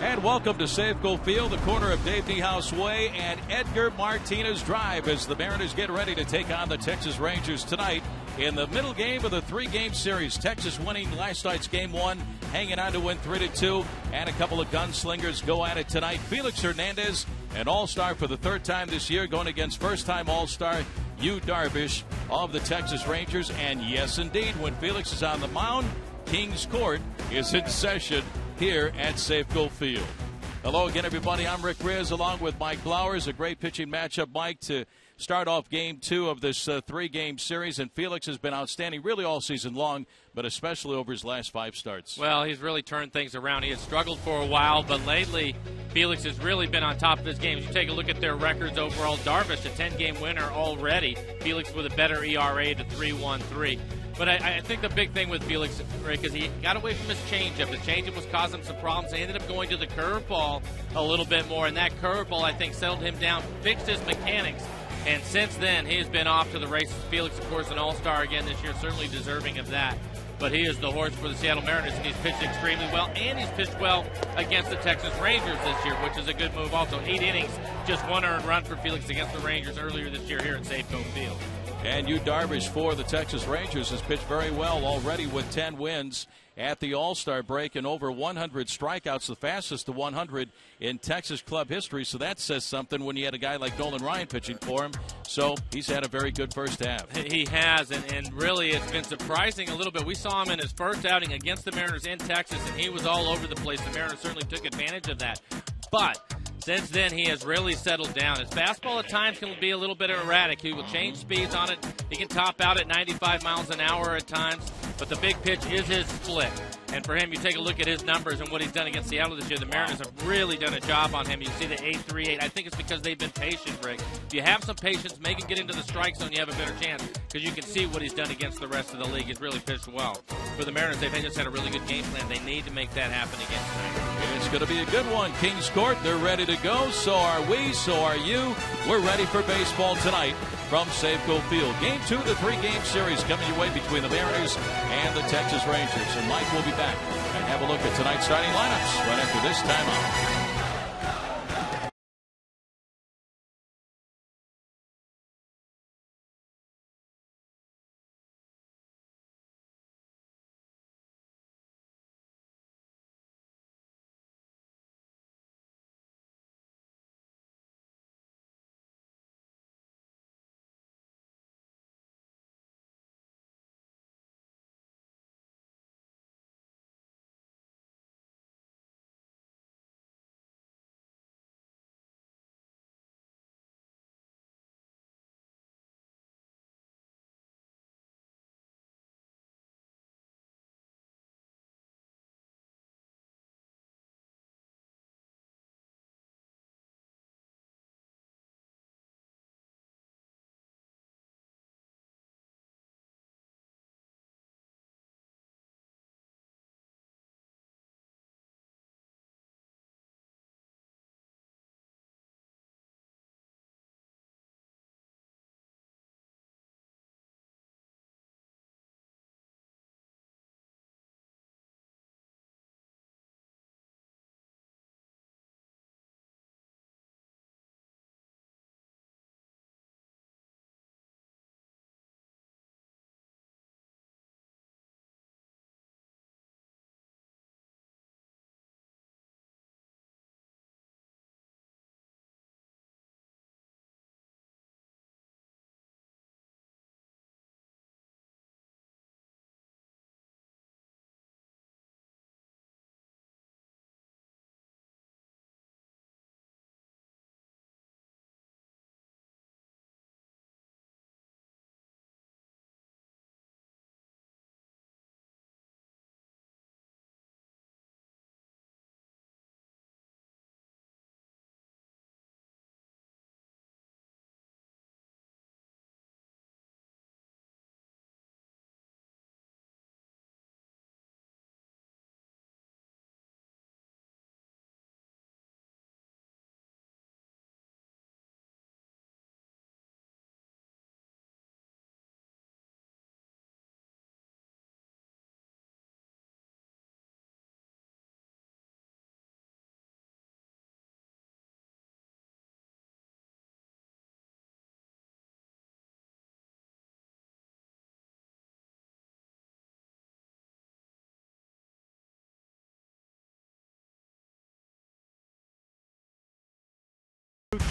And welcome to Safeco Field, the corner of Dave Niehaus Way and Edgar Martinez Drive, as the Mariners get ready to take on the Texas Rangers tonight in the middle game of the three-game series. Texas winning last night's game one, hanging on to win 3-2, and a couple of gunslingers go at it tonight. Felix Hernandez, an all-star for the third time this year, going against first-time all-star Yu Darvish of the Texas Rangers. And yes, indeed, when Felix is on the mound, Kings Court is in session here at Safeco Field. Hello again, everybody. I'm Rick Riz along with Mike Blowers. A great pitching matchup, Mike, to start off game two of this three-game series. And Felix has been outstanding really all season long, but especially over his last five starts. Well, he's really turned things around. He had struggled for a while, but lately Felix has really been on top of his game. You take a look at their records overall. Darvish, a 10-game winner already. Felix with a better ERA to 3.13. But I think the big thing with Felix, Rick, is he got away from his changeup. His changeup was causing him some problems. He ended up going to the curveball a little bit more, and that curveball, I think, settled him down, fixed his mechanics. And since then, he has been off to the races. Felix, of course, an all-star again this year, certainly deserving of that. But he is the horse for the Seattle Mariners, and he's pitched extremely well. And he's pitched well against the Texas Rangers this year, which is a good move also. 8 innings, just 1 earned run for Felix against the Rangers earlier this year here at Safeco Field. And Yu Darvish for the Texas Rangers has pitched very well already with 10 wins at the All-Star break and over 100 strikeouts, the fastest to 100 in Texas club history. So that says something when you had a guy like Nolan Ryan pitching for him. So he's had a very good first half. He has, and really it's been surprising a little bit. We saw him in his first outing against the Mariners in Texas, and he was all over the place. The Mariners certainly took advantage of that. But since then, he has really settled down. His fastball at times can be a little bit erratic. He will change speeds on it. He can top out at 95 miles an hour at times. But the big pitch is his split. And for him, you take a look at his numbers and what he's done against Seattle this year. The Mariners have really done a job on him. You see the 8.38. I think it's because they've been patient, Rick. If you have some patience, make him get into the strike zone, you have a better chance. Because you can see what he's done against the rest of the league. He's really pitched well. For the Mariners, they've just had a really good game plan. They need to make that happen again tonight. It's going to be a good one. Kings Court, they're ready to go. So are we. So are you. We're ready for baseball tonight from Safeco Field. Game two of the three-game series coming your way between the Mariners and the Texas Rangers. And Mike will be back and have a look at tonight's starting lineups right after this timeout.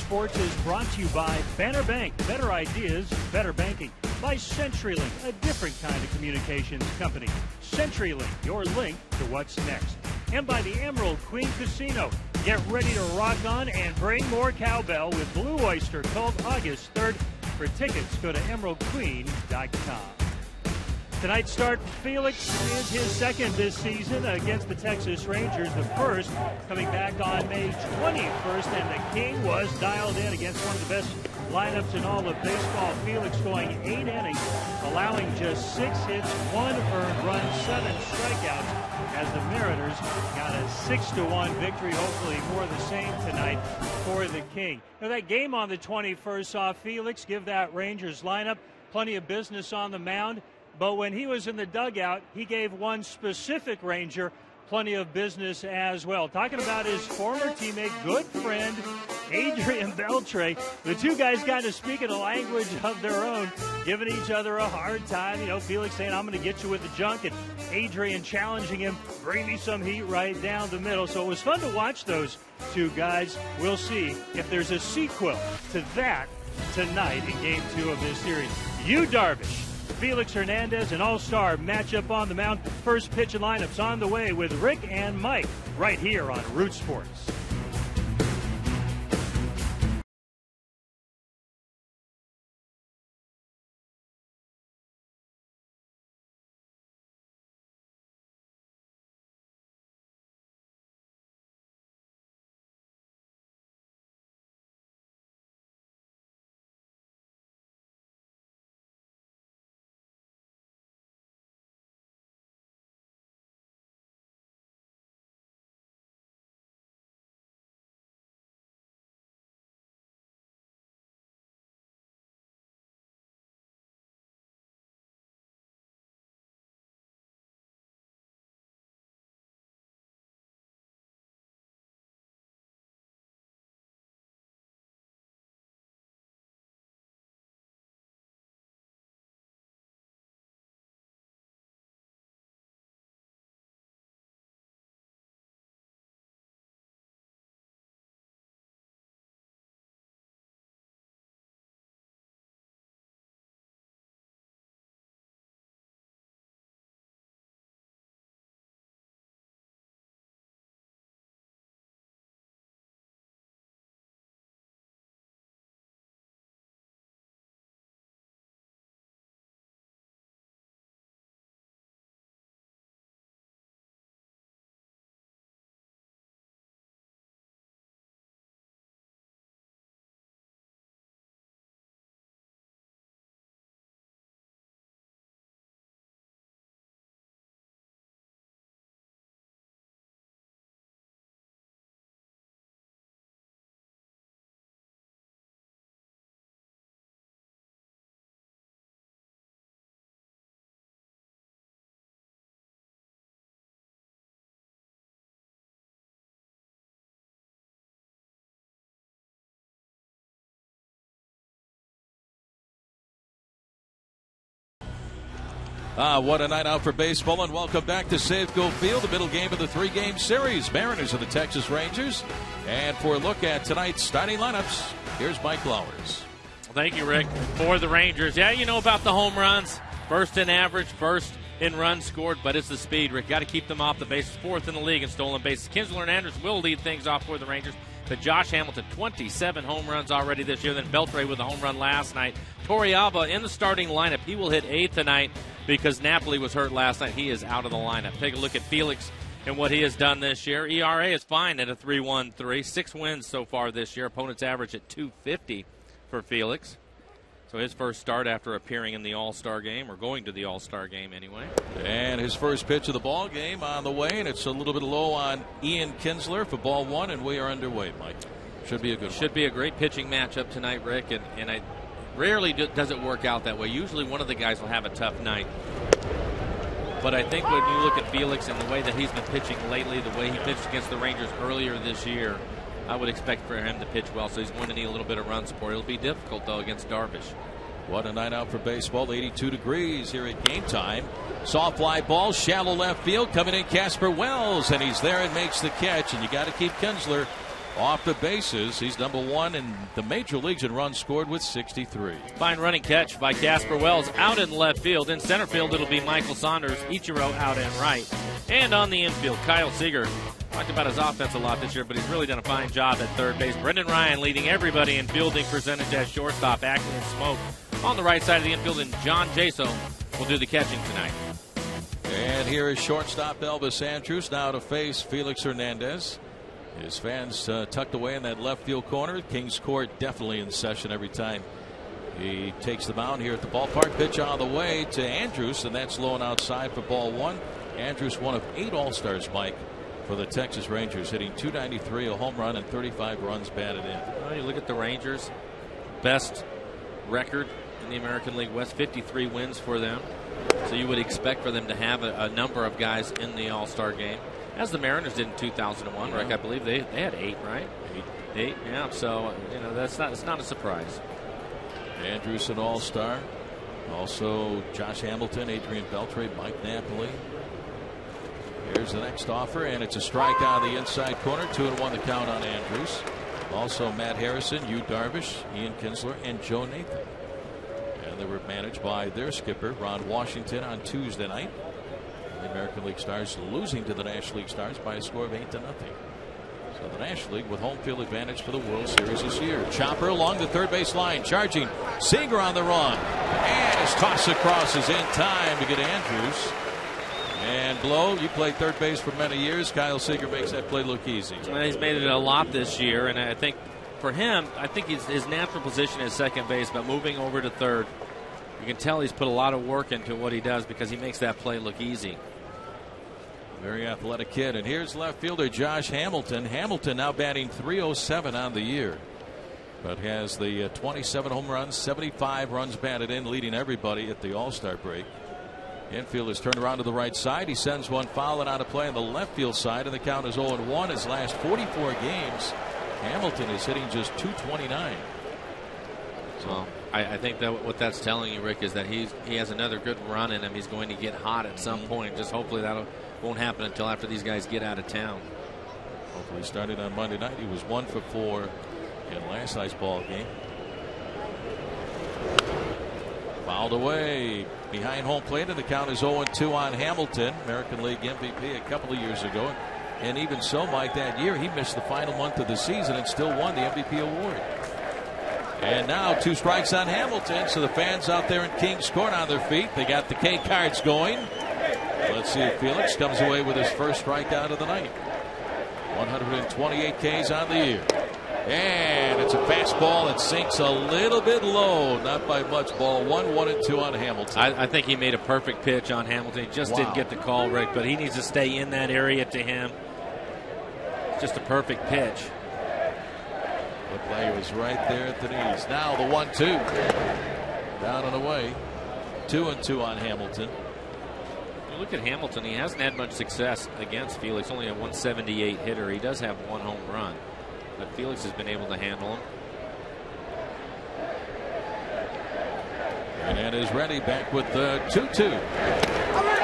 Sports is brought to you by Banner Bank. Better ideas, better banking. By CenturyLink, a different kind of communications company. CenturyLink, your link to what's next. And by the Emerald Queen Casino. Get ready to rock on and bring more cowbell with Blue Oyster Cult August 3rd. For tickets, go to emeraldqueen.com. Tonight's start for Felix is his second this season against the Texas Rangers, the first coming back on May 21st, and the King was dialed in against one of the best lineups in all of baseball. Felix going 8 innings, allowing just 6 hits, 1 earned run, 7 strikeouts, as the Mariners got a 6-1 victory, hopefully more of the same tonight for the King. Now, that game on the 21st saw Felix give that Rangers lineup plenty of business on the mound. But when he was in the dugout, he gave one specific Ranger plenty of business as well. Talking about his former teammate, good friend, Adrian Beltre. The two guys got to speak in a language of their own, giving each other a hard time. You know, Felix saying, I'm going to get you with the junk, and Adrian challenging him, bring me some heat right down the middle. So it was fun to watch those two guys. We'll see if there's a sequel to that tonight in Game 2 of this series. Yu Darvish, Felix Hernandez, an all-star matchup on the mound. First pitch and lineups on the way with Rick and Mike right here on Root Sports. What a night out for baseball, and welcome back to Safeco Field, the middle game of the 3-game series. Mariners and the Texas Rangers. And for a look at tonight's starting lineups, here's Mike Lowers. Thank you, Rick. For the Rangers, yeah, you know about the home runs. First in average, first in runs scored, but it's the speed, Rick. Got to keep them off the bases. Fourth in the league in stolen bases. Kinsler and Anderson will lead things off for the Rangers. But Josh Hamilton, 27 home runs already this year. Then Beltre with a home run last night. Torrealba in the starting lineup. He will hit 8th tonight because Napoli was hurt last night. He is out of the lineup. Take a look at Felix and what he has done this year. ERA is fine at a 3.13. 6 wins so far this year. Opponent's average at 250 for Felix. So his first start after appearing in the All-Star game, or going to the All-Star game anyway. And his first pitch of the ball game on the way, and it's a little bit low on Ian Kinsler for ball 1, and we are underway, Mike. Should be a good one. Should be a great pitching matchup tonight, Rick, and I rarely does it work out that way. Usually one of the guys will have a tough night. But I think when you look at Felix and the way that he's been pitching lately, the way he pitched against the Rangers earlier this year, I would expect for him to pitch well, so he's going to need a little bit of run support. It'll be difficult, though, against Darvish. What a night out for baseball. 82 degrees here at game time. Soft fly ball, shallow left field. Coming in, Casper Wells, and he's there and makes the catch. And you got to keep Kinsler off the bases. He's number 1 in the major leagues in runs scored with 63. Fine running catch by Casper Wells out in left field. In center field, it'll be Michael Saunders, Ichiro out and right. And on the infield, Kyle Seager. Talked about his offense a lot this year, but he's really done a fine job at third base. Brendan Ryan leading everybody in fielding percentage at shortstop, acting in smoke on the right side of the infield, and John Jaso will do the catching tonight. And here is shortstop Elvis Andrus now to face Felix Hernandez. His fans tucked away in that left field corner. Kings Court definitely in session every time he takes the mound here at the ballpark. Pitch on the way to Andrus, and that's low and outside for ball 1. Andrus, one of 8 All-Stars, Mike, for the Texas Rangers, hitting .293, a home run, and 35 runs batted in. Well, you look at the Rangers, best record in the American League West, 53 wins for them. So you would expect for them to have a number of guys in the All-Star game, as the Mariners did in 2001. Rick, I believe they had 8, right? 8, yeah. So it's not a surprise. Andrus an All-Star. Also Josh Hamilton, Adrian Beltre, Mike Napoli. Here's the next offer, and it's a strike on the inside corner. 2-1 the count on Andrus. Also Matt Harrison, Yu Darvish, Ian Kinsler, and Joe Nathan. And they were managed by their skipper, Ron Washington, on Tuesday night. The American League Stars losing to the National League Stars by a score of 8-0. So the National League with home field advantage for the World Series this year. Chopper along the third base line, charging. Seager on the run. And his toss across is in time to get Andrus. And Blow, you played third base for many years. Kyle Seager makes that play look easy. Well, he's made it a lot this year, and I think for him, I think his natural position is second base, but moving over to third, you can tell he's put a lot of work into what he does because he makes that play look easy. Very athletic kid. And here's left fielder Josh Hamilton. Hamilton now batting .307 on the year, but has the 27 home runs, 75 runs batted in, leading everybody at the All-Star break. Infield is turned around to the right side. He sends one foul and out of play on the left field side, and the count is 0-1. His last 44 games, Hamilton is hitting just .229. Well, I think that what that's telling you, Rick, is that he has another good run in him. He's going to get hot at some point. Just hopefully that won't happen until after these guys get out of town. Hopefully starting on Monday night. He was 1 for 4 in last night's ball game. Fouled away behind home plate, and the count is 0-2 on Hamilton, American League MVP a couple of years ago. And even so, Mike, that year he missed the final month of the season and still won the MVP award. And now 2 strikes on Hamilton, so the fans out there in Kings Court on their feet. They got the K cards going. Let's see if Felix comes away with his first strikeout of the night. 128 Ks on the year. And it's a fastball that sinks a little bit low, not by much. Ball 1-2 on Hamilton. I think he made a perfect pitch on Hamilton. He just didn't get the call, Rick, but he needs to stay in that area to him. Just a perfect pitch. Looked like he was right there at the knees. Now the 1-2. Down and away. 2-2 on Hamilton. You look at Hamilton, he hasn't had much success against Felix. Only a 178 hitter. He does have 1 home run, but Felix has been able to handle him. And is ready, back with the 2-2.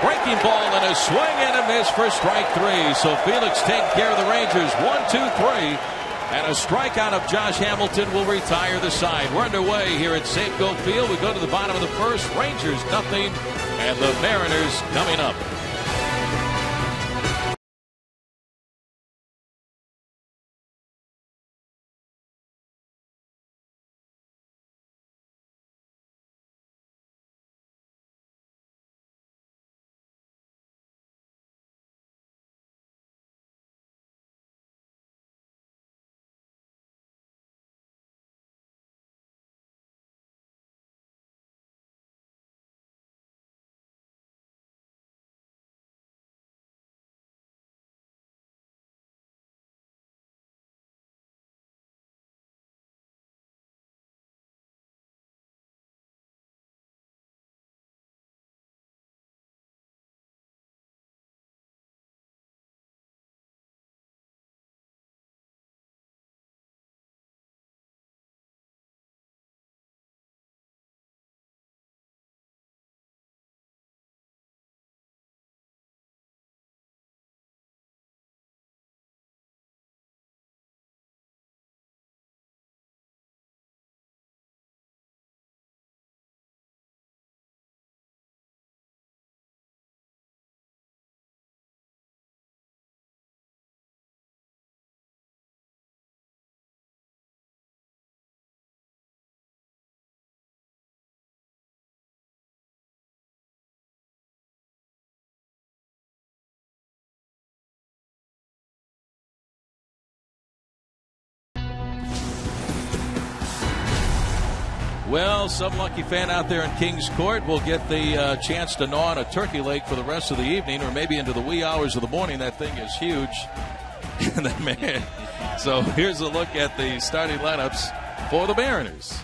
Breaking ball and a swing and a miss for strike 3. So Felix taking care of the Rangers. 1-2-3. And a strikeout of Josh Hamilton will retire the side. We're underway here at Safeco Field. We go to the bottom of the first. Rangers nothing, and the Mariners coming up. Well, some lucky fan out there in Kings Court will get the chance to gnaw on a turkey leg for the rest of the evening, or maybe into the wee hours of the morning. That thing is huge. So here's a look at the starting lineups for the Mariners.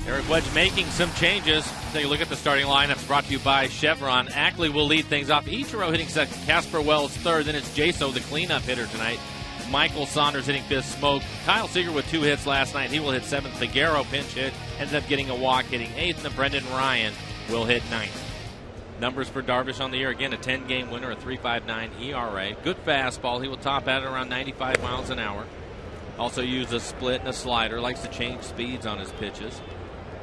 Eric Wedge making some changes. Take a look at the starting lineups brought to you by Chevron. Ackley will lead things off. Ichiro hitting second, Casper Wells third. Then it's Jaso, the cleanup hitter tonight. Michael Saunders hitting fifth. Smoke. Kyle Seager with 2 hits last night. He will hit seventh. Figueroa pinch hit. Ends up getting a walk, hitting eighth. And then Brendan Ryan will hit ninth. Numbers for Darvish on the year. Again, a 10-game winner, a 3.59 ERA. Good fastball. He will top out at around 95 miles an hour. Also use a split and a slider. Likes to change speeds on his pitches.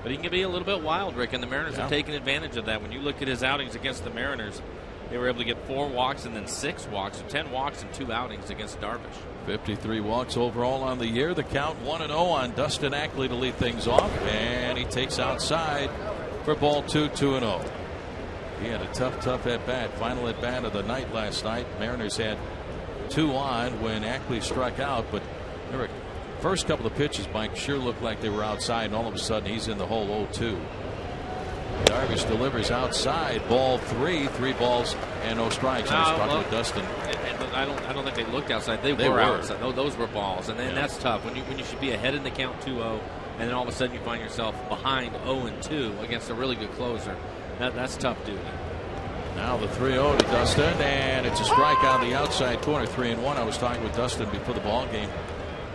But he can be a little bit wild, Rick, and the Mariners have taken advantage of that. When you look at his outings against the Mariners, they were able to get 4 walks and then 6 walks. So 10 walks and 2 outings against Darvish. 53 walks overall on the year. The count 1-0 on Dustin Ackley to lead things off. And he takes outside for ball 2, 2-0. He had a tough at-bat. Final at-bat of the night last night. Mariners had 2 on when Ackley struck out. But Eric, first couple of pitches, Mike, sure looked like they were outside, and all of a sudden he's in the hole 0-2. Darvish delivers outside, ball 3, 3 balls and no strikes. With Dustin. I don't think they looked outside. They were outside. Those were balls, and then that's tough when you should be ahead in the count 2-0, and then all of a sudden you find yourself behind 0-2 against a really good closer. That's tough duty. Now the 3-0 to Dustin, and it's a strike on the outside corner, 3-1. I was talking with Dustin before the ball game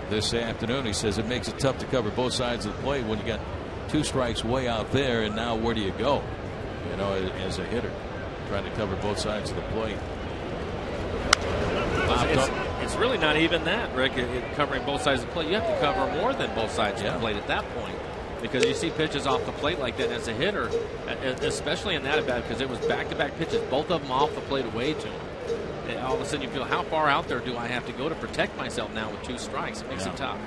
this afternoon. He says it makes it tough to cover both sides of the plate when you got 2 strikes way out there, and now where do you go? You know, as a hitter, trying to cover both sides of the plate. It's really not even that, Rick. Covering both sides of the plate, you have to cover more than both sides of the plate at that point, because you see pitches off the plate like that. And as a hitter, especially in that at bat, because it was back-to-back pitches, both of them off the plate away to him. And all of a sudden you feel, how far out there do I have to go to protect myself now with 2 strikes? It makes it tough.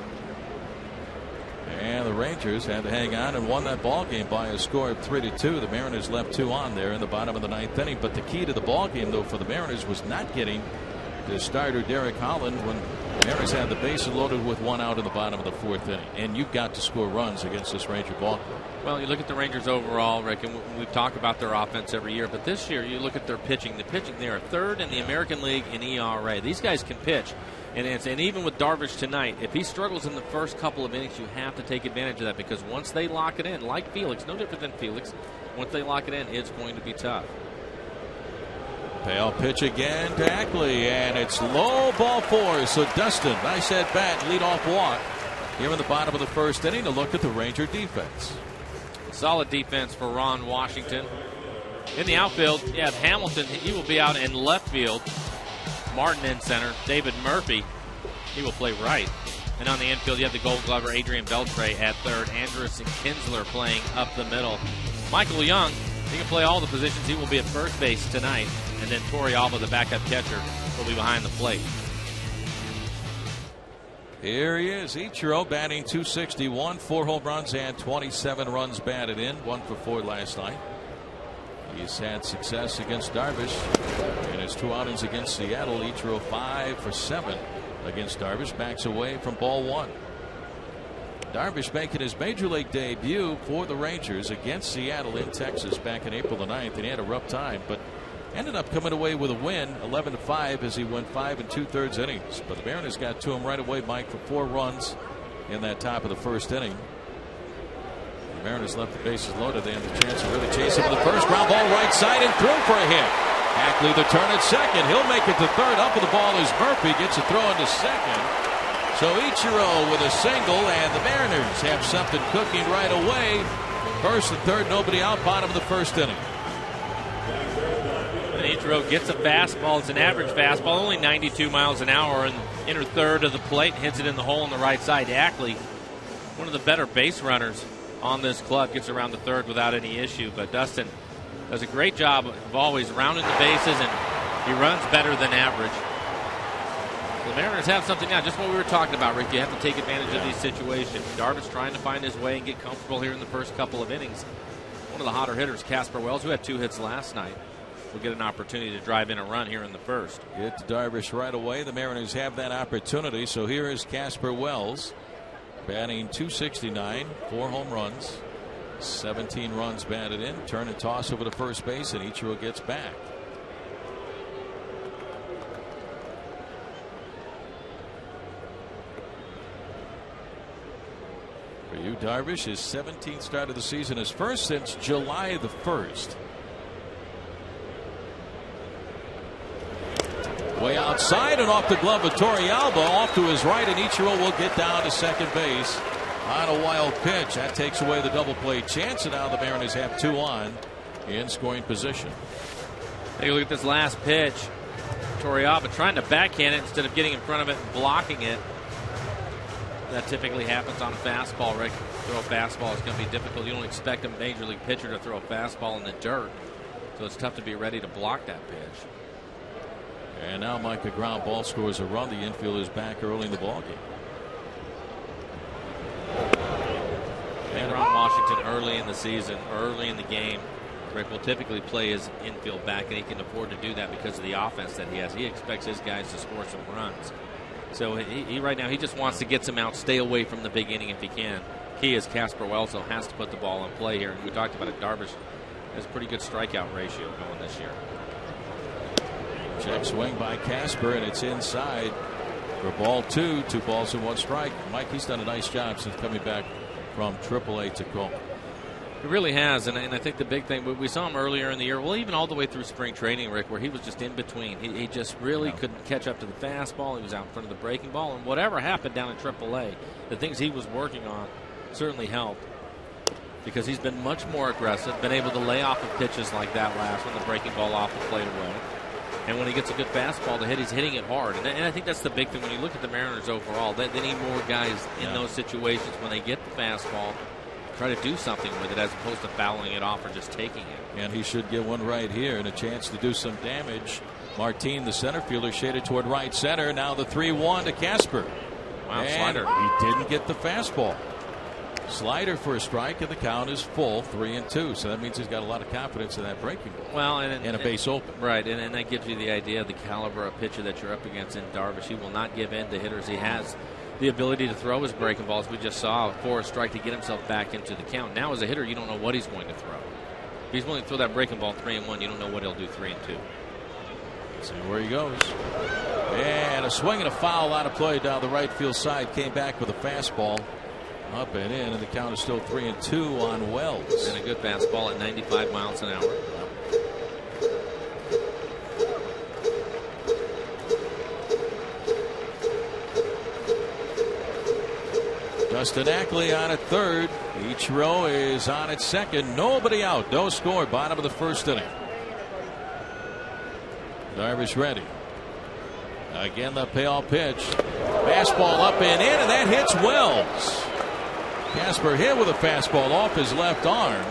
And the Rangers had to hang on and won that ball game by a score of 3-2. The Mariners left 2 on there in the bottom of the 9th inning. But the key to the ball game, though, for the Mariners was not getting the starter Derek Holland when the Mariners had the bases loaded with 1 out in the bottom of the 4th inning. And you've got to score runs against this Ranger ball club. Well, you look at the Rangers overall, Rick, and we've talked about their offense every year, but this year you look at their pitching. The pitching, they are 3rd in the American League in ERA. These guys can pitch. And even with Darvish tonight, if he struggles in the first couple of innings, you have to take advantage of that, because once they lock it in, like Felix, no different than Felix, once they lock it in, it's going to be tough. Pale pitch again to Ackley, and it's low, ball 4. So Dustin, nice at bat, leadoff walk here in the bottom of the 1st inning. To look at the Ranger defense. Solid defense for Ron Washington. In the outfield, you have Hamilton. He will be out in left field. Martin in center. David Murphy, he will play right. And on the infield, you have the Gold Glover Adrian Beltre at third. Andrus and Kinsler playing up the middle. Michael Young, he can play all the positions. He will be at first base tonight. And then Torey Alba, the backup catcher, will be behind the plate. Here he is, Ichiro, batting .261, 4 home runs and 27 runs batted in, 1 for 4 last night. He's had success against Darvish in his 2 outings against Seattle. Ichiro 5 for 7 against Darvish. Backs away from ball 1. Darvish making his major league debut for the Rangers against Seattle in Texas back in April the 9th, and he had a rough time, but ended up coming away with a win, 11-5, as he went 5 2/3 innings. But the Mariners got to him right away, Mike, for 4 runs in that top of the 1st inning. The Mariners left the bases loaded. They had the chance to really chase him in the first. Ground ball right side and through for a hit. Ackley the turn at second. He'll make it to third. Up with the ball as Murphy gets a throw into second. So Ichiro with a single, and the Mariners have something cooking right away. 1st and 3rd, nobody out, bottom of the 1st inning. Ichiro gets a fastball. It's an average fastball, only 92 miles an hour, and inner third of the plate, hits it in the hole on the right side. Ackley, one of the better base runners on this club, gets around the third without any issue. But Dustin does a great job of always rounding the bases, and he runs better than average. The Mariners have something now, just what we were talking about, Rick. You have to take advantage of these situations. Darvish trying to find his way and get comfortable here in the first couple of innings. One of the hotter hitters, Casper Wells, who had 2 hits last night, will get an opportunity to drive in a run here in the first. Get to Darvish right away. The Mariners have that opportunity. So here is Casper Wells, batting .269, 4 home runs, 17 runs batted in. Turn and toss over to first base, and Ichiro gets back. For you, Darvish, his 17th start of the season, his first since July the 1st. Way outside and off the glove of Torrealba, off to his right, and Ichiro will get down to second base on a wild pitch. That takes away the double play chance, and now the Mariners have 2 on in scoring position. Take a look at this last pitch. Torrealba trying to backhand it instead of getting in front of it and blocking it. That typically happens on a fastball, Rick. Throw a fastball is going to be difficult. You don't expect a major league pitcher to throw a fastball in the dirt, so it's tough to be ready to block that pitch. And now Micah ground ball scores a run. The infield is back early in the ballgame. And Ron Washington early in the season, early in the game, Rick will typically play his infield back, and he can afford to do that because of the offense that he has. He expects his guys to score some runs. So he right now, he just wants to get some out, stay away from the big inning if he can. Key is Casper Welso has to put the ball in play here. And we talked about it. Darvish has a pretty good strikeout ratio going this year. Check swing by Casper, and it's inside for ball 2. 2 balls and 1 strike. Mike, he's done a nice job since coming back from AAA Tacoma. He really has, and I think the big thing, we saw him earlier in the year, well, even all the way through spring training, Rick, where he was just in between. He just really couldn't catch up to the fastball. He was out in front of the breaking ball, and whatever happened down in AAA, the things he was working on certainly helped because he's been much more aggressive, been able to lay off of pitches like that last one, the breaking ball off the plate away. And when he gets a good fastball to hit, he's hitting it hard. And I think that's the big thing when you look at the Mariners overall. They need more guys in those situations when they get the fastball, try to do something with it as opposed to fouling it off or just taking it. And he should get one right here and a chance to do some damage. Martin, the center fielder, shaded toward right center. Now the 3-1 to Casper. Wow, and slider. He didn't get the fastball. Slider for a strike, and the count is full, 3-2. So that means he's got a lot of confidence in that breaking ball. Well, and a base open. Right, and that gives you the idea of the caliber of pitcher that you're up against in Darvish. He will not give in to hitters. He has the ability to throw his breaking balls. We just saw for a strike to get himself back into the count. Now as a hitter, you don't know what he's going to throw. If he's willing to throw that breaking ball 3-1, you don't know what he'll do 3-2. See where he goes. And a swing and a foul out of play down the right field side. Came back with a fastball. Up and in, and the count is still 3-2 on Wells. And a good fastball at 95 miles an hour. Dustin Ackley on at third. Ichiro is on at second. Nobody out. No score. Bottom of the first inning. Darvish ready. Again, the payoff pitch. Fastball up and in, and that hits Wells. Casper hit with a fastball off his left arm.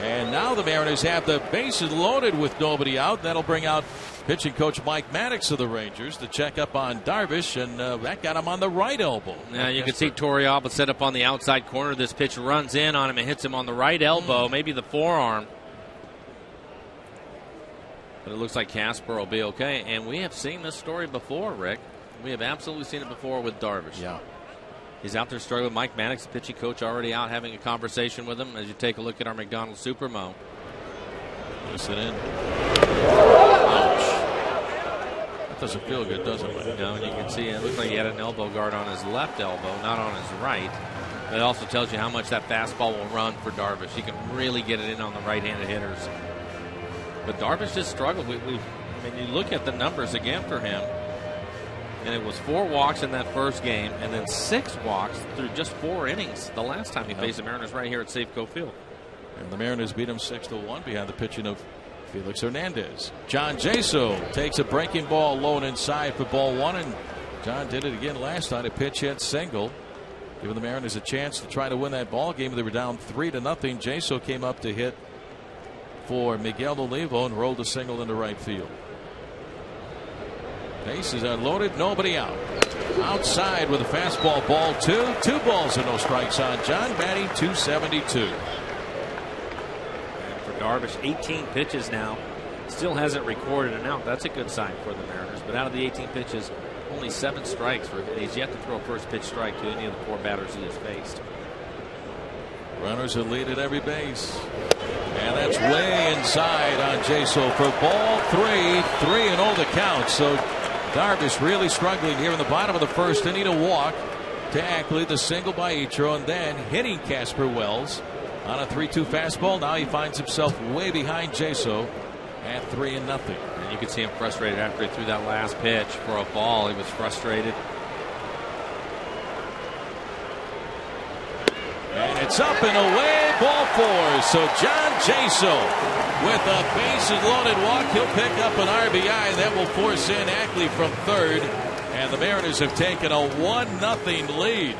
And now the Mariners have the bases loaded with nobody out. That'll bring out pitching coach Mike Maddox of the Rangers to check up on Darvish, and that got him on the right elbow. Now you can see Torrealba set up on the outside corner. This pitch runs in on him and hits him on the right elbow, maybe the forearm. But it looks like Casper will be okay. And we have seen this story before, Rick. We have absolutely seen it before with Darvish. Yeah. He's out there struggling. Mike Maddox, the pitching coach, already out having a conversation with him as you take a look at our McDonald's Supermo. Listen in. Ouch. That doesn't feel good, does it? No, and you can see it looks like he had an elbow guard on his left elbow, not on his right. It also tells you how much that fastball will run for Darvish. He can really get it in on the right-handed hitters. But Darvish just struggled. I mean, you look at the numbers again for him. And it was 4 walks in that first game, and then 6 walks through just 4 innings the last time he faced the Mariners right here at Safeco Field. And the Mariners beat him 6-1 behind the pitching of Felix Hernandez. John Jaso takes a breaking ball low and inside for ball 1, and John did it again last night. A pitch hit single, giving the Mariners a chance to try to win that ball game. They were down 3-0. Jaso came up to hit for Miguel Olivo and rolled a single into right field. Bases are loaded, nobody out. Outside with a fastball, ball 2. 2 balls and no strikes on John, batting .272. And for Darvish, 18 pitches now. Still hasn't recorded an out. That's a good sign for the Mariners. But out of the 18 pitches, only 7 strikes for him. He's yet to throw a first pitch strike to any of the 4 batters he has faced. Runners are lead at every base. And that's way inside on Jaso for ball 3. 3-0 the count. So Darvish really struggling here in the bottom of the first inning. A walk to Ackley, the single by Ichiro, and then hitting Casper Wells on a 3-2 fastball. Now he finds himself way behind Jaso at 3-0. And you could see him frustrated after he threw that last pitch for a ball. He was frustrated. And it's up and away, ball 4. So John Jaso with a bases loaded walk. He'll pick up an RBI that will force in Ackley from third. And the Mariners have taken a 1-0 lead.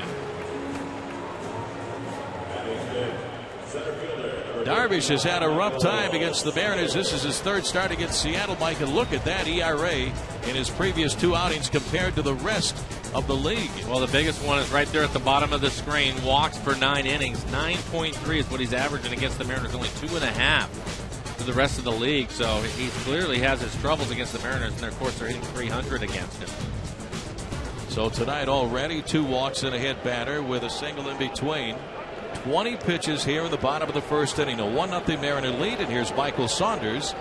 Darvish has had a rough time against the Mariners. This is his third start against Seattle, Mike. And look at that ERA in his previous 2 outings compared to the rest of the league. Well, the biggest one is right there at the bottom of the screen. Walks per 9 innings. 9.3 is what he's averaging against the Mariners. Only 2.5 for the rest of the league. So he clearly has his troubles against the Mariners. And, of course, they're hitting 300 against him. So tonight already 2 walks and a hit batter with a single in between. 20 pitches here in the bottom of the first inning. A 1-0 Mariner lead. And here's Michael Saunders.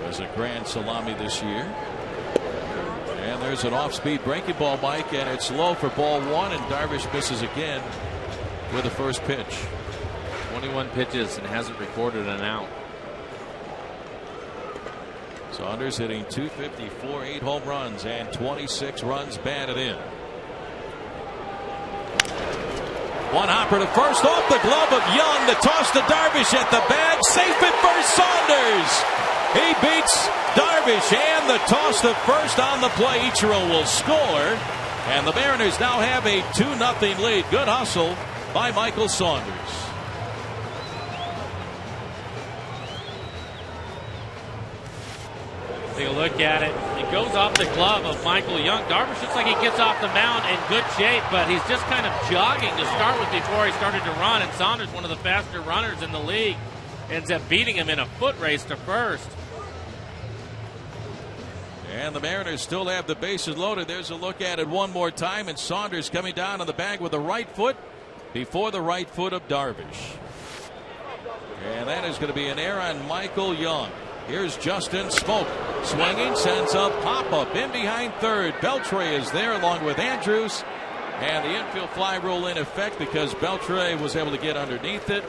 There's a grand salami this year. And there's an off-speed breaking ball, Mike, and it's low for ball 1, and Darvish misses again with the first pitch. 21 pitches and hasn't recorded an out. Saunders hitting .254, 8 home runs, and 26 runs batted in. One hopper to first, off the glove of Young. The toss to Darvish at the bag. Safe at first, Saunders. He beats Darvish, and the toss to first on the play. Ichiro will score, and the Mariners now have a 2-0 lead. Good hustle by Michael Saunders. Take a look at it. It goes off the glove of Michael Young. Darvish looks like he gets off the mound in good shape, but he's just kind of jogging to start with before he started to run. And Saunders, one of the faster runners in the league, ends up beating him in a foot race to first. And the Mariners still have the bases loaded. There's a look at it one more time, and Saunders coming down on the bag with the right foot before the right foot of Darvish. And that is going to be an error on Michael Young. Here's Justin Smoak swinging, sends a pop-up in behind third. Beltre is there along with Andrews, and the infield fly rule in effect because Beltre was able to get underneath it,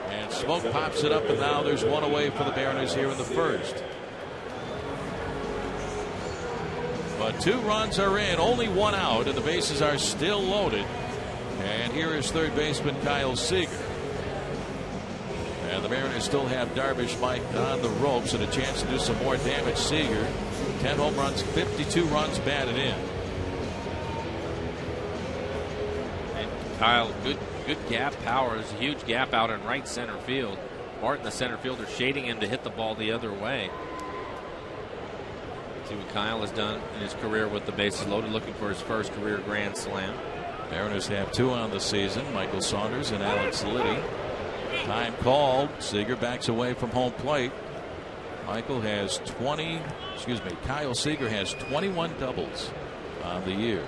and Smoak pops it up, and now there's one away for the Mariners here in the first. But 2 runs are in, only 1 out, and the bases are still loaded. And here is third baseman Kyle Seager. And the Mariners still have Darvish, Mike, on the ropes and a chance to do some more damage. Seager, 10 home runs, 52 runs batted in. And Kyle, good gap power. There's a huge gap out in right center field. Martin, the center fielder, shading him to hit the ball the other way. See what Kyle has done in his career with the bases loaded, looking for his first career grand slam. Mariners have 2 on the season, Michael Saunders and Alex Liddy. Time called. Seager backs away from home plate. Kyle Seager has 21 doubles on the year.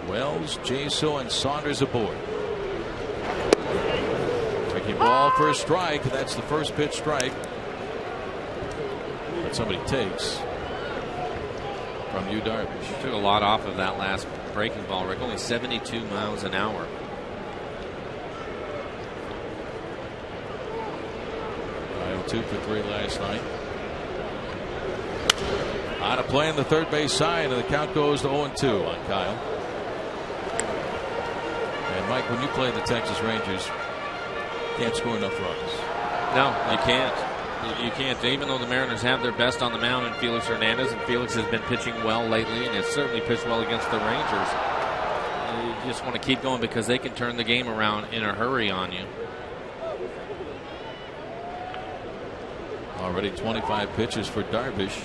Wells, Jaso, and Saunders aboard. Breaking ball for a strike. That's the first pitch strike that somebody takes from you, Darvish. He took a lot off of that last breaking ball, Rick. Only 72 miles an hour. Kyle 2 for 3 last night. On a play on the third base side, and the count goes to 0-2 on Kyle. And Mike, when you play the Texas Rangers, you can't score enough runs. No, you can't. You can't. Even though the Mariners have their best on the mound in Felix Hernandez, and Felix has been pitching well lately and has certainly pitched well against the Rangers, you just want to keep going because they can turn the game around in a hurry on you. Already 25 pitches for Darvish.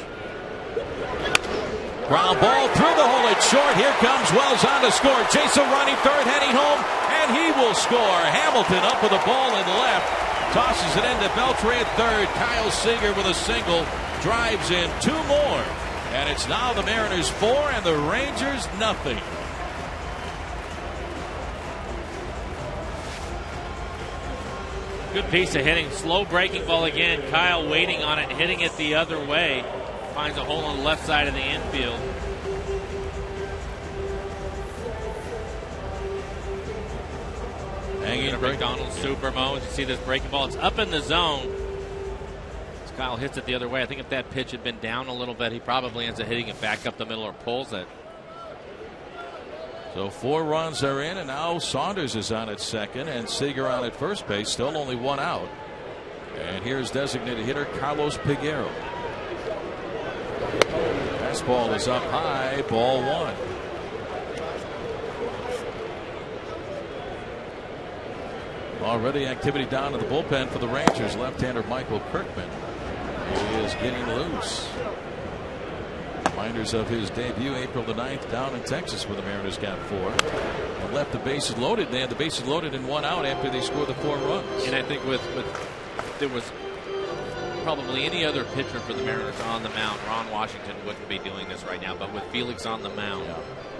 Ground ball through the hole. It's short. Here comes Wells on to score. Jason running third, heading home, and he will score. Hamilton up with a ball in left. Tosses it into Beltre at third. Kyle Seager with a single drives in 2 more. And it's now the Mariners 4 and the Rangers nothing. Good piece of hitting. Slow breaking ball again. Kyle waiting on it, hitting it the other way. Finds a hole on the left side of the infield. Hanging McDonald's Supermo. As you see this breaking ball, it's up in the zone. As Kyle hits it the other way. I think if that pitch had been down a little bit, he probably ends up hitting it back up the middle or pulls it. So 4 runs are in, and now Saunders is on at second and Seager on at first base. Still only 1 out. And here's designated hitter Carlos Peguero. Fastball is up high, ball 1. Already activity down in the bullpen for the Rangers. Left-hander Michael Kirkman is getting loose. Reminders of his debut April the 9th down in Texas where the Mariners got 4. And left the bases loaded. They had the bases loaded and 1 out after they scored the 4 runs. And I think with there was probably any other pitcher for the Mariners on the mound, Ron Washington wouldn't be doing this right now. But with Felix on the mound,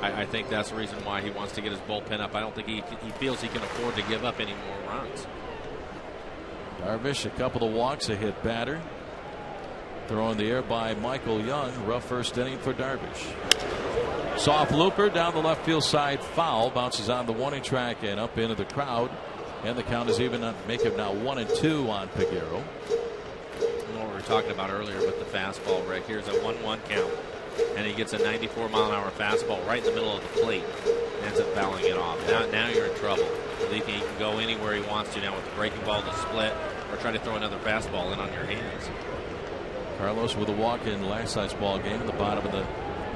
I think that's the reason why he wants to get his bullpen up. I don't think he feels he can afford to give up any more runs. Darvish, a couple of walks, a hit batter. Thrown in the air by Michael Young. Rough first inning for Darvish. Soft looper down the left field side, foul. Bounces on the warning track and up into the crowd. And the count is even. Make it now 1-2 on Peguero. What we were talking about earlier with the fastball, Rick. Here's a 1-1 count. And he gets a 94-mile-an-hour fastball right in the middle of the plate. And ends up fouling it off. Now you're in trouble. He can go anywhere he wants to now with the breaking ball to split or try to throw another fastball in on your hands. Carlos with a walk in last night's ball game at the bottom of the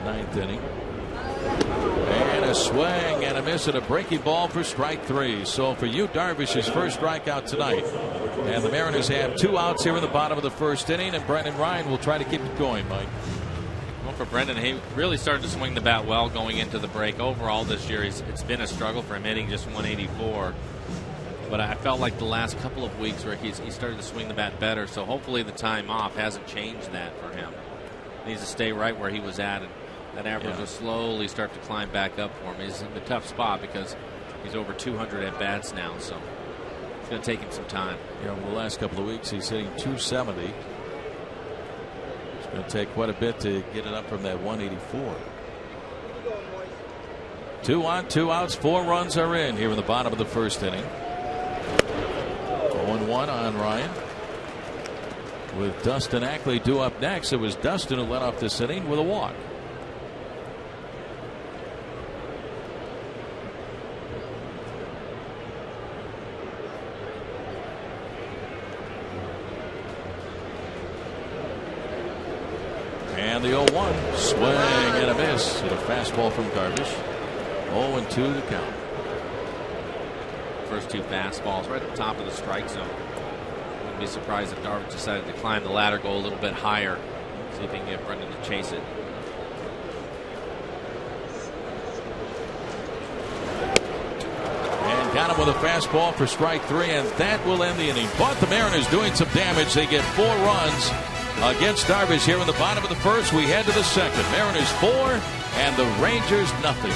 9th inning. And a swing and a miss and a breaking ball for strike 3. So for you, Darvish, his first strikeout tonight. And the Mariners have 2 outs here in the bottom of the 1st inning, and Brendan Ryan will try to keep it going, Mike. Well, for Brendan, he really started to swing the bat well going into the break. Overall this year, it's been a struggle for him, hitting just 184. But I felt like the last couple of weeks where he started to swing the bat better. So hopefully the time off hasn't changed that for him. He needs to stay right where he was at, and that average will slowly start to climb back up for him. He's in a tough spot because he's over 200 at bats now, so it's going to take him some time. Over the last couple of weeks, he's hitting 270. It's going to take quite a bit to get it up from that 184. 2 on, 2 outs, 4 runs are in here in the bottom of the 1st inning. 0-1 on Ryan. With Dustin Ackley due up next, it was Dustin who led off this inning with a walk. And the 0-1 swing and a miss at a fastball from Darvish. 0-2 the count. First 2 fastballs right at the top of the strike zone. Wouldn't be surprised if Darvish decided to climb the ladder, go a little bit higher, see if he can get Brendan to chase it. And got him with a fastball for strike 3, and that will end the inning. But the Mariners doing some damage. They get 4 runs against Darvish here in the bottom of the 1st. We head to the 2nd. Mariners 4 and the Rangers nothing.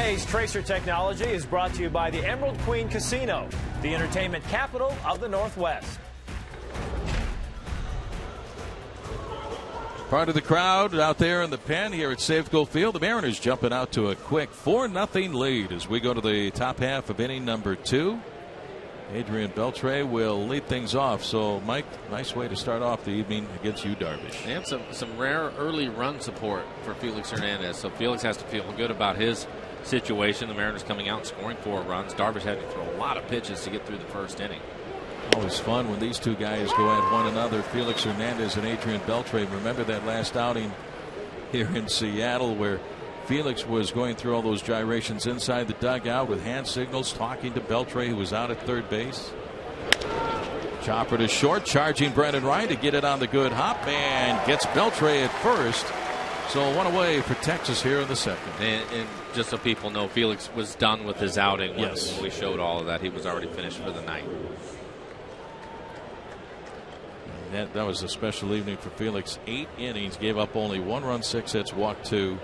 Today's Tracer Technology is brought to you by the Emerald Queen Casino, the entertainment capital of the Northwest. Part of the crowd out there in the pen here at Safeco Field. The Mariners jumping out to a quick 4-0 lead as we go to the top half of inning number 2. Adrian Beltre will lead things off. So, Mike, nice way to start off the evening against you, Darvish. And some rare early run support for Felix Hernandez. So Felix has to feel good about his situation. The Mariners coming out and scoring 4 runs. Darvish had to throw a lot of pitches to get through the first inning. Always fun when these two guys go at one another. Felix Hernandez and Adrian Beltre. Remember that last outing here in Seattle where Felix was going through all those gyrations inside the dugout with hand signals, talking to Beltre, who was out at third base. Chopper to short, charging Brennan Wright to get it on the good hop, and gets Beltre at first. So one away for Texas here in the second. And just so people know, Felix was done with his outing when we showed all of that. He was already finished for the night. That was a special evening for Felix. 8 innings, gave up only 1 run, 6 hits, walked 2.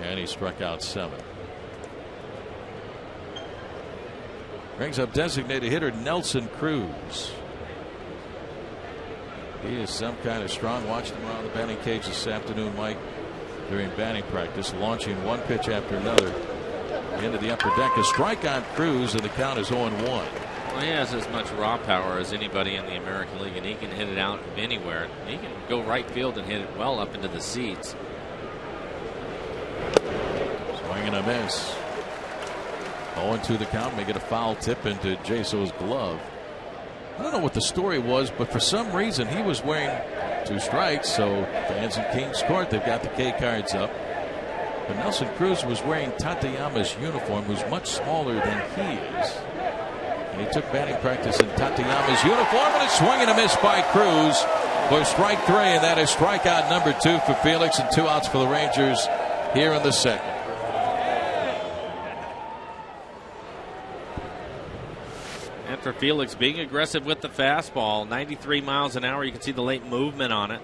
And he struck out 7. Brings up designated hitter Nelson Cruz. He is some kind of strong. Watched him around the batting cage this afternoon, Mike, during batting practice, launching one pitch after another into the upper deck. A strike on Cruz, and the count is 0-1. Well, he has as much raw power as anybody in the American League, and he can hit it out of anywhere. He can go right field and hit it well up into the seats. Swing and a miss. 0-2 the count. May get a foul tip into Jaso's glove. I don't know what the story was, but for some reason he was wearing 2 strikes. So fans in Kings Court, they've got the K cards up. But Nelson Cruz was wearing Tateyama's uniform, who's much smaller than he is. And he took batting practice in Tateyama's uniform, and a swing and a miss by Cruz for strike 3, and that is strikeout number 2 for Felix, and 2 outs for the Rangers here in the second. And for Felix, being aggressive with the fastball, 93 miles an hour. You can see the late movement on it.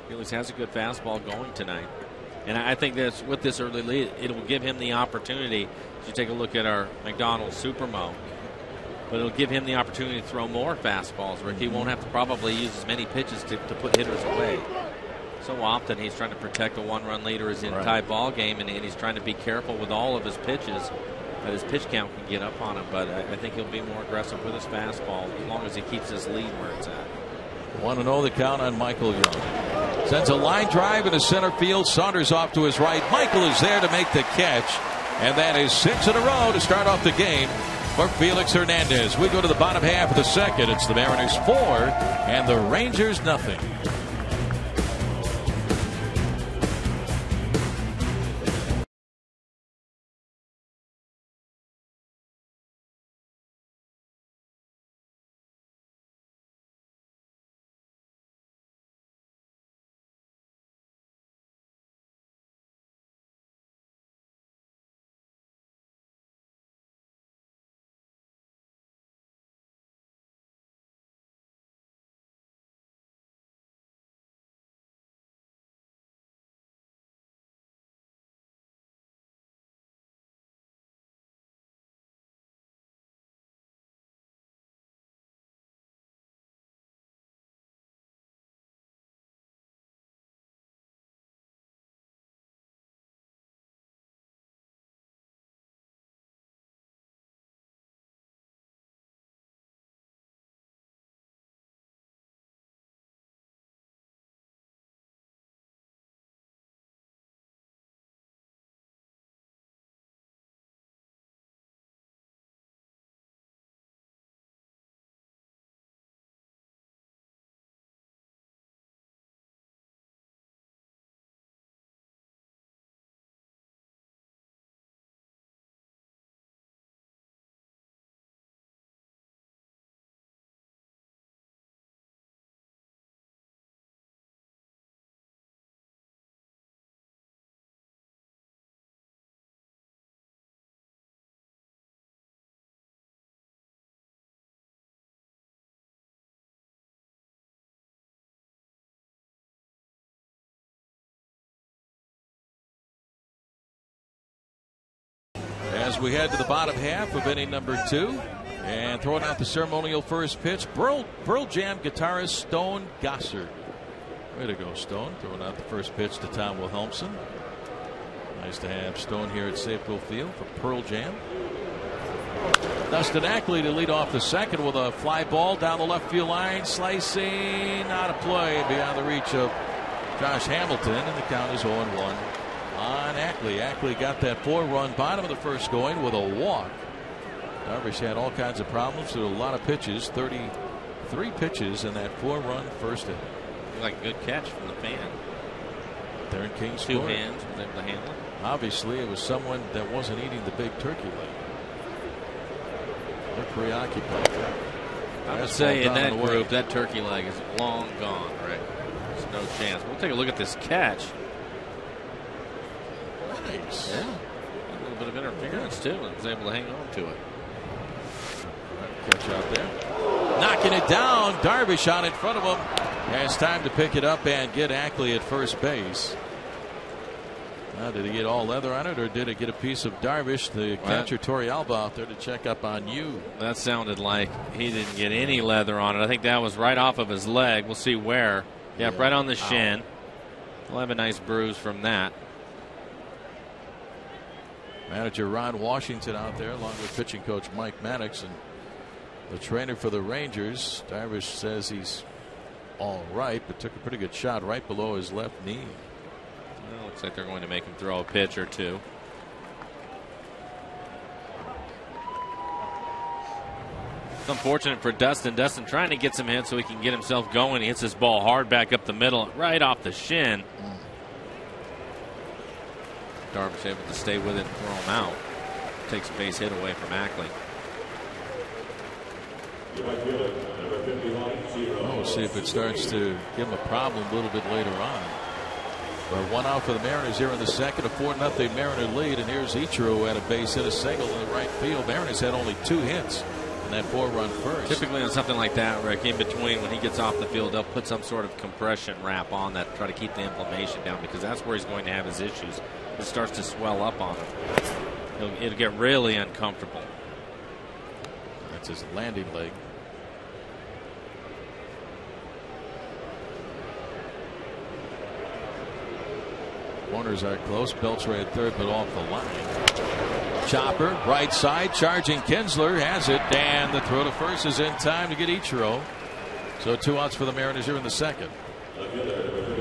Felix has a good fastball going tonight. And I think that with this early lead, it will give him the opportunity. If you take a look at our McDonald's Supermo, but it'll give him the opportunity to throw more fastballs. Ricky won't have to probably use as many pitches to put hitters away. So often he's trying to protect a 1-run lead or his tie ball game, and he's trying to be careful with all of his pitches that his pitch count can get up on him. But I think he'll be more aggressive with his fastball as long as he keeps his lead where it's at. 1-0 the count on Michael Young. Sends a line drive into center field. Saunders off to his right. Michael is there to make the catch, and that is 6 in a row to start off the game for Felix Hernandez. We go to the bottom half of the second. It's the Mariners 4 and the Rangers nothing. as we head to the bottom half of inning number 2. And throwing out the ceremonial first pitch, Pearl Jam guitarist Stone Gossard. Way to go, Stone. Throwing out the first pitch to Tom Wilhelmsen. Nice to have Stone here at Safeco Field for Pearl Jam. Dustin Ackley to lead off the second with a fly ball down the left field line. Slicing out of play beyond the reach of Josh Hamilton. And the count is 0-1 on Ackley. Ackley got that 4-run bottom of the first going with a walk. Darvish had all kinds of problems. There were a lot of pitches, 33 pitches in that 4-run first inning. Like a good catch from the fan. Darren King Two scored. hands was able to handle it. Obviously, it was someone that wasn't eating the big turkey leg. They're preoccupied. I would say in that group, that turkey leg is long gone, Rick. There's no chance. We'll take a look at this catch. Nice. Yeah. A little bit of interference, too, and was able to hang on to it. Catch out there. Knocking it down. Darvish out in front of him. Has time to pick it up and get Ackley at first base. Now, did he get all leather on it, or did it get a piece of Darvish, the catcher Torrealba, out there to check up on you? That sounded like he didn't get any leather on it. I think that was right off of his leg. We'll see where. Yeah, right on the shin. We'll have a nice bruise from that. Manager Ron Washington out there, along with pitching coach Mike Maddox, and the trainer for the Rangers. Darvish says he's all right, but took a pretty good shot right below his left knee. Well, looks like they're going to make him throw a pitch or two. It's unfortunate for Dustin. Dustin trying to get some hits so he can get himself going. He hits this ball hard back up the middle, right off the shin. Darvish able to stay with it and throw him out. Takes a base hit away from Ackley. We'll see if it starts to give him a problem a little bit later on. But 1 out for the Mariners here in the second. A 4-0 Mariner lead. And here's Ichiro at a base hit, a single in the right field. Mariners had only 2 hits in that 4-run first. Typically on something like that, Rick, in between when he gets off the field, they'll put some sort of compression wrap on that to try to keep the inflammation down, because that's where he's going to have his issues. It starts to swell up on him. It'll get really uncomfortable. That's his landing leg. Corners are close. Beltre at third, but off the line. Chopper, right side, charging Kinsler, has it, and the throw to first is in time to get Ichiro. So 2 outs for the Mariners here in the second.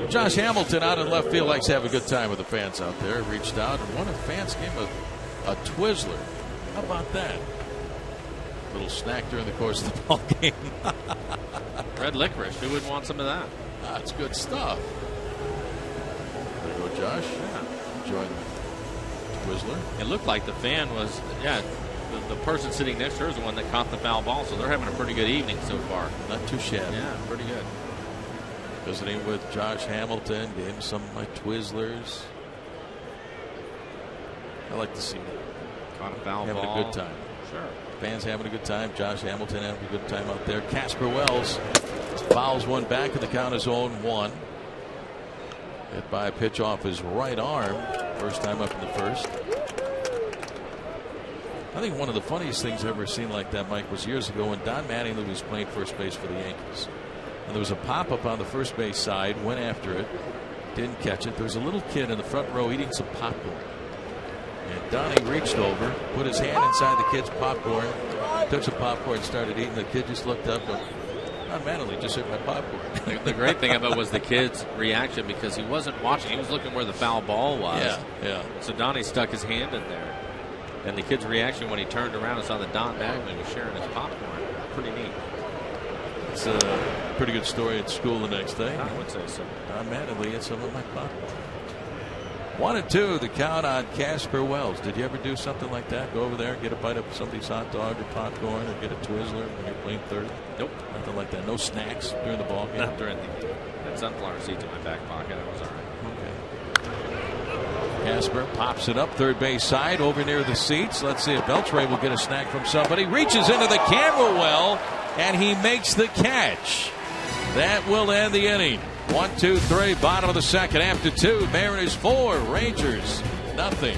Josh Hamilton out in left field likes to have a good time with the fans out there. Reached out, and one of the fans gave him a Twizzler. How about that? Little snack during the course of the ball game. Red licorice. Who would want some of that? That's good stuff. There you go, Josh. Yeah. Enjoying the Twizzler. It looked like the fan was, the person sitting next to her is the one that caught the foul ball, so they're having a pretty good evening so far. Not too shabby. Yeah, pretty good. Visiting with Josh Hamilton, gave him some of my Twizzlers. I like to see him. Caught a foul having ball. A good time. Sure. Fans having a good time. Josh Hamilton having a good time out there. Casper Wells fouls one back, and the count is 0-1. Hit by a pitch off his right arm. First time up in the first. I think one of the funniest things I've ever seen like that, Mike, was years ago when Don Mattingly was playing first base for the Yankees. And there was a pop-up on the first base side, went after it, didn't catch it. There was a little kid in the front row eating some popcorn. And Donnie reached over, put his hand inside the kid's popcorn, took some popcorn and started eating. The kid just looked up and, Don Mattingly just ate my popcorn. The great thing about it was the kid's reaction, because he wasn't watching. He was looking where the foul ball was. Yeah. So Donnie stuck his hand in there. And the kid's reaction when he turned around and saw that Don Mattingly was sharing his popcorn. Pretty neat. It's a pretty good story at school the next day. I would say so. Don Mattingly ate some of my popcorn. 1-2, the count on Casper Wells. Did you ever do something like that? Go over there, get a bite of somebody's hot dog or popcorn, or get a Twizzler when you're playing third? Nope. Nothing like that. No snacks during the ball game? Not during the game. Had sunflower seeds in my back pocket. It was all right. Okay. Casper pops it up third base side over near the seats. Let's see if Beltre will get a snack from somebody. Reaches into the camera well, and he makes the catch. That will end the inning. 1, 2, 3, bottom of the second. After 2, Mariners 4, Rangers nothing.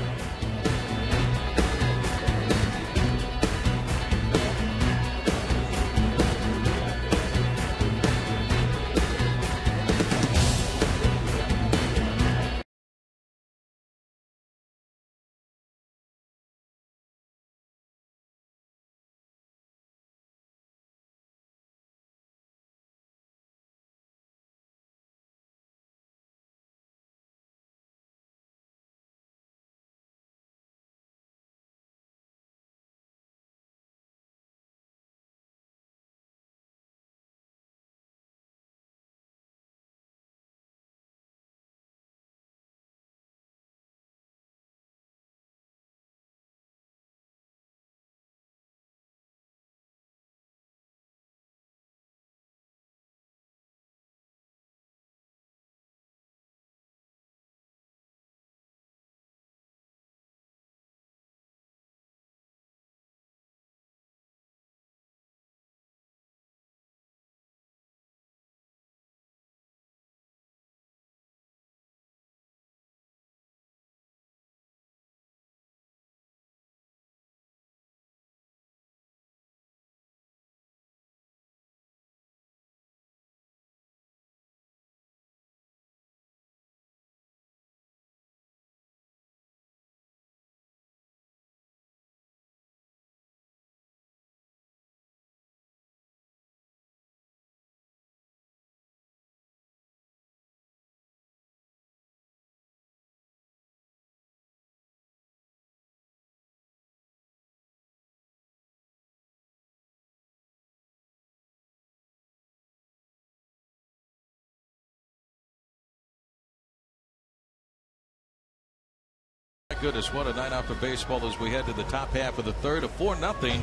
goodness, what a night out for baseball as we head to the top half of the third. A 4-0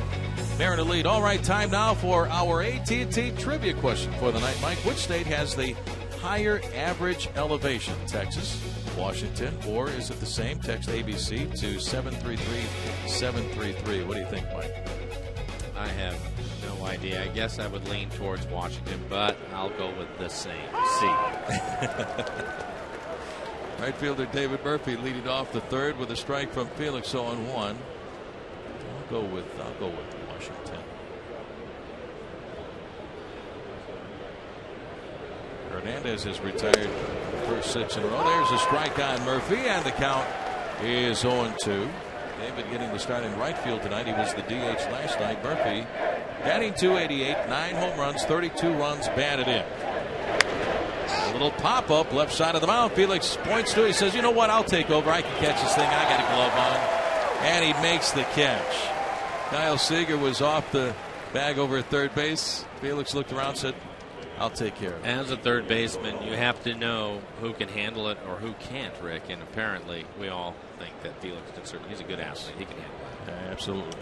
Mariner lead. All right, time now for our AT&T trivia question for the night. Mike, which state has the higher average elevation? Texas, Washington, or is it the same? Text ABC to 733-733. What do you think, Mike? I have no idea. I guess I would lean towards Washington, but I'll go with the same. C. Right fielder David Murphy leading off the third with a strike from Felix 0-1. I'll go with Washington. Hernandez has retired the first 6 in a row. There's a strike on Murphy, and the count is 0-2. David getting the start in right field tonight. He was the DH last night. Murphy batting .288, 9 home runs, 32 runs batted in. A little pop-up left side of the mound. Felix points to it. He says, you know what, I'll take over. I can catch this thing. I got a glove on. And he makes the catch. Kyle Seager was off the bag over at third base. Felix looked around and said, I'll take care of it. As a third baseman, you have to know who can handle it or who can't, Rick. And apparently, we all think that Felix can certainly. He's a good athlete. He can handle it. Absolutely.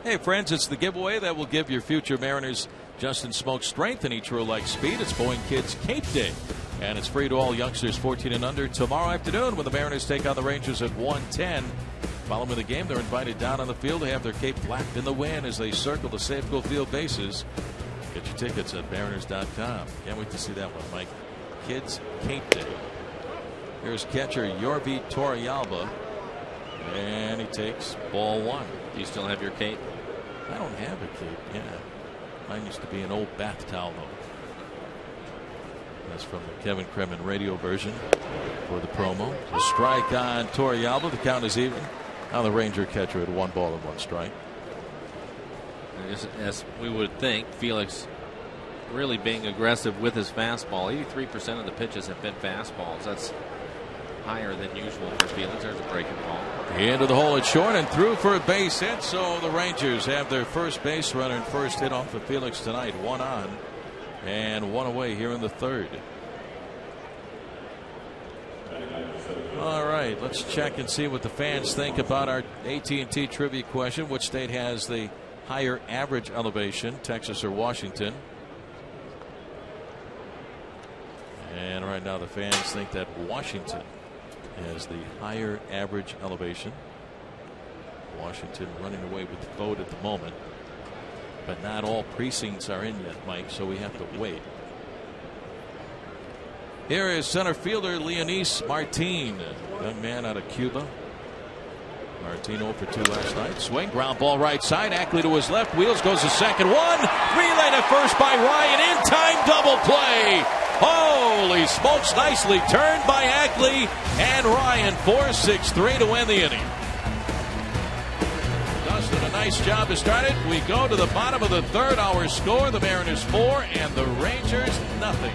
Hey, friends, it's the giveaway that will give your future Mariners Justin Smoke strength and each row like speed. It's Boeing Kids Cape Day, and it's free to all youngsters 14 and under tomorrow afternoon when the Mariners take on the Rangers at 1:10. Following the game, they're invited down on the field to have their cape flapped in the wind as they circle the Safeco Field bases. Get your tickets at Mariners.com. Can't wait to see that one, Mike. Kids Cape Day. Here's catcher Yorvi Torrealba, and he takes ball 1. Do you still have your cape? I don't have a cape. Yeah. Mine used to be an old bath towel, though. That's from the Kevin Kremen radio version for the promo. A strike on Torrealba. The count is even. Now the Ranger catcher had 1 ball and 1 strike. As we would think, Felix really being aggressive with his fastball. 83% of the pitches have been fastballs. That's higher than usual for Felix. There's a breaking ball. Into the hole at short and through for a base hit. So the Rangers have their first base runner and first hit off of Felix tonight. 1 on and 1 away here in the third. All right, let's check and see what the fans think about our AT&T trivia question. Which state has the higher average elevation, Texas or Washington? And right now the fans think that Washington has the higher average elevation. Washington running away with the vote at the moment, but not all precincts are in yet, Mike, so we have to wait. Here is center fielder Leonys Martin, young man out of Cuba. Martin 0 for 2 last night. Swing, ground ball right side. Ackley to his left. Wheels goes to second. 1. Relay to first by Ryan. In time double play. Holy smokes. Nicely turned by Ackley and Ryan. 4-6-3 to win the inning. Dustin, a nice job to start it. We go to the bottom of the third. Our score, the Mariners 4 and the Rangers nothing.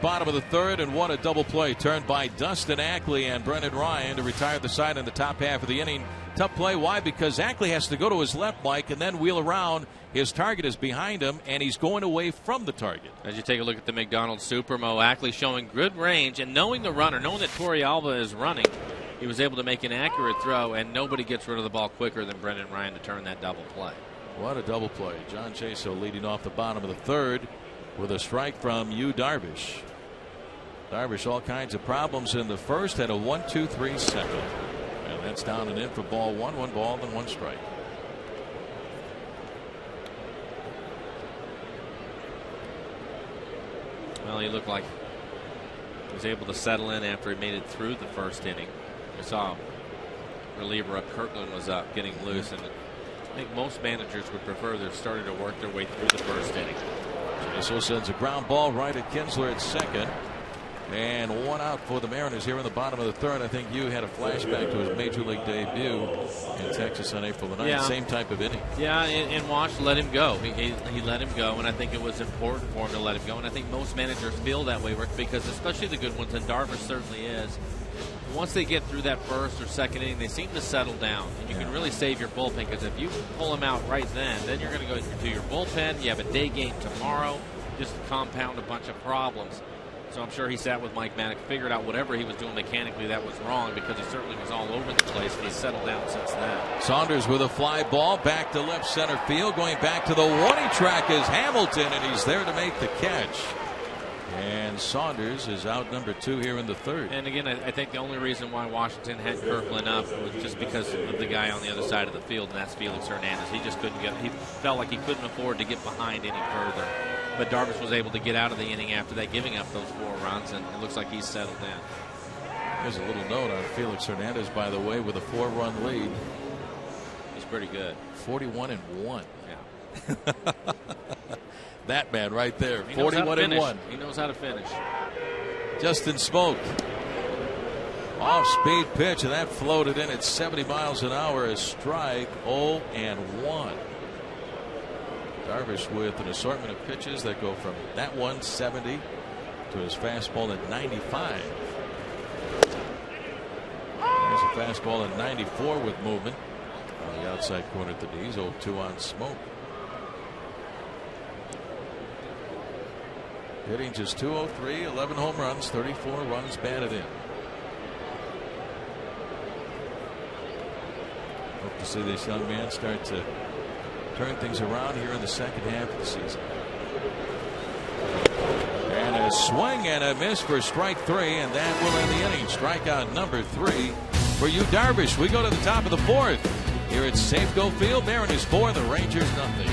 bottom of the third, and what a double play turned by Dustin Ackley and Brendan Ryan to retire the side in the top half of the inning. Tough play. Why? Because Ackley has to go to his left, Mike, and then wheel around. His target is behind him, and he's going away from the target. As you take a look at the McDonald's Supermo, Ackley showing good range, and knowing the runner, knowing that Torrealba is running, he was able to make an accurate throw, and nobody gets rid of the ball quicker than Brendan Ryan to turn that double play. What a double play. John Chaso leading off the bottom of the third with a strike from Yu Darvish. Darvish all kinds of problems in the first, had a 1-2-3 second. And that's down and in for ball one. 1 ball and 1 strike. Well, he looked like he was able to settle in after he made it through the first inning. We saw reliever up, Kirkland was up, getting loose, and I think most managers would prefer they're starting to work their way through the first inning. Chaso sends a ground ball right at Kinsler at second. And 1 out for the Mariners here in the bottom of the third. I think you had a flashback to his Major League debut in Texas on April the 9th. Yeah. Same type of inning. Yeah, and Wash let him go. He let him go, and I think it was important for him to let him go. And I think most managers feel that way, Rick, because especially the good ones, and Darvish certainly is, once they get through that first or second inning, they seem to settle down. And you can really save your bullpen, because if you pull him out right then you're going to go to your bullpen. You have a day game tomorrow. Just compound a bunch of problems. So I'm sure he sat with Mike Maddox, figured out whatever he was doing mechanically that was wrong, because he certainly was all over the place, and he's settled down since then. Saunders with a fly ball back to left center field. Going back to the warning track is Hamilton, and he's there to make the catch. And Saunders is out number 2 here in the third. And again, I think the only reason why Washington had Kirkland up was just because of the guy on the other side of the field, and that's Felix Hernandez. He just couldn't get, he felt like he couldn't afford to get behind any further. But Darvish was able to get out of the inning after that, giving up those 4 runs, and it looks like he's settled in. There's a little note on Felix Hernandez, by the way, with a 4-run lead. He's pretty good. 41-1. Yeah. That man right there. 41-1. He knows how to finish. Justin Smoak. Off-speed pitch, and that floated in at 70 miles an hour. A strike. 0-1. Darvish with an assortment of pitches that go from that 170 to his fastball at 95. There's a fastball at 94 with movement on the outside corner at the knees. 0-2 on Smoak. Hitting just .203, 11 home runs, 34 runs batted in. Hope to see this young man start to turn things around here in the second half of the season. And a swing and a miss for strike 3, and that will end the inning. Strikeout number 3 for Yu Darvish. We go to the top of the 4th here at Safeco Field. Mariners 4, the Rangers nothing.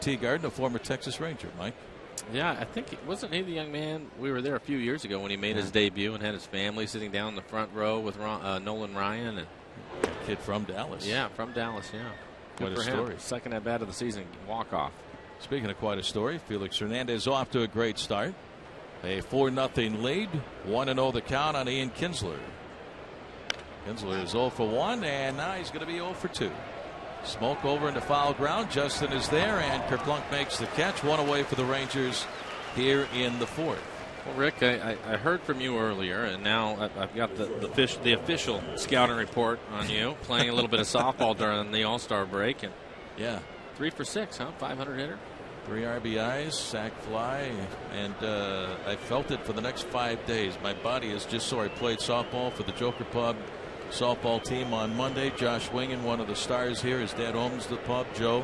Tea Garden, a former Texas Ranger, Mike. Yeah, I think wasn't he the young man? We were there a few years ago when he made his debut and had his family sitting down in the front row with Nolan Ryan. And kid from Dallas. Yeah, from Dallas, yeah. Quite Good a for story. him. Second at bat of the season, walk-off. Speaking of quite a story, Felix Hernandez off to a great start. A 4-0 lead. 1-0 the count on Ian Kinsler. Kinsler is 0 for 1, and now he's going to be 0 for 2. Smoke over into foul ground. Justin is there, and Kerplunk makes the catch. One away for the Rangers here in the fourth. Well, Rick, I heard from you earlier, and now I've got the official scouting report on you. Playing a little bit of softball during the All-Star break, and yeah, 3 for 6, huh? 500 hitter. 3 RBIs, sac fly, and I felt it for the next 5 days. My body is just sore. I played softball for the Joker Pub softball team on Monday. Josh Wingen, one of the stars here. His dad owns the pub, Joe,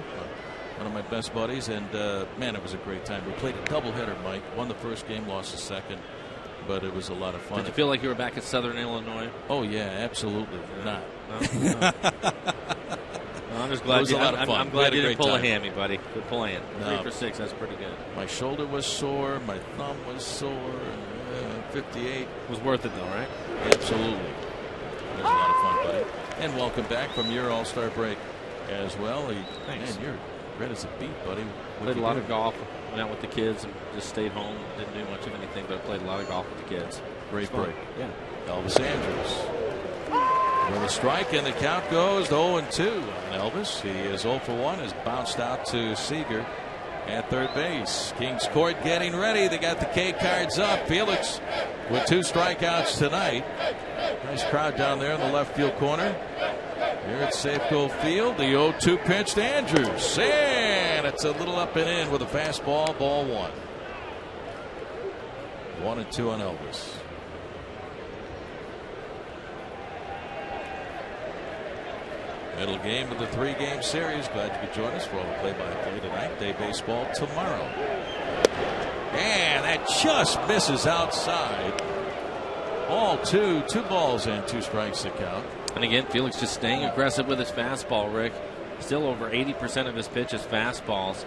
one of my best buddies, and man, it was a great time. We played a doubleheader, Mike. Won the first game, lost the second, but it was a lot of fun. Did you feel like you were back at Southern Illinois? Oh yeah, absolutely not. No. I'm just glad I'm glad you didn't pull a hammy, buddy. Good playing. No. 3 for 6, that's pretty good. My shoulder was sore, my thumb was sore. 58 was worth it though, right? Absolutely. It was a lot of fun, buddy. And welcome back from your All-Star break as well. Thanks. Man, you're red as a beet, buddy. Played a lot of golf. Went out with the kids and just stayed home. Didn't do much of anything, but I played a lot of golf with the kids. Great break. Yeah. Elvis Andrews. With a strike, and the count goes to 0-2 on Elvis. He is 0 for 1. Has bounced out to Seager at third base. Kings Court getting ready. They got the K cards up. Felix with 2 strikeouts tonight. Nice crowd down there in the left field corner. Here at Safeco Field, the 0-2 pitch to Andrews. And it's a little up and in with a fastball, ball 1. 1-2 on Elvis. Middle game of the 3-game series. Glad you could join us for all the play-by-play tonight. Day baseball tomorrow. And that just misses outside. Ball 2, 2 balls and 2 strikes to count. And again, Felix just staying aggressive with his fastball, Rick. Still over 80% of his pitches fastballs.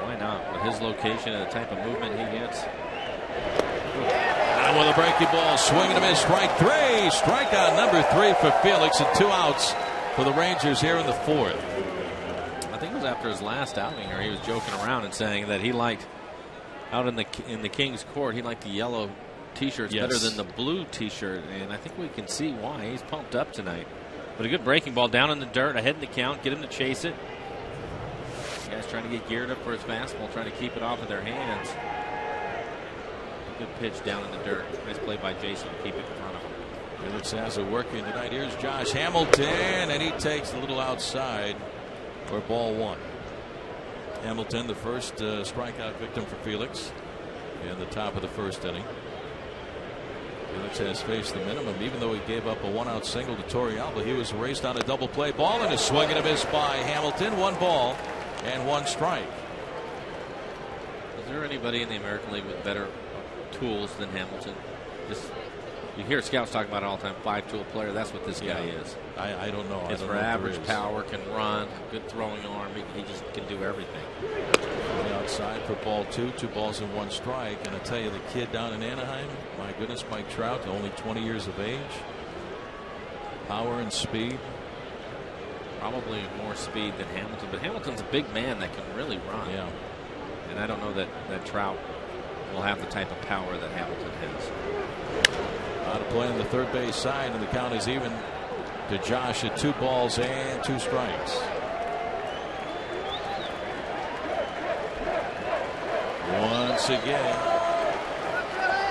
Why not? With his location and the type of movement he gets. And with a breaking ball, swinging and a miss, strike 3. Strikeout number 3 for Felix, and 2 outs for the Rangers here in the fourth. I think it was after his last outing, or he was joking around and saying that he liked, out in the King's Court, he liked the yellow T-shirts better than the blue T-shirt, and I think we can see why. He's pumped up tonight. But a good breaking ball down in the dirt, ahead in the count, get him to chase it. The guy's trying to get geared up for his fastball, trying to keep it off of their hands. Good pitch down in the dirt. Nice play by Jason to keep it in front of him. Felix has it working tonight. Here's Josh Hamilton, and he takes a little outside for ball 1. Hamilton, the first strikeout victim for Felix in the top of the first inning. Felix has faced the minimum, even though he gave up a 1-out single to Torrealba. He was raced on a double play ball, and a swing and a miss by Hamilton. 1 ball and 1 strike. Is there anybody in the American League with better tools than Hamilton? You hear scouts talk about it all the time. 5-tool player. That's what this guy is. I don't know. It's for average power, can run, good throwing arm. He just can do everything. On the outside for ball 2, 2 balls and 1 strike. And I tell you, the kid down in Anaheim, my goodness, Mike Trout, only 20 years of age. Power and speed. Probably more speed than Hamilton, but Hamilton's a big man that can really run. Yeah. And I don't know that Trout will have the type of power that Hamilton has. Out of play on the third base side, and the count is even to Josh at 2 balls and 2 strikes. Once again,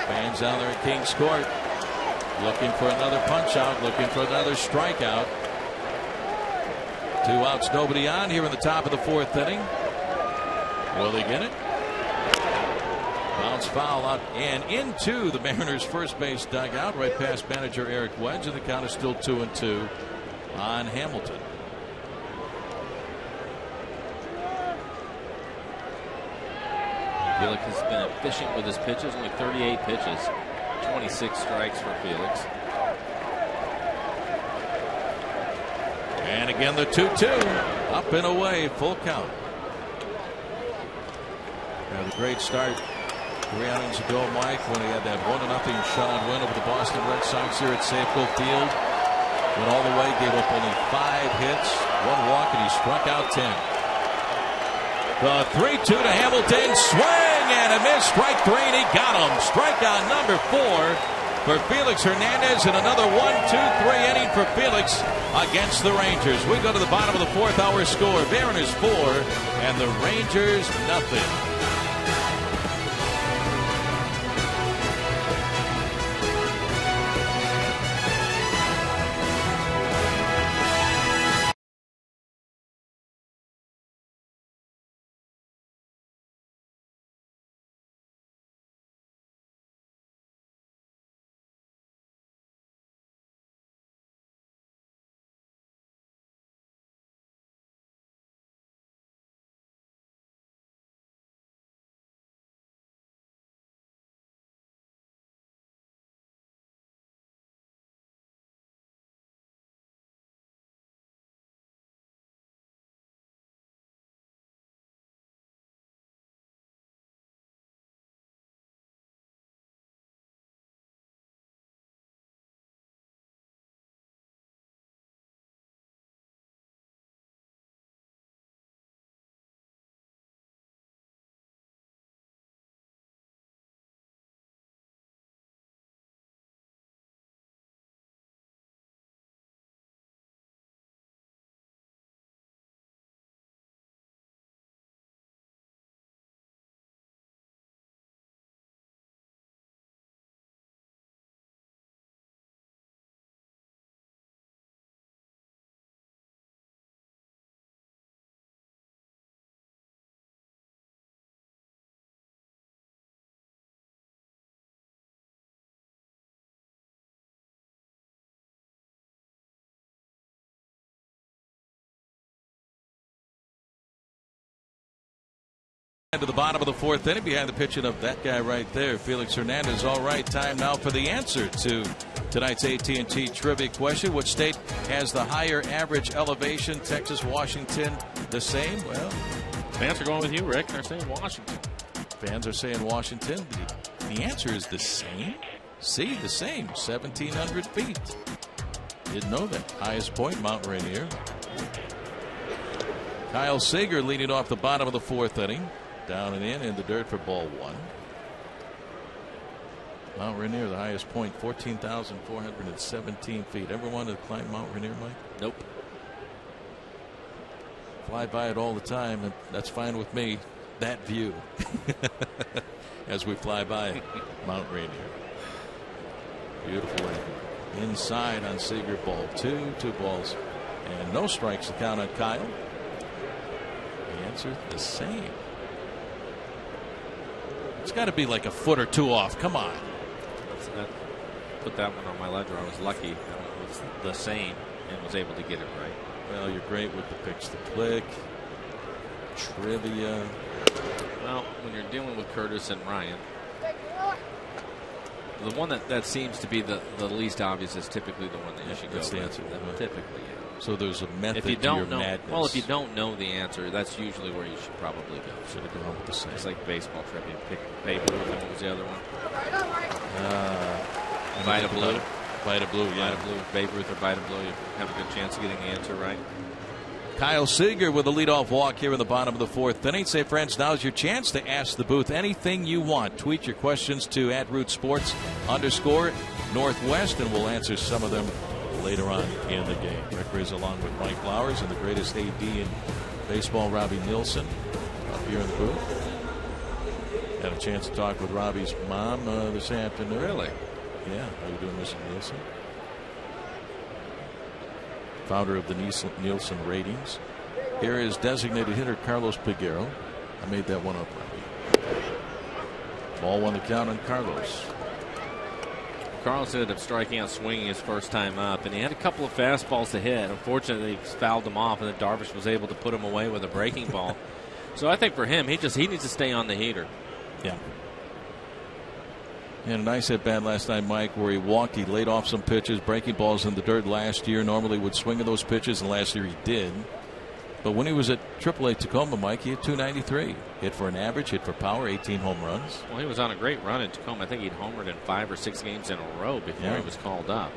fans down there at Kings Court looking for another punch out, looking for another strikeout. 2 outs, nobody on here in the top of the 4th inning. Will they get it? Bounce foul out and into the Mariners' first base dugout, right past manager Eric Wedge, and the count is still 2-2 on Hamilton. Felix has been efficient with his pitches, only 38 pitches, 26 strikes for Felix. And again, the 2-2. Up and away, full count. Had a great start 3 innings ago, Mike, when he had that 1-0 shutout win over the Boston Red Sox here at Safeco Field. Went all the way, gave up only 5 hits, 1 walk, and he struck out 10. The 3-2 to Hamilton, swing and a miss, strike 3, and he got him. Strikeout number 4 for Felix Hernandez, and another 1-2-3 inning for Felix against the Rangers. We go to the bottom of the 4th hour score. Mariners 4 and the Rangers nothing. To the bottom of the 4th inning, behind the pitching of that guy right there, Felix Hernandez. All right, time now for the answer to tonight's AT&T trivia question. Which state has the higher average elevation? Texas, Washington, the same? Well, Fans are going with you, Rick. They're saying Washington. Fans are saying Washington. The answer is the same. See, the same, 1,700 feet. Didn't know that. Highest point, Mount Rainier. Kyle Seager leading off the bottom of the 4th inning. Down and in the dirt for ball 1. Mount Rainier, the highest point, 14,417 feet. Ever wanted to climb Mount Rainier, Mike? Nope. Fly by it all the time, and that's fine with me. That view as we fly by Mount Rainier. Beautiful inside on Seager, ball 2, 2 balls, and no strikes to count on Kyle. The answer the same. It's got to be like a foot or 2 off. Come on. Put that one on my ledger. I was lucky. It was the same and was able to get it right. Well, you're great with the picks to click, trivia. Well, when you're dealing with Curtis and Ryan, the one that seems to be the least obvious is typically the one that you should go with. The answer. Typically, yeah. So there's a method if you don't to your madness. Well, if you don't know the answer, that's usually where you should probably go. Should have gone with the same. It's like baseball trivia. Pick Babe Ruth, and what was the other one? Vita Blue. Vita Blue, yeah. Vita Blue, Babe Ruth or Vita Blue. You have a good chance of getting the answer right. Kyle Seager with a leadoff walk here in the bottom of the 4th inning. Say, friends, now's your chance to ask the booth anything you want. Tweet your questions to @RootSports_Northwest, and we'll answer some of them later on in the game. Rick Riz along with Mike Flowers and the greatest AD in baseball, Robbie Nielsen, up here in the booth. Had a chance to talk with Robbie's mom this afternoon. Really? Yeah. How you doing, Mr. Nielsen? Founder of the Nielsen ratings. Here is designated hitter Carlos Peguero. I made that one up, Robbie. Ball 1 to count on Carlos. Carlos ended up striking out swinging his first time up, and he had a couple of fastballs to hit. Unfortunately, he fouled them off, and then Darvish was able to put him away with a breaking ball. So I think for him, he needs to stay on the heater. Yeah. He had a nice at bat last night, Mike, where he walked, he laid off some pitches, breaking balls in the dirt last year. Normally would swing at those pitches, and last year he did. But when he was at AAA Tacoma, Mike, he hit .293. Hit for an average, hit for power, 18 home runs. Well, he was on a great run in Tacoma. I think he'd homered in 5 or 6 games in a row before he was called up.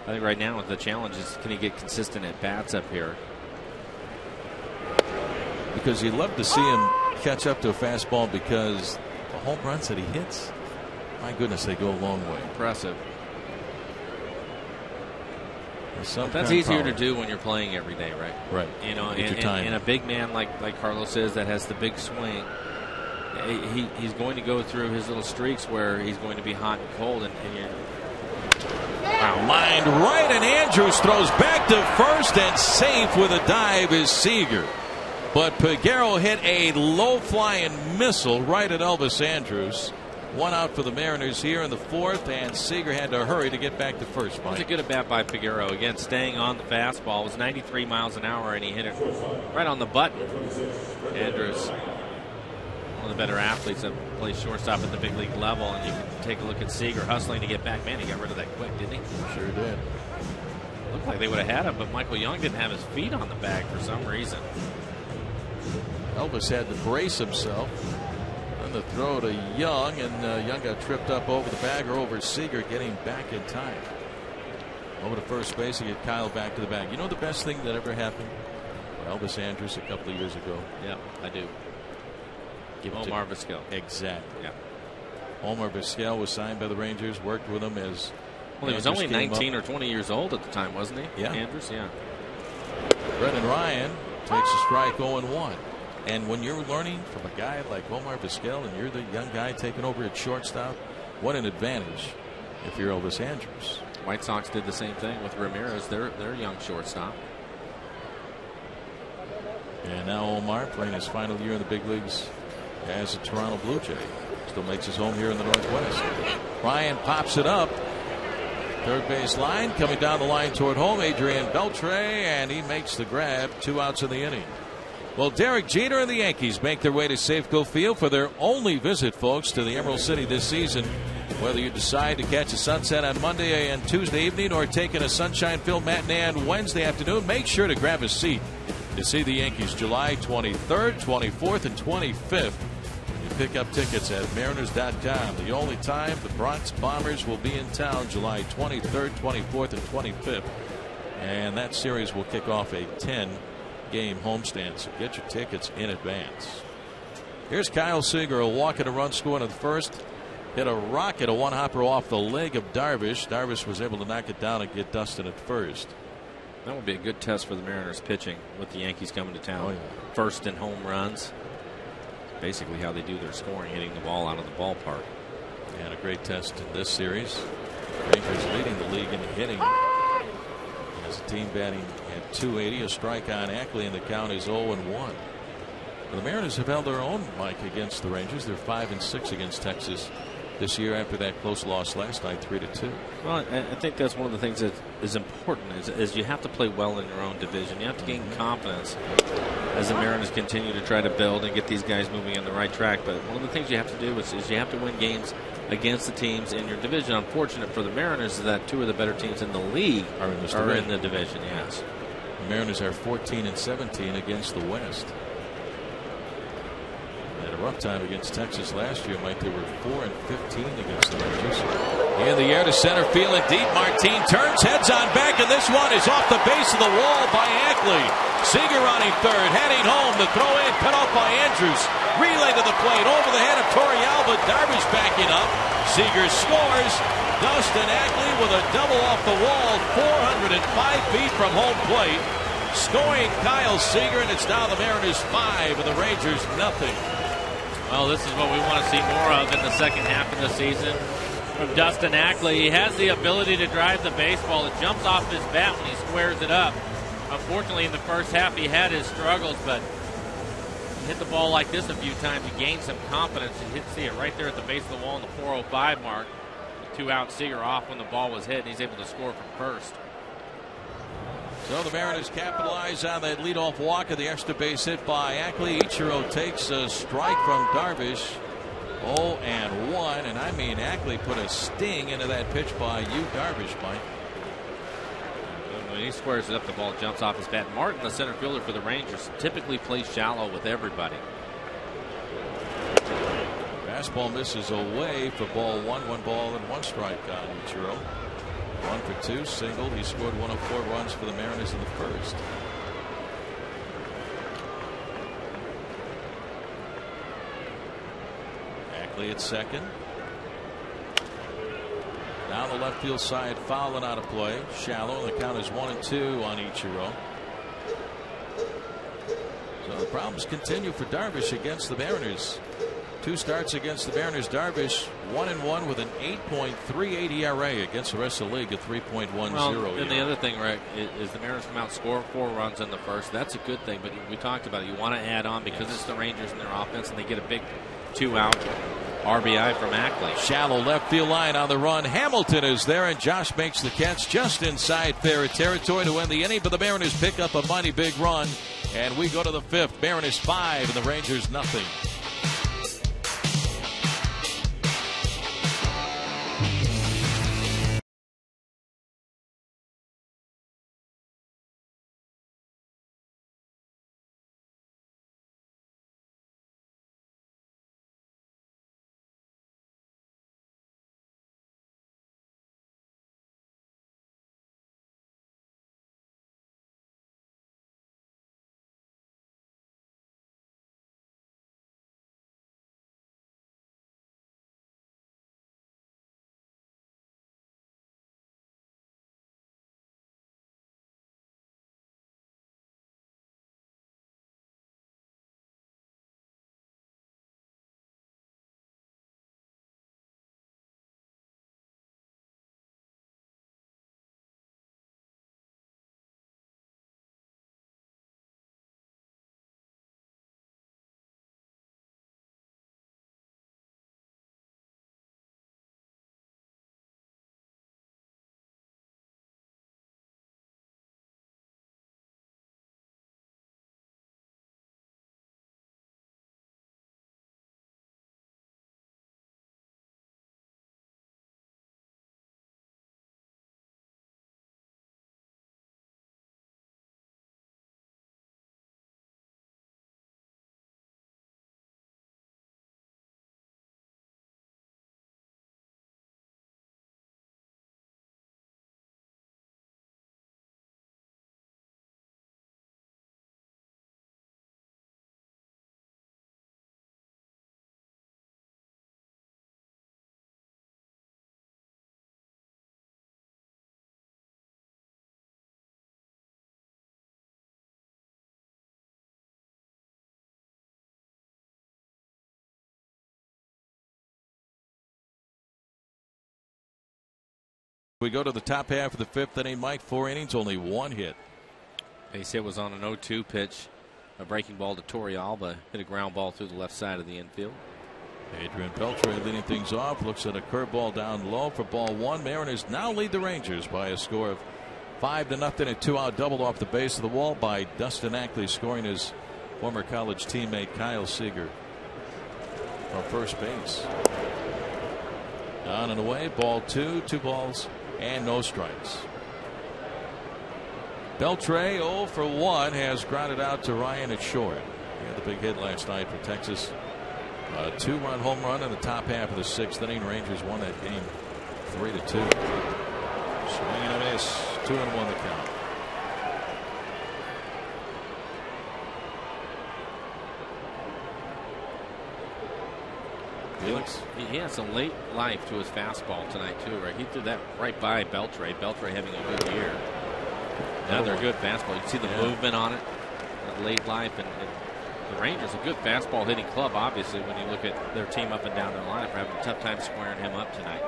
I think right now the challenge is, can he get consistent at bats up here? Because you love to see him catch up to a fastball, because the home runs that he hits, my goodness, they go a long way. Impressive. That's easier to do when you're playing every day, right? Right. You know, and a big man like Carlos is, that has the big swing, he's going to go through his little streaks where he's going to be hot and cold, and wow, lined right, and Andrews throws back to first, and safe with a dive is Seager. But Peguero hit a low-flying missile right at Elvis Andrews. 1 out for the Mariners here in the 4th, and Seager had to hurry to get back to first. It was a good at bat by Peguero. Again, staying on the fastball. It was 93 miles an hour, and he hit it right on the button. Andrews, one of the better athletes that plays shortstop at the big league level, and you can take a look at Seager hustling to get back. Man, he got rid of that quick, didn't he? Sure did. Looked like they would have had him, but Michael Young didn't have his feet on the bag for some reason. Elvis had to brace himself. The throw to Young, and Young got tripped up over the bag, or over Seager, getting back in time. Over to first base and get Kyle back to the bag. You know the best thing that ever happened for Elvis Andrews a couple of years ago? Yeah, I do. Give Omar Vizquel. Exactly. Yeah. Omar Vizquel was signed by the Rangers, worked with him as. Well, he was only 19 or 20 years old at the time, wasn't he? Yeah. Andrews, yeah. Brendan Ryan takes a strike, 0-1. And when you're learning from a guy like Omar Vizquel, and you're the young guy taking over at shortstop, what an advantage if you're Elvis Andrews. White Sox did the same thing with Ramirez, their young shortstop. And now Omar, playing his final year in the big leagues as a Toronto Blue Jay, still makes his home here in the Northwest. Ryan pops it up. Third base line, coming down the line toward home, Adrian Beltre, and he makes the grab. 2 outs in the inning. Well, Derek Jeter and the Yankees make their way to Safeco Field for their only visit, folks, to the Emerald City this season. Whether you decide to catch a sunset on Monday and Tuesday evening, or take in a sunshine-filled matinee on Wednesday afternoon, make sure to grab a seat to see the Yankees July 23rd, 24th, and 25th. You pick up tickets at Mariners.com. The only time the Bronx Bombers will be in town, July 23rd, 24th, and 25th. And that series will kick off a 10-game homestand, so get your tickets in advance. Here's Kyle Seager, a walk and a run scored in the first. Hit a rocket, a one-hopper off the leg of Darvish. Darvish was able to knock it down and get Dustin at first. That would be a good test for the Mariners pitching with the Yankees coming to town. Oh, yeah. First in home runs. Basically how they do their scoring, hitting the ball out of the ballpark. And a great test in this series. Rangers leading the league in hitting. As a team batting at .280, a strike on Ackley, and the count is 0-1. The Mariners have held their own, Mike, against the Rangers. They're 5-6 against Texas this year after that close loss last night, 3-2. Well, I think that's one of the things that is important is you have to play well in your own division. You have to gain confidence as the Mariners continue to try to build and get these guys moving on the right track. But one of the things you have to do is you have to win games against the teams in your division. Unfortunate for the Mariners is that 2 of the better teams in the league are in the division. Yes, the Mariners are 14-17 against the West. Rough time against Texas last year, Mike. They were 4-15 against the Rangers. In the air to center field and deep. Martin turns, heads on back, and this one is off the base of the wall by Ackley. Seager running third, heading home. The throw in, cut off by Andrews. Relay to the plate, over the head of Torrealba. Darvish backing up. Seager scores. Dustin Ackley with a double off the wall, 405 feet from home plate. Scoring Kyle Seager, and it's now the Mariners 5 and the Rangers nothing. Well, this is what we want to see more of in the second half of the season from Dustin Ackley. He has the ability to drive the baseball. It jumps off his bat when he squares it up. Unfortunately, in the first half, he had his struggles, but he hit the ball like this a few times. He gained some confidence. You hit see it right there at the base of the wall in the 405 mark. The 2-out Seager off when the ball was hit, and he's able to score from first. So the Mariners capitalize on that leadoff walk of the extra base hit by Ackley. Ichiro takes a strike from Darvish. 0-1, and I mean Ackley put a sting into that pitch by Darvish, Mike. When he squares it up, the ball jumps off his bat. Martin, the center fielder for the Rangers, typically plays shallow with everybody. Fastball misses away for ball 1. 1 ball and 1 strike on Ichiro. 1 for 2, singled. He scored 1 of 4 runs for the Mariners in the first. Ackley at second. Down the left field side, foul and out of play. Shallow. The count is 1-2 on Ichiro. So the problems continue for Darvish against the Mariners. 2 starts against the Mariners. Darvish 1-1 with an 8.38 ERA against the rest of the league at 3.10. Well, and the other thing, Rick, is the Mariners come out, score 4 runs in the first. That's a good thing, but we talked about it. You want to add on because it's the Rangers and their offense, and they get a big 2-out RBI from Ackley. Shallow left field line on the run. Hamilton is there, and Josh makes the catch just inside fair territory to end the inning, but the Mariners pick up a mighty big run, and we go to the 5th. Mariners 5 and the Rangers nothing. We go to the top half of the 5th inning. Mike, 4 innings, only 1 hit. Base hit was on an 0-2 pitch. A breaking ball to Torrealba. Hit a ground ball through the left side of the infield. Adrian Beltre leading things off. Looks at a curveball down low for ball 1. Mariners now lead the Rangers by a score of 5-0. A 2-out double off the base of the wall by Dustin Ackley, scoring his former college teammate Kyle Seager from first base. On and away, ball 2, 2 balls and no strikes. Beltre 0 for 1 has grounded out to Ryan at short. He had the big hit last night for Texas. A 2-run home run in the top half of the 6th inning. Rangers won that game 3-2. Swing and a miss. 2-1 the count. Felix. He has a late life to his fastball tonight too, right? He threw that right by Beltre. Beltre having a good year. Another good fastball. You can see the movement on it. That late life, and the Rangers a good fastball hitting club. Obviously, when you look at their team up and down their lineup, are having a tough time squaring him up tonight.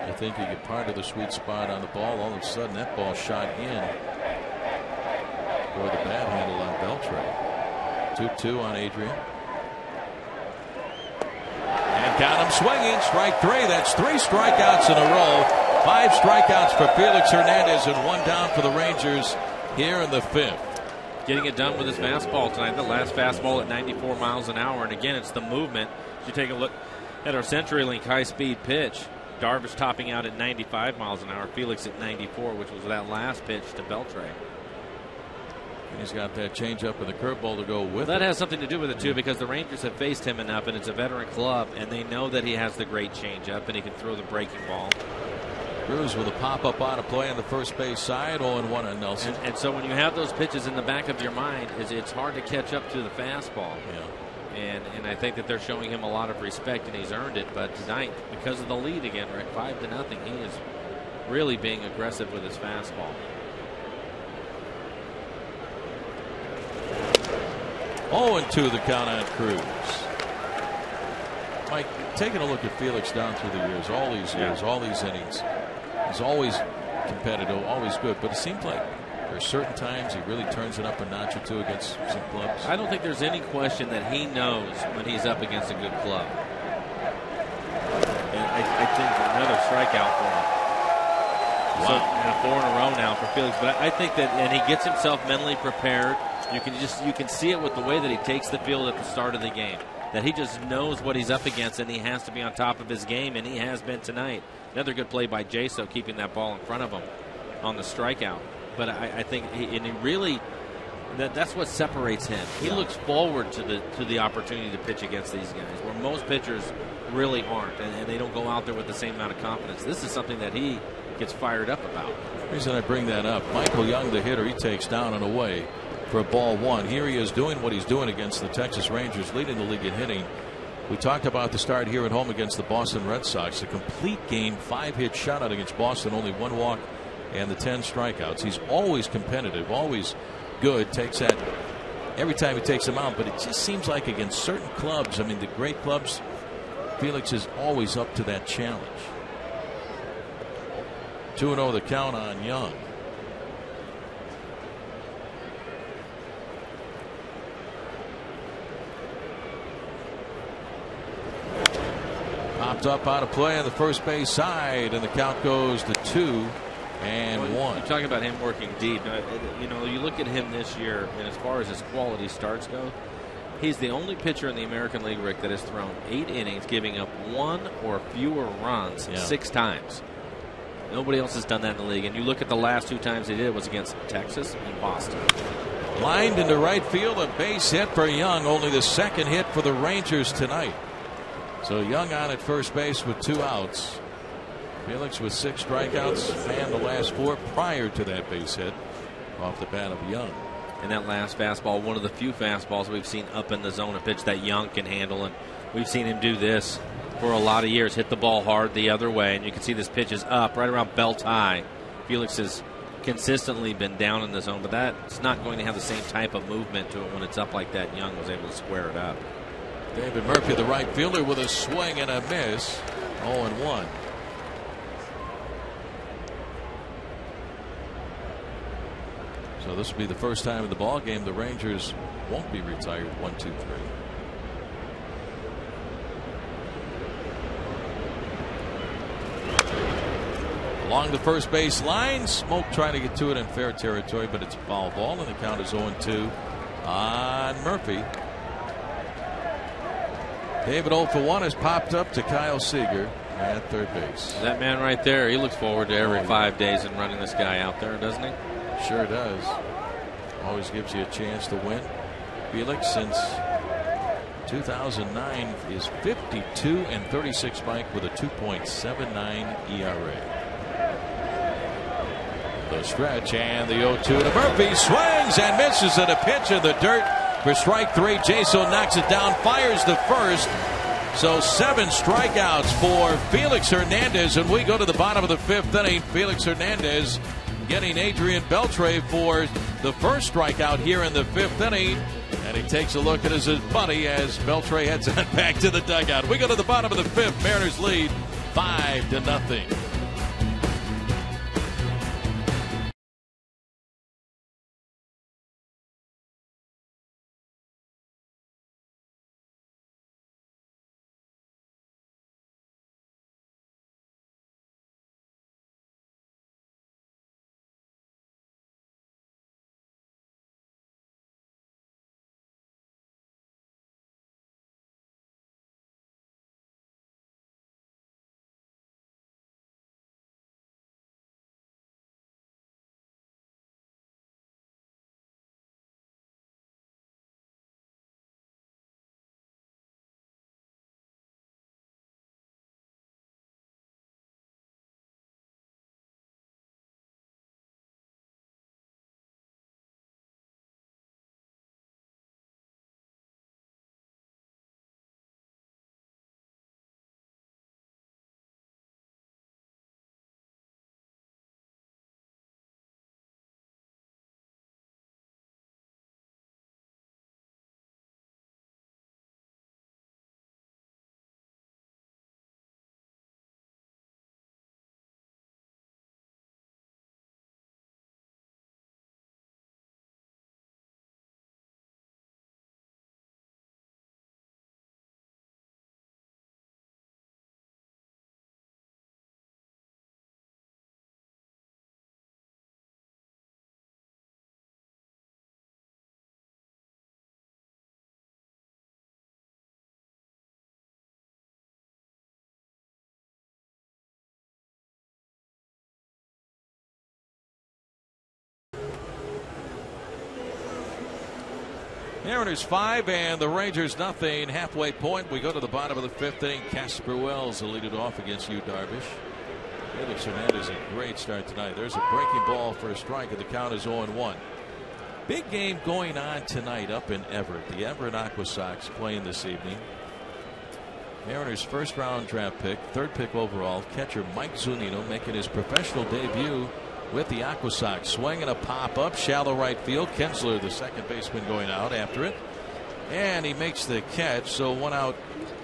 I think you get part of the sweet spot on the ball. All of a sudden, that ball shot in for the bat handle on Beltre. 2-2 on Adrian. And got him swinging. Strike 3. That's 3 strikeouts in a row. 5 strikeouts for Felix Hernandez and 1 down for the Rangers here in the 5th. Getting it done with his fastball tonight. The last fastball at 94 miles an hour. And again, it's the movement. You take a look At our CenturyLink high-speed pitch, Darvish topping out at 95 miles an hour, Felix at 94, which was that last pitch to Beltre. He's got that changeup and the curveball to go with That it. has something to do with it, too, because the Rangers have faced him enough, and it's a veteran club, and they know that he has the great changeup, and he can throw the breaking ball. Cruz with a pop-up on a play on the first base side, 0-1 on Nelson. And so when you have those pitches in the back of your mind, it's hard to catch up to the fastball. Yeah. And I think that they're showing him a lot of respect, and he's earned it. But tonight, because of the lead again, Rick, 5-0, he is really being aggressive with his fastball. 0-2 the count on Cruz. Mike, taking a look at Felix down through the years, all these years, all these innings, he's always competitive, always good. But it seems like there are certain times he really turns it up a notch or two against some clubs. I don't think there's any question that he knows when he's up against a good club. And I think another strikeout for him. Wow. So, and 4 in a row now for Felix. But I think that, and he gets himself mentally prepared. You can see it with the way that he takes the field at the start of the game. That he just knows what he's up against, and he has to be on top of his game, and he has been tonight. Another good play by Jaso, keeping that ball in front of him on the strikeout. But I think he really, that's what separates him. He looks forward to the opportunity to pitch against these guys, where most pitchers really aren't, and they don't go out there with the same amount of confidence. This is something that he gets fired up about. The reason I bring that up, Michael Young, the hitter, he takes down and away for ball 1. Here he is doing what he's doing against the Texas Rangers, leading the league in hitting. We talked about the start here at home against the Boston Red Sox. A complete game, 5-hit shutout against Boston, only 1 walk and the 10 strikeouts. He's always competitive, always good. Takes that every time he takes them out, but it just seems like against certain clubs, I mean the great clubs, Felix is always up to that challenge. 2-0 the count on Young. Popped up out of play on the first base side, and the count goes to 2-1. You're talking about him working deep. You know, you look at him this year, and as far as his quality starts go, he's the only pitcher in the American League, Rick, that has thrown 8 innings, giving up 1 or fewer runs 6 times. Nobody else has done that in the league. And you look at the last 2 times he did, it was against Texas and Boston. Lined into right field, a base hit for Young, only the second hit for the Rangers tonight. So Young on at first base with 2 outs. Felix with 6 strikeouts and the last 4 prior to that base hit off the bat of Young. And that last fastball, one of the few fastballs we've seen up in the zone, a pitch that Young can handle. And we've seen him do this for a lot of years, hit the ball hard the other way. And you can see this pitch is up right around belt high. Felix has consistently been down in the zone, but that's not going to have the same type of movement to it when it's up like that. Young was able to square it up. David Murphy, the right fielder, with a swing and a miss. 0-1. So this will be the first time in the ball game the Rangers won't be retired. 1-2-3. Along the first base line, Smoke trying to get to it in fair territory, but it's a foul ball, and the count is 0-2 on Murphy. David 0 for 1 has popped up to Kyle Seager at third base. That man right there, he looks forward to every 5 days and running this guy out there, doesn't he? Sure does. Always gives you a chance to win. Felix, since 2009, is 52-36 Mike with a 2.79 ERA. The stretch and the 0-2 to Murphy. Swings and misses at a pitch in the dirt for strike 3. Jaso knocks it down, fires the first. So 7 strikeouts for Felix Hernandez, and we go to the bottom of the 5th inning. Felix Hernandez getting Adrian Beltre for the first strikeout here in the 5th inning. And he takes a look at his buddy as Beltre heads on back to the dugout. We go to the bottom of the 5th. Mariners lead 5-0. Mariners 5 and the Rangers nothing. Halfway point. We go to the bottom of the 5th inning. Casper Wells will lead it off against Yu Darvish. Felix Hernandez a great start tonight. There's a breaking ball for a strike, and the count is 0-1. Big game going on tonight up in Everett. The Everett Aqua Sox playing this evening. Mariners' first round draft pick, 3rd pick overall, catcher Mike Zunino making his professional debut with the Aqua Sox. Swinging a pop up, shallow right field. Kinsler, the second baseman, going out after it. And he makes the catch. So 1 out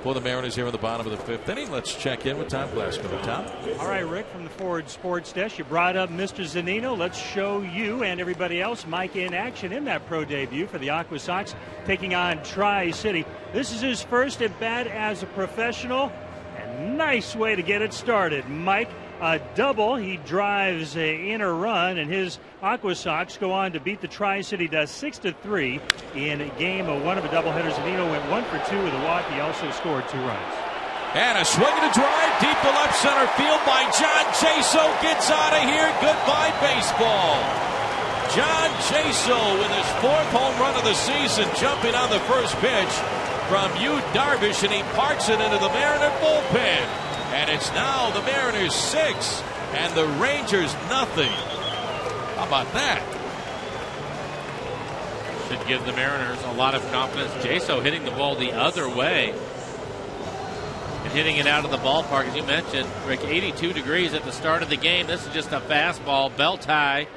for the Mariners here in the bottom of the 5th inning. Let's check in with Tom Glasgow. Tom? All right, Rick, from the Ford Sports Desk, you brought up Mr. Zunino. Let's show you and everybody else Mike in action in that pro debut for the Aqua Sox, taking on Tri-City. This is his first at bat as a professional, and nice way to get it started. Mike, a double. He drives in a run, and his Aqua Sox go on to beat the Tri-City 6-3 in game 1 of a doubleheader. Zunino went 1 for 2 with a walk. He also scored 2 runs. And a swing and a drive deep to left center field by John Jaso. Gets out of here. Goodbye, baseball. John Jaso with his 4th home run of the season, jumping on the first pitch from Yu Darvish, and he parks it into the Mariner bullpen. And it's now the Mariners 6 and the Rangers nothing. How about that? Should give the Mariners a lot of confidence. Jaso hitting the ball the other way and hitting it out of the ballpark, as you mentioned, Rick. 82 degrees at the start of the game. This is just a fastball, belt high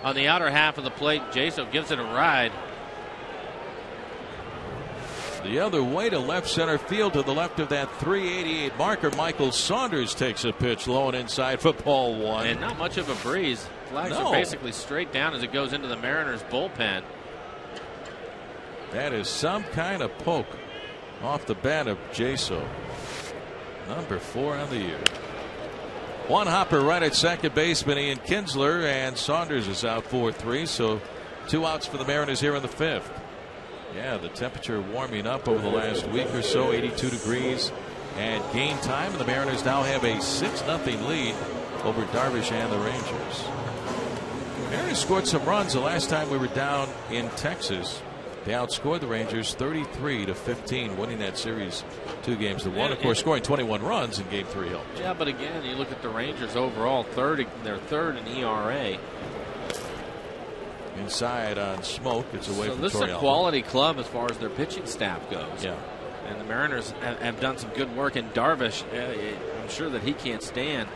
on the outer half of the plate. Jaso gives it a ride. The other way to left center field, to the left of that 388 marker. Michael Saunders takes a pitch low and inside for ball 1. And not much of a breeze. Flags are basically straight down as it goes into the Mariners bullpen. That is some kind of poke off the bat of Jaso. Number 4 on the year. One hopper right at second baseman, Ian Kinsler, and Saunders is out 4-3. So 2 outs for the Mariners here in the 5th. Yeah, the temperature warming up over the last week or so, 82 degrees and game time, and the Mariners now have a 6-0 lead over Darvish and the Rangers. The Mariners scored some runs the last time we were down in Texas. They outscored the Rangers 33-15, winning that series 2-1. Of course, scoring 21 runs in game 3 helped. Yeah, but again, you look at the Rangers overall, they're third in ERA. Inside on Smoke, it's away from Torrealba. This is a quality club as far as their pitching staff goes. Yeah. And the Mariners have done some good work. And Darvish, I'm sure that he can't stand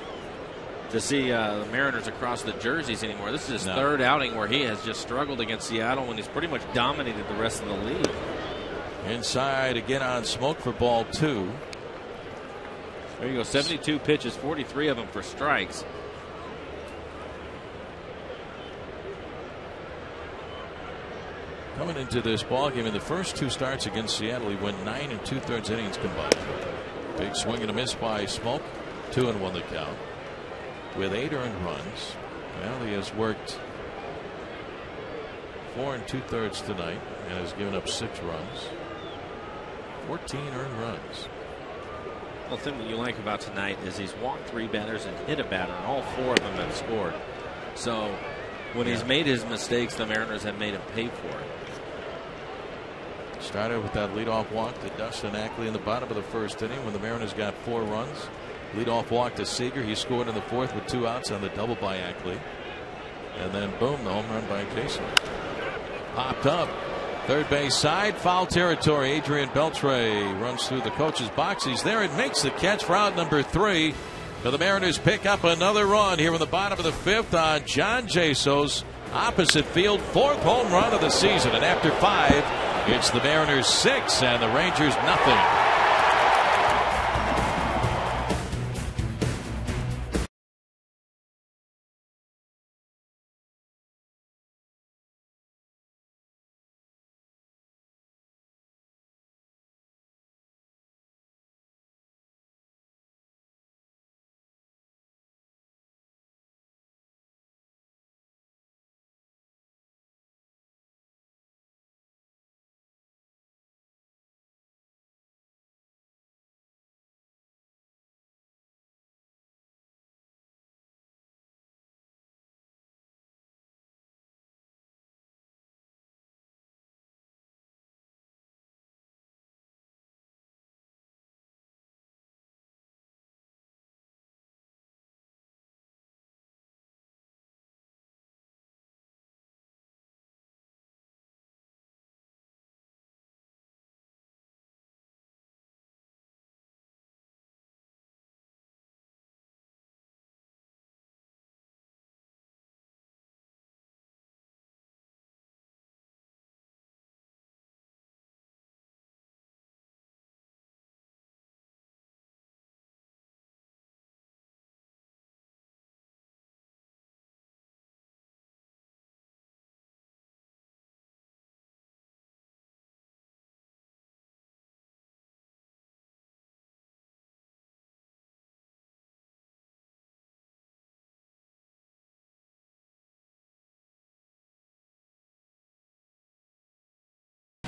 to see the Mariners across the jerseys anymore. This is his 3rd outing where he has just struggled against Seattle when he's pretty much dominated the rest of the league. Inside again on Smoke for ball 2. There you go. 72 pitches, 43 of them for strikes. Coming into this ball game, in the first 2 starts against Seattle, he went 9 2/3 innings combined. Big swing and a miss by Smoke. 2-1 the count. With 8 earned runs. Well, he has worked 4 2/3 tonight and has given up 6 runs. 14 earned runs. The thing that you like about tonight is he's walked 3 batters and hit a batter, and all 4 of them have scored. So when he's made his mistakes, the Mariners have made him pay for it. Started with that leadoff walk to Dustin Ackley in the bottom of the 1st inning when the Mariners got 4 runs. Leadoff walk to Seager. He scored in the 4th with 2 outs on the double by Ackley. And then boom, the home run by Jason. Popped up. Third base side, foul territory. Adrian Beltre runs through the coach's box. He's there and makes the catch for out number 3. So the Mariners pick up another run here in the bottom of the 5th on John Jaso's opposite field 4th home run of the season. And after 5, it's the Mariners 6 and the Rangers nothing.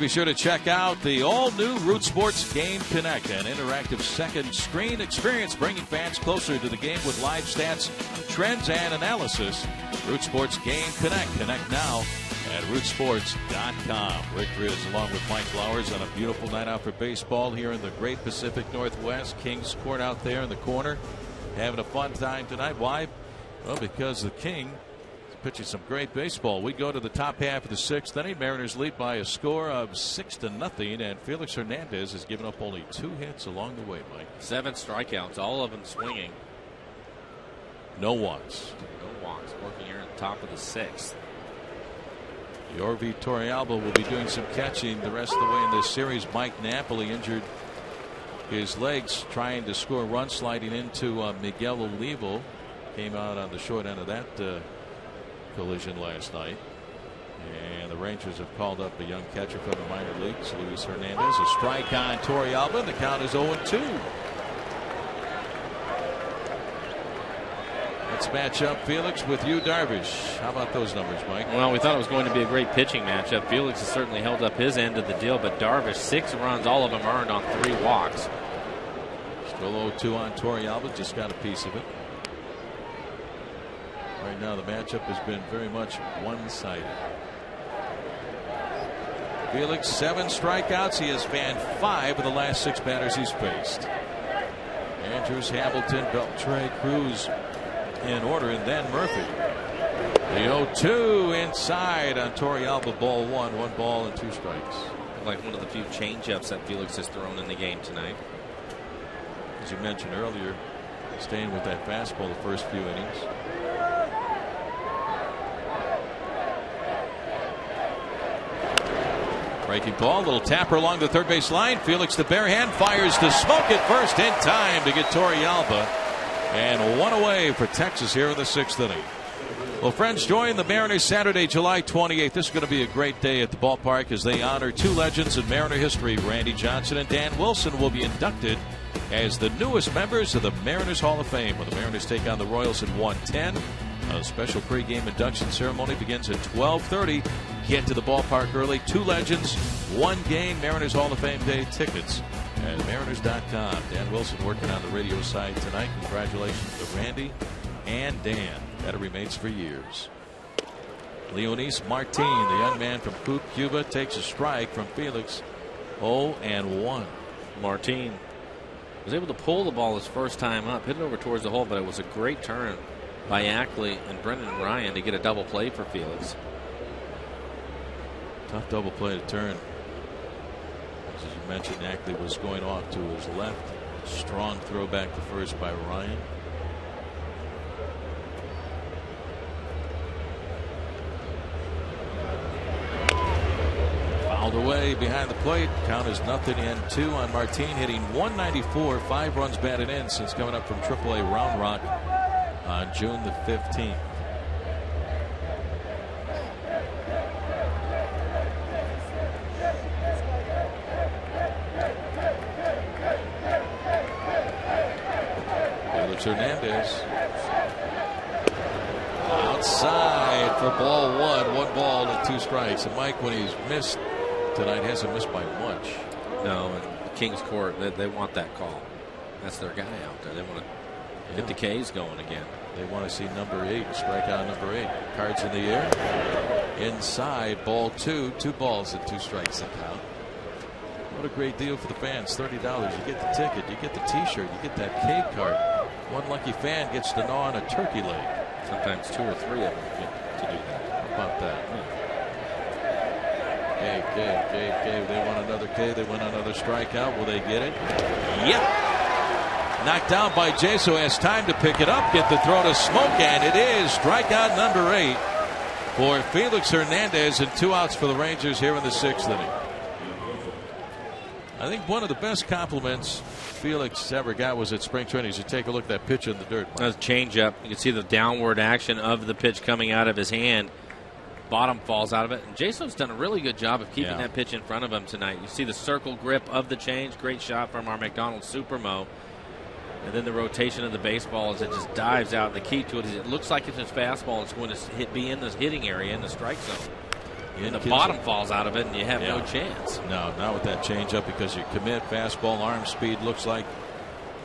be sure to check out the all-new Root Sports Game Connect, an interactive second screen experience bringing fans closer to the game with live stats, trends, and analysis. Root Sports Game Connect. Connect now at rootsports.com. Rick Riz along with Mike Flowers on a beautiful night out for baseball here in the great Pacific Northwest. Kings Court out there in the corner. Having a fun time tonight. Why? Well, because the King is pitching some great baseball. We go to the top half of the sixth inning. Mariners lead by a score of 6-0, and Felix Hernandez has given up only 2 hits along the way, Mike. 7 strikeouts, all of them swinging. No walks. No walks. Working here at the top of the sixth. Yorvi Torrealba will be doing some catching the rest of the way in this series. Mike Napoli injured his legs trying to score a run, sliding into Miguel Olivo. Came out on the short end of that collision last night. And the Rangers have called up a young catcher from the minor leagues, Luis Hernandez. A strike on Torrealba. The count is 0-2. Let's match up Felix with you, Darvish. How about those numbers, Mike? Well, we thought it was going to be a great pitching matchup. Felix has certainly held up his end of the deal, but Darvish, 6 runs, all of them earned on 3 walks. Still 0-2 on Torrealba, just got a piece of it. Right now the matchup has been very much one-sided. Felix, 7 strikeouts. He has fanned 5 of the last 6 batters he's faced. Andrews, Hamilton, Beltre, Cruz in order, and then Murphy. The 0-2 inside on Torrealba, ball 1. 1 ball and 2 strikes. Like one of the few changeups that Felix has thrown in the game tonight. As you mentioned earlier, staying with that fastball the first few innings. Breaking ball, little tapper along the third base line. Felix, the bare hand, fires to smoke it first in time to get Torrealba. And 1 away for Texas here in the 6th inning. Well, friends, join the Mariners Saturday, July 28th. This is going to be a great day at the ballpark as they honor 2 legends in Mariner history. Randy Johnson and Dan Wilson will be inducted as the newest members of the Mariners Hall of Fame when the Mariners take on the Royals at 1:10. A special pregame induction ceremony begins at 12:30. Get to the ballpark early. 2 legends, 1 game. Mariners Hall of Fame Day tickets at Mariners.com. Dan Wilson working on the radio side tonight. Congratulations to Randy and Dan. Battery mates for years. Leonys Martin, the young man from Cuba, takes a strike from Felix. 0-1. Martin was able to pull the ball his first time up, hit it over towards the hole, but it was a great turn by Ackley and Brendan Ryan to get a double play for Felix. Tough double play to turn. As you mentioned, Ackley was going off to his left. Strong throw back to first by Ryan. Fouled away behind the plate. Count is 0-2 on Martin, hitting .194, 5 runs batted in since coming up from AAA Round Rock on June the 15th. Felix Hernandez outside for ball 1. 1 ball and 2 strikes. And Mike, when he's missed tonight, hasn't missed by much. No, and Kings Court, they want that call. That's their guy out there. They want to get the K's going again. They want to see number 8, strikeout number 8. Cards in the air. Inside, ball 2. 2 balls and 2 strikes that count. What a great deal for the fans. $30. You get the ticket, you get the t-shirt, you get that K card. One lucky fan gets to gnaw on a turkey leg. Sometimes 2 or 3 of them get to do that. How about that? K. They want another K. They want another strikeout. Will they get it? Yep. Knocked down by Jaso. Has time to pick it up, get the throw to Smoke, and it is strikeout number 8 for Felix Hernandez, and 2 outs for the Rangers here in the 6th inning. I think one of the best compliments Felix ever got was at spring training. You take a look at that pitch in the dirt. That was a changeup. You can see the downward action of the pitch coming out of his hand. Bottom falls out of it. And Jason's done a really good job of keeping that pitch in front of him tonight. You see the circle grip of the change. Great shot from our McDonald's Supermo. And then the rotation of the baseball as it just dives out. The key to it is it looks like it's his fastball. It's going to be in the hitting area in the strike zone. And the bottom falls out of it, and you have no chance. No, not with that changeup, because you commit fastball, arm speed looks like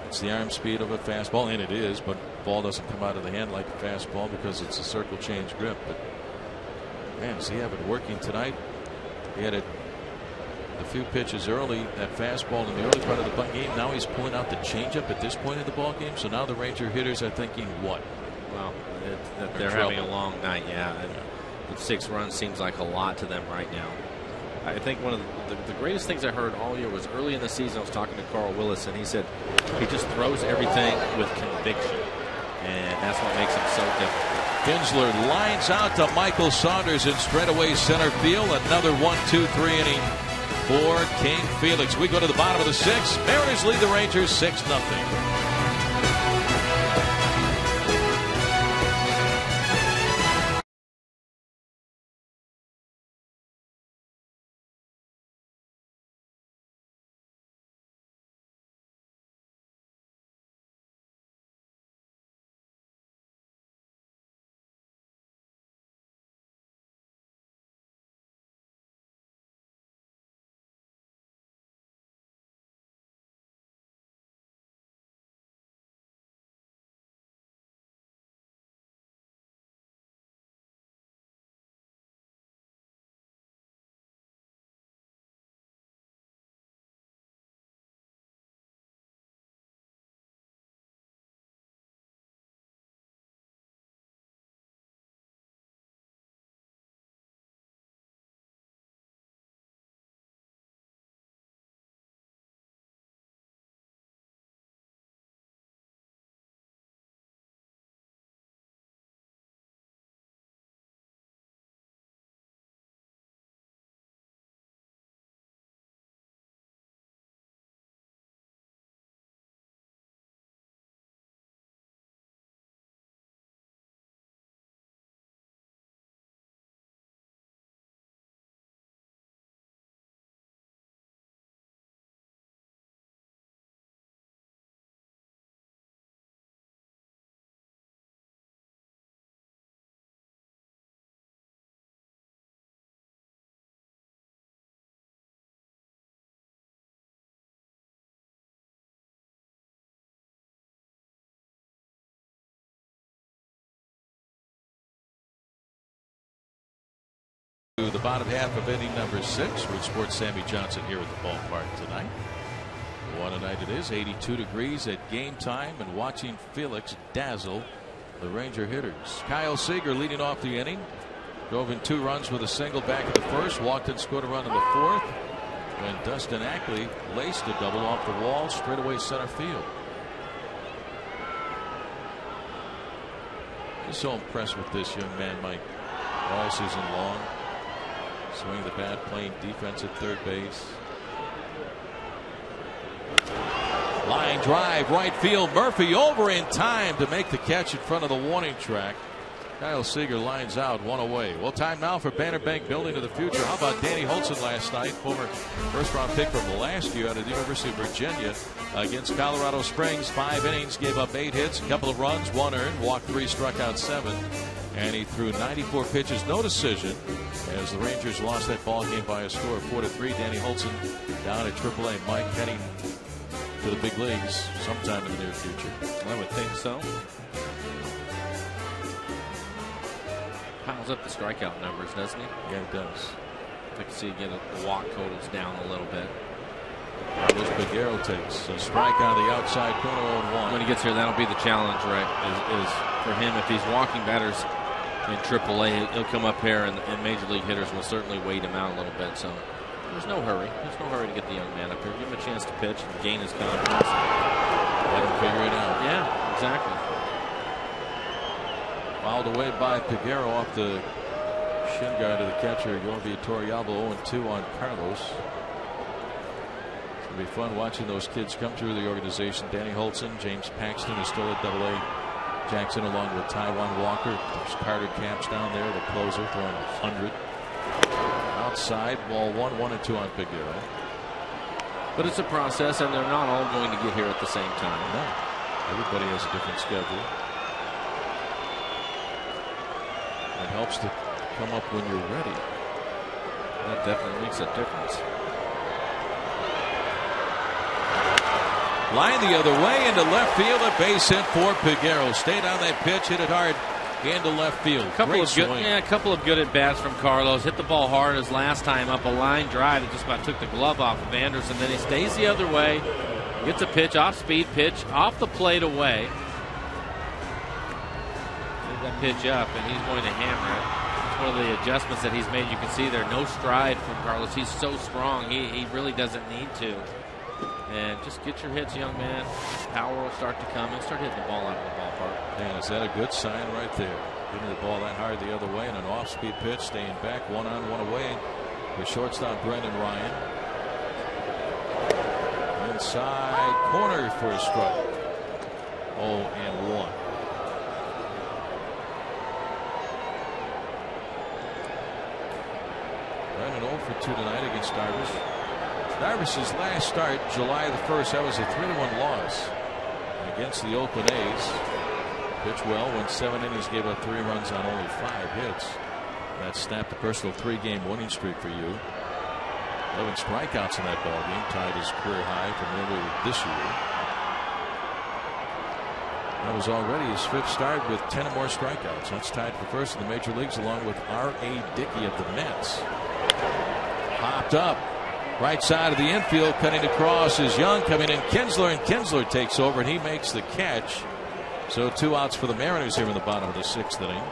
it's the arm speed of a fastball, and it is, but ball doesn't come out of the hand like a fastball because it's a circle change grip. But man, does he have it working tonight? He had a few pitches early, that fastball in the early part of the ball game. Now he's pulling out the changeup at this point in the ball game. So now the Ranger hitters are thinking, what? Well, they're having a long night, and 6 runs seems like a lot to them right now. I think one of the greatest things I heard all year was early in the season. I was talking to Carl Willis, and he said he just throws everything with conviction, and that's what makes him so difficult. Kinsler lines out to Michael Saunders in straightaway center field. Another 1-2-3 inning for King Felix. We go to the bottom of the 6th. Mariners lead the Rangers 6-0. The bottom half of inning number 6. Root Sports Sammy Johnson here at the ballpark tonight. What a night it is. 82 degrees at game time, and watching Felix dazzle the Ranger hitters. Kyle Seager leading off the inning. Drove in 2 runs with a single back in the first. Walked and scored a run in the 4th. When Dustin Ackley laced a double off the wall straightaway center field. Just so impressed with this young man, Mike, all season long. Swinging the bat, playing defense at third base. Line drive, right field. Murphy over in time to make the catch in front of the warning track. Kyle Seager lines out, 1 away. Well, time now for Banner Bank Building of the Future. How about Danny Holtzen last night, former first-round pick from last year out of the University of Virginia, against Colorado Springs. 5 innings, gave up 8 hits, a couple of runs, 1 earned, walked 3, struck out 7. And he threw 94 pitches, no decision, as the Rangers lost that ball game by a score of 4-3. Danny Holtzen down at AAA. Mike heading to the big leagues sometime in the near future. I would think so. Piles up the strikeout numbers, doesn't he? Yeah, it does. I can see again the walk totals down a little bit. Carlos Peguero takes a strike on the outside corner, 0-1. When he gets here, that'll be the challenge, right? Is for him, if he's walking batters in AAA, he'll come up here, and Major League hitters will certainly wait him out a little bit. So there's no hurry. There's no hurry to get the young man up here. Give him a chance to pitch and gain his confidence. Let him figure it out. Yeah, exactly. Fouled away by Peguero off the shin guard of the catcher. Going to be Torrialbo, 0-2 on Carlos. It's going to be fun watching those kids come through the organization. Danny Holtzen, James Paxton is still at AA. Jackson along with Taiwan Walker. There's Carter Camps down there, the closer, throwing 100. Outside, ball 1, 1-2 on Peguero. But it's a process, and they're not all going to get here at the same time. No. Everybody has a different schedule. It helps to come up when you're ready. That definitely makes a difference. Line the other way into left field. A base hit for Peguero. Stayed on that pitch, hit it hard into left field. A couple of good at bats from Carlos. Hit the ball hard his last time up a line drive. It just about took the glove off of Anderson. Then he stays the other way. Gets a pitch, off speed pitch, off the plate away. Get that pitch up, and he's going to hammer it. It's one of the adjustments that he's made. You can see there, no stride from Carlos. He's so strong. He really doesn't need to. And just get your hits, young man. Power will start to come and start hitting the ball out of the ballpark. And is that a good sign right there? Hitting the ball that hard the other way, and an off-speed pitch, staying back, 1 on, 1 away with shortstop Brendan Ryan. Inside corner for a strike. 0-1. Brendan 0 for 2 tonight against Darvish. Darvish's last start, July the 1st, that was a 3-1 loss against the Oakland A's. Pitched well, went 7 innings, gave up 3 runs on only 5 hits. That snapped a personal 3-game winning streak for you. 11 strikeouts in that ball game, tied his career high from earlier this year. That was already his 5th start with 10 or more strikeouts. That's tied for first in the major leagues, along with R.A. Dickey of the Mets. Popped up. Right side of the infield, cutting across is Young, coming in Kinsler, and Kinsler takes over, and he makes the catch. So 2 outs for the Mariners here in the bottom of the 6th inning.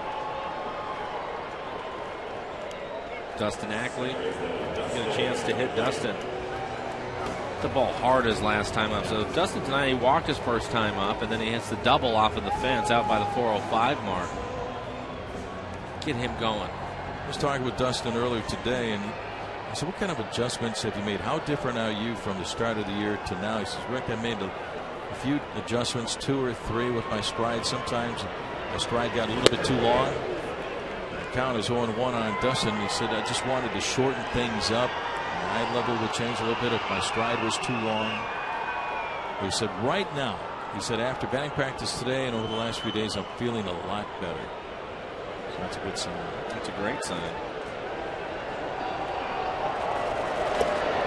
Dustin Ackley get a chance to hit Dustin. Hit the ball hard his last time up. So Dustin tonight, he walked his first time up, and then he hits the double off of the fence out by the 405 mark. Get him going. I was talking with Dustin earlier today, and I said, what kind of adjustments have you made? How different are you from the start of the year to now? He says, Rick, I made a few adjustments, 2 or 3 with my stride. Sometimes my stride got a little bit too long. The count is 0-1 on Dustin. He said, I just wanted to shorten things up. My eye level would change a little bit if my stride was too long. He said, right now, he said, after batting practice today and over the last few days, I'm feeling a lot better. So that's a good sign. That's a great sign.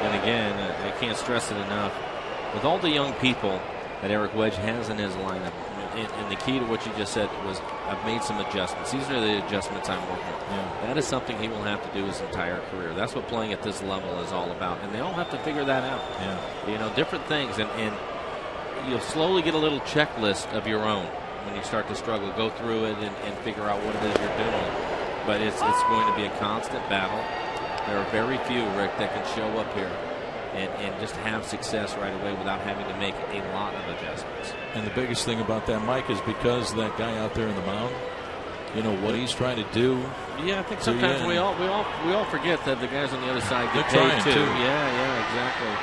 And again, I can't stress it enough. With all the young people that Eric Wedge has in his lineup, and the key to what you just said was, I've made some adjustments. These are the adjustments I'm working with. Yeah. That is something he will have to do his entire career. That's what playing at this level is all about. And they all have to figure that out. Yeah. You know, different things. And you'll slowly get a little checklist of your own when you start to struggle. Go through it and figure out what it is you're doing. But it's going to be a constant battle. There are very few, Rick, that can show up here and just have success right away without having to make a lot of adjustments. And the biggest thing about that, Mike, is because that guy out there in the mound, you know what he's trying to do. Yeah, I think sometimes we all forget that the guys on the other side get paid too. Yeah, exactly.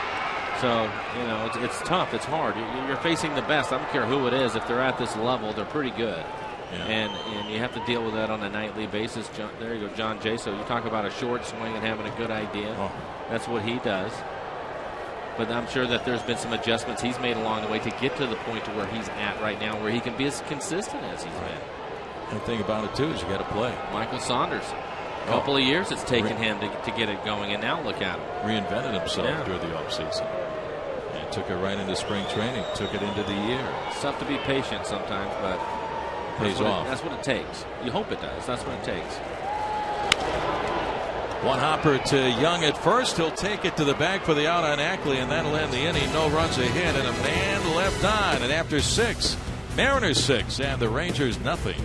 So you know it's tough. It's hard. You're facing the best. I don't care who it is. If they're at this level, they're pretty good. Yeah. And you have to deal with that on a nightly basis. There you go, John Jay. So you talk about a short swing and having a good idea. Oh. That's what he does. But I'm sure that there's been some adjustments he's made along the way to get to the point to where he's at right now, where he can be as consistent as he's been. And the thing about it, too, is you got to play. Michael Saunders. A couple of years it's taken him to get it going, and now look at him. Reinvented himself during the offseason. And took it right into spring training, took it into the year. It's tough to be patient sometimes, but pays off. That's what it takes. You hope it does. That's what it takes. One hopper to Young at first. He'll take it to the bag for the out on Ackley, and that'll end the inning. No runs ahead, and a man left on. And after 6, Mariners 6, and the Rangers nothing.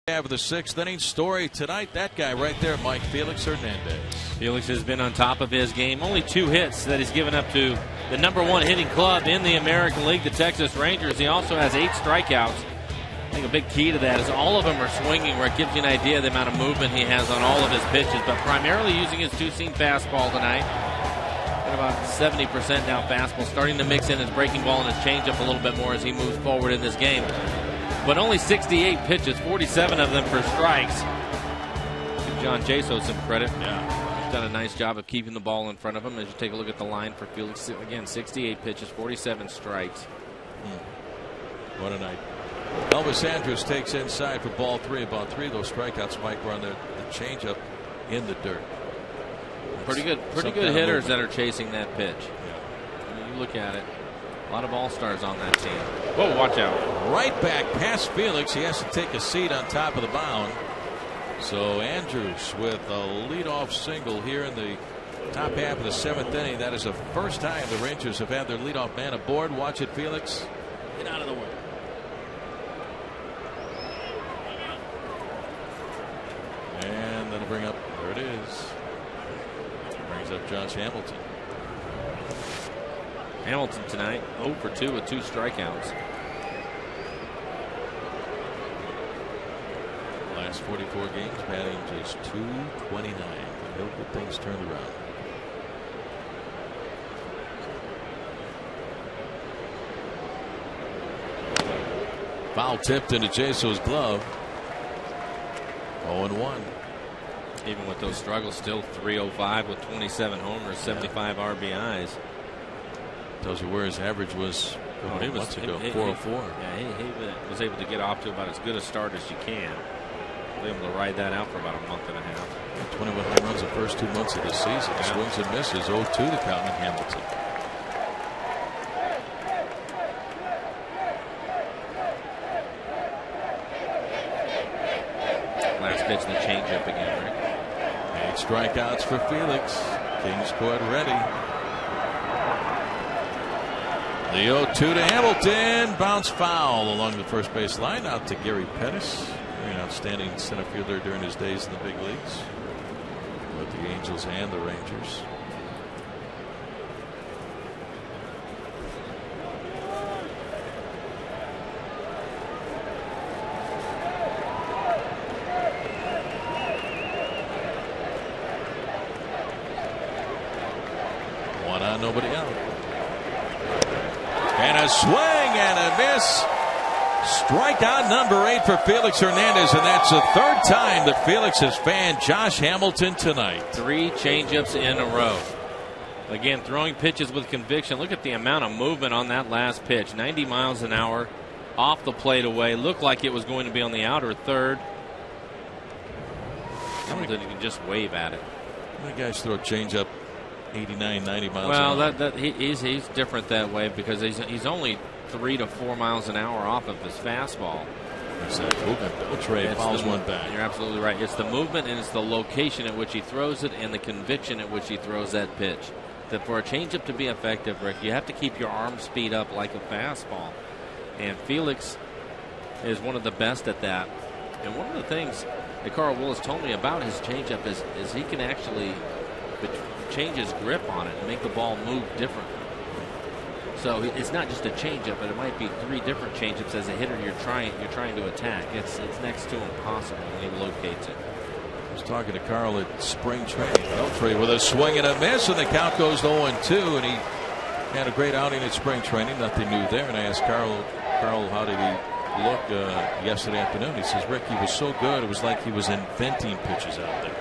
Of the 6th inning story tonight, that guy right there, Mike Felix Hernandez. Felix has been on top of his game. Only 2 hits that he's given up to the #1 hitting club in the American League, the Texas Rangers. He also has 8 strikeouts. I think a big key to that is all of them are swinging, where it gives you an idea of the amount of movement he has on all of his pitches, but primarily using his two-seam fastball tonight. At about 70% now fastball, starting to mix in his breaking ball and his changeup a little bit more as he moves forward in this game. But only 68 pitches, 47 of them for strikes. Give John Jaso some credit. Yeah. He's done a nice job of keeping the ball in front of him. As you take a look at the line for Felix, again, 68 pitches, 47 strikes. What a night. Elvis Andrus takes inside for ball 3. About 3 of those strikeouts, Mike, were on the changeup in the dirt. Pretty good hitters that are chasing that pitch. Yeah. I mean, you look at it. A lot of all-stars on that team. Whoa, watch out. Right back past Felix. He has to take a seat on top of the mound. So Andrus with a leadoff single here in the top half of the 7th inning. That is the first time the Rangers have had their leadoff man aboard. Watch it, Felix. Get out of the way. And that'll bring up, there it is. Brings up Josh Hamilton. Hamilton tonight 0 for 2 with 2 strikeouts. Last 44 games, batting just .229. No good things turned around. Foul tipped into Jaso's glove. 0-1. Even with those struggles, still .305 with 27 homers, 75 RBIs. Tells you where his average was months ago. 404. Yeah, he was able to get off to about as good a start as you can. Was able to ride that out for about a month and a half. 21 home runs the first 2 months of the season. Yeah. Swings and misses. 0-2 to count in Hamilton. Last pitch, the changeup again, Rick. 8 strikeouts for Felix. Kingsport ready. The 0-2 to Hamilton. Bounce foul along the first base line. Out to Gary Pettis. An outstanding center fielder during his days in the big leagues with the Angels and the Rangers. One on, nobody out. And a swing and a miss. Strikeout number 8 for Felix Hernandez, and that's the 3rd time that Felix has fanned Josh Hamilton tonight. 3 changeups in a row. Again, throwing pitches with conviction. Look at the amount of movement on that last pitch. 90 miles an hour off the plate away. Looked like it was going to be on the outer third. Hamilton can just wave at it. How many guys throw a changeup 89, 90 miles an hour? Well, he's different that way because he's only 3 to 4 miles an hour off of his fastball. It's that movement. Trey fouls one back. You're absolutely right. It's the movement and it's the location at which he throws it and the conviction at which he throws that pitch. That for a changeup to be effective, Rick, you have to keep your arm speed up like a fastball. And Felix is one of the best at that. And one of the things that Carl Willis told me about his changeup is he can actually change his grip on it and make the ball move differently. So it's not just a changeup, but it might be 3 different changeups as a hitter you're trying to attack. It's next to impossible when he locates it. I was talking to Carl at spring training. Beltre with a swing and a miss, and the count goes to 0-2. And he had a great outing at spring training. Nothing new there. And I asked Carl, how did he look yesterday afternoon? He says, Rick, he was so good. It was like he was inventing pitches out there.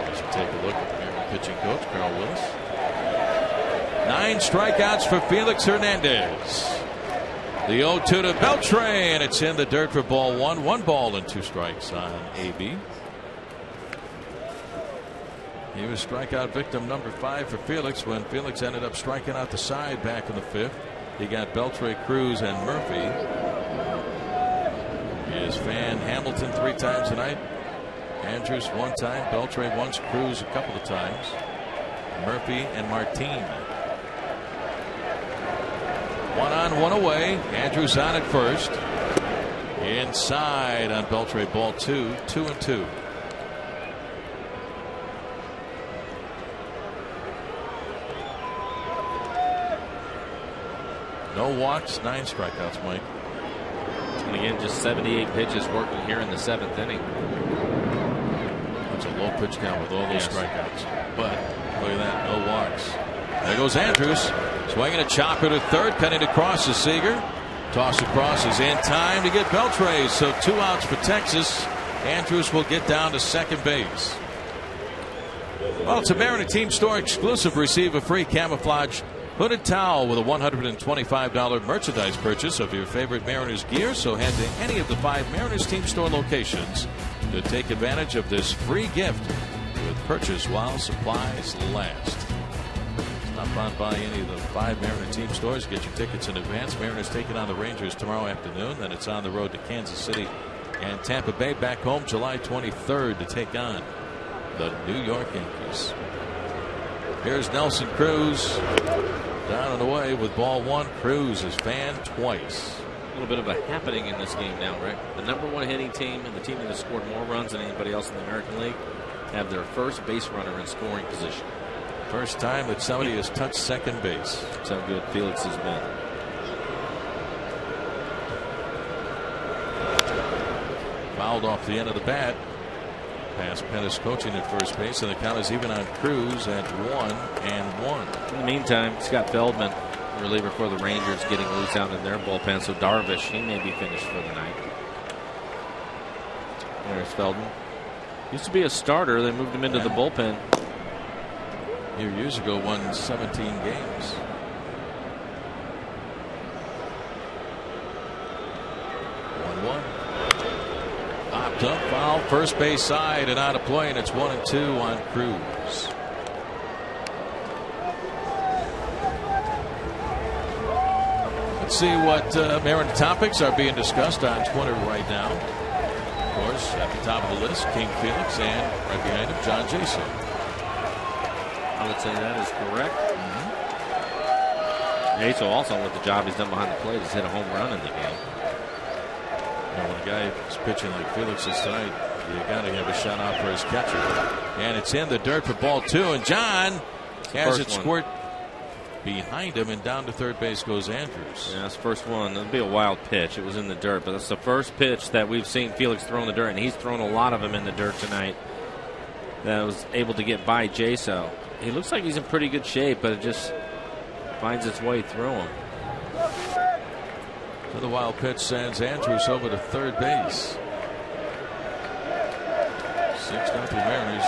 Let's take a look at the Maryland pitching coach, Carl Willis. 9 strikeouts for Felix Hernandez. The 0-2 to Beltre, and it's in the dirt for ball 1. 1 ball and 2 strikes on AB. He was strikeout victim number 5 for Felix when Felix ended up striking out the side back in the 5th. He got Beltre, Cruz, and Murphy. He has fanned Hamilton 3 times tonight. Andrus 1 time, Beltre once, Cruz a couple of times. Murphy and Martin. 1 on, 1 away. Andrus on at first. Inside on Beltray, ball 2, 2-2. No walks, 9 strikeouts, Mike. And again, just 78 pitches working here in the 7th inning. That's a low pitch count with all those strikeouts. But look at that, no walks. There goes Andrews. Swinging a chopper to third, cutting across to Seager. Toss across is in time to get Beltray. So 2 outs for Texas. Andrews will get down to second base. Well, it's a Mariner Team Store exclusive. Receive a free camouflage hooded towel with a $125 merchandise purchase of your favorite Mariners gear. So head to any of the 5 Mariners Team Store locations to take advantage of this free gift with purchase while supplies last. Stop on by any of the 5 Mariner Team Stores. Get your tickets in advance. Mariners taking on the Rangers tomorrow afternoon. Then it's on the road to Kansas City and Tampa Bay. Back home July 23rd to take on the New York Yankees. Here's Nelson Cruz down and away with ball 1. Cruz is fanned twice. A little bit of a happening in this game now, Rick. The #1 hitting team and the team that has scored more runs than anybody else in the American League have their first base runner in scoring position. First time that somebody has touched second base. That's how good Felix has been. Fouled off the end of the bat. Past Pettis coaching at first base, and the count is even on Cruz at 1-1. In the meantime, Scott Feldman, reliever for the Rangers, getting loose out in their bullpen. So Darvish, he may be finished for the night. There's Feldman. Used to be a starter. They moved him into the bullpen. Years ago, won 17 games. 1-1. Popped up, foul, first base side, and out of play, and it's 1-2 on Cruz. Let's see what Mariner topics are being discussed on Twitter right now. Of course, at the top of the list, King Felix, and right behind him, John Jason. I would say that is correct. Jaso also, with the job he's done behind the plate, has hit a home run in the game. When a guy is pitching like Felix is tonight, you got to have a shot out for his catcher. And it's in the dirt for ball 2, and John has it squirt behind him, and down to third base goes Andrews. Yeah, that's the first one. It'll be a wild pitch. It was in the dirt, but that's the first pitch that we've seen Felix throw in the dirt, and he's thrown a lot of them in the dirt tonight. That was able to get by Jaso. He looks like he's in pretty good shape, but it just finds its way through him. So the wild pitch sends Andrews over to third base. 6-0 Mariners.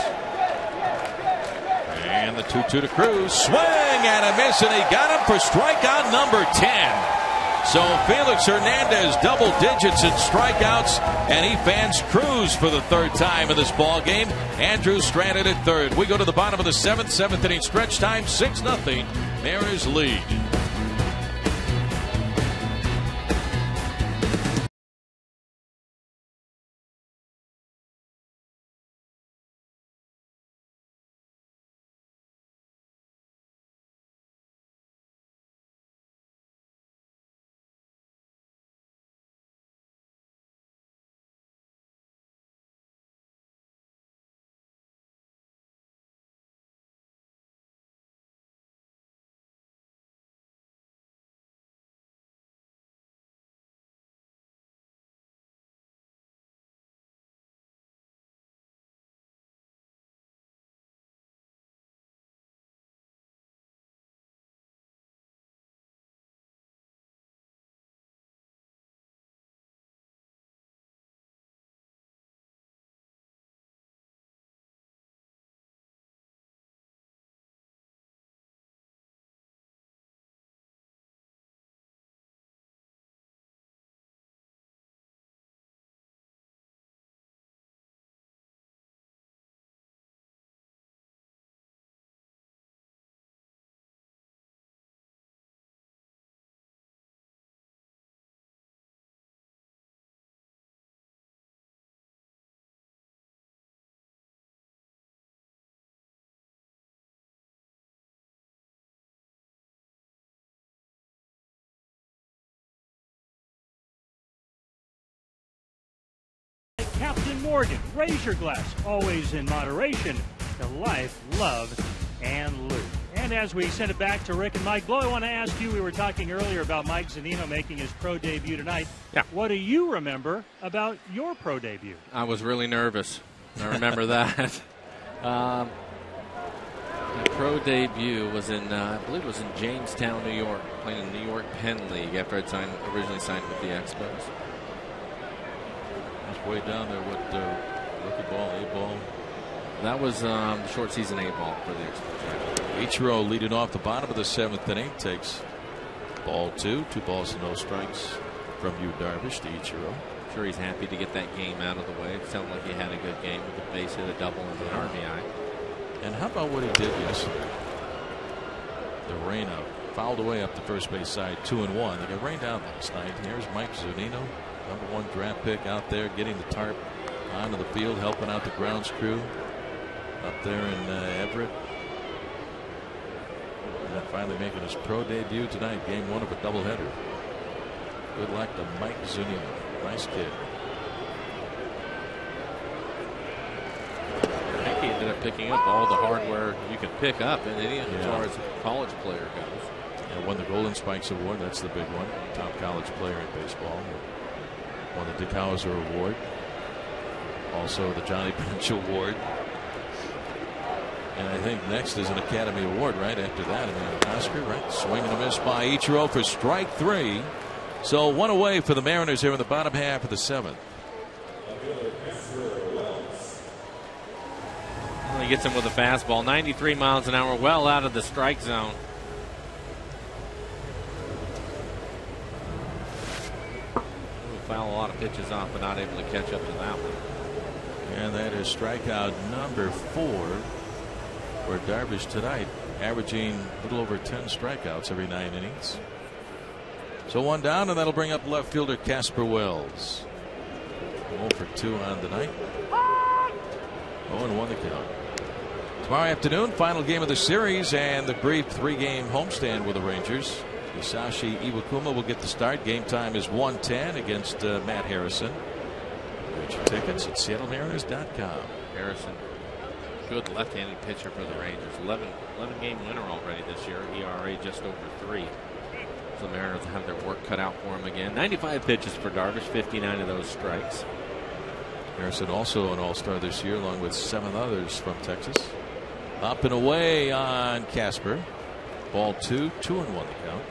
And the 2-2 to Cruz. Swing and a miss, and he got him for strikeout number 10. So Felix Hernandez double digits in strikeouts, and he fans Cruz for the 3rd time in this ball game. Andrews stranded at third. We go to the bottom of the 7th inning stretch time. 6-0 Mariners lead. Captain Morgan, raise your glass, always in moderation, to life, love, and loot. And as we send it back to Rick and Mike Blow, I want to ask you, we were talking earlier about Mike Zunino making his pro debut tonight. Yeah. What do you remember about your pro debut? I was really nervous. I remember that. My pro debut was in, I believe it was in Jamestown, New York, playing in the New York Penn League after I'd originally signed with the Expos. That's way down there. What, rookie ball, A-ball? That was the short season A-ball for the Expos. Ichiro leading off the bottom of the 7th inning, takes ball 2 balls and no strikes from you, Darvish, to Ichiro. I'm sure he's happy to get that game out of the way. It sounded like he had a good game with a base hit, a double, and an RBI. And how about what he did yesterday? The rain out. Fouled away up the first base side, 2-1. They got rained out last night. Here's Mike Zunino, #1 draft pick out there, getting the tarp onto the field, helping out the grounds crew up there in Everett. And finally making his pro debut tonight, game 1 of a doubleheader. Good luck to Mike Zunino. Nice kid. I think he ended up picking up all the hardware you can pick up in any as far as a college player goes. And won the Golden Spikes Award. That's the big one. Top college player in baseball. Won the Dick Hauser Award. Also the Johnny Bench Award. And I think next is an Academy Award right after that. I mean, an Oscar, right? Swing and a miss by Ichiro for strike 3. So 1 away for the Mariners here in the bottom half of the 7th. Well, he gets him with a fastball, 93 miles an hour, well out of the strike zone. Foul a lot of pitches off, but not able to catch up to that one. And that is strikeout number 4 for Darvish tonight, averaging a little over 10 strikeouts every 9 innings. So 1 down, and that'll bring up left fielder Casper Wells. 0 for 2 on the night. 0-1 the count. Tomorrow afternoon, final game of the series and the brief 3-game homestand with the Rangers. Hisashi Iwakuma will get the start. Game time is 1:10 against Matt Harrison. Get your tickets at SeattleMariners.com. Harrison, good left-handed pitcher for the Rangers. 11 game winner already this year. ERA just over 3. So the Mariners have their work cut out for him again. 95 pitches for Darvish, 59 of those strikes. Harrison also an all-star this year, along with 7 others from Texas. Up and away on Casper. Ball 2, 2-1 the count.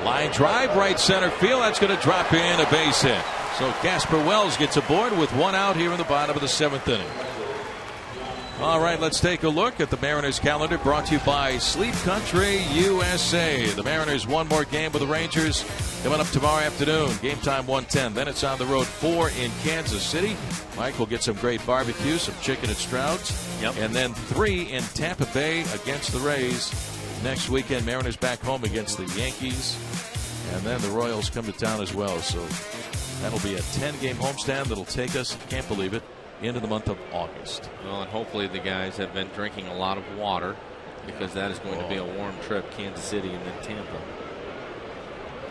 Line drive, right center field. That's going to drop in, a base hit. So Casper Wells gets aboard with 1 out here in the bottom of the 7th inning. All right, let's take a look at the Mariners calendar, brought to you by Sleep Country USA. The Mariners 1 more game with the Rangers coming up tomorrow afternoon. Game time 1:10. Then it's on the road 4 in Kansas City. Mike will get some great barbecue, some chicken at Stroud's. Yep. And then 3 in Tampa Bay against the Rays. Next weekend, Mariners back home against the Yankees. And then the Royals come to town as well. So that'll be a 10-game homestand that'll take us, can't believe it, into the month of August. Well, and hopefully the guys have been drinking a lot of water, because that is going to be a warm trip. Kansas City and then Tampa.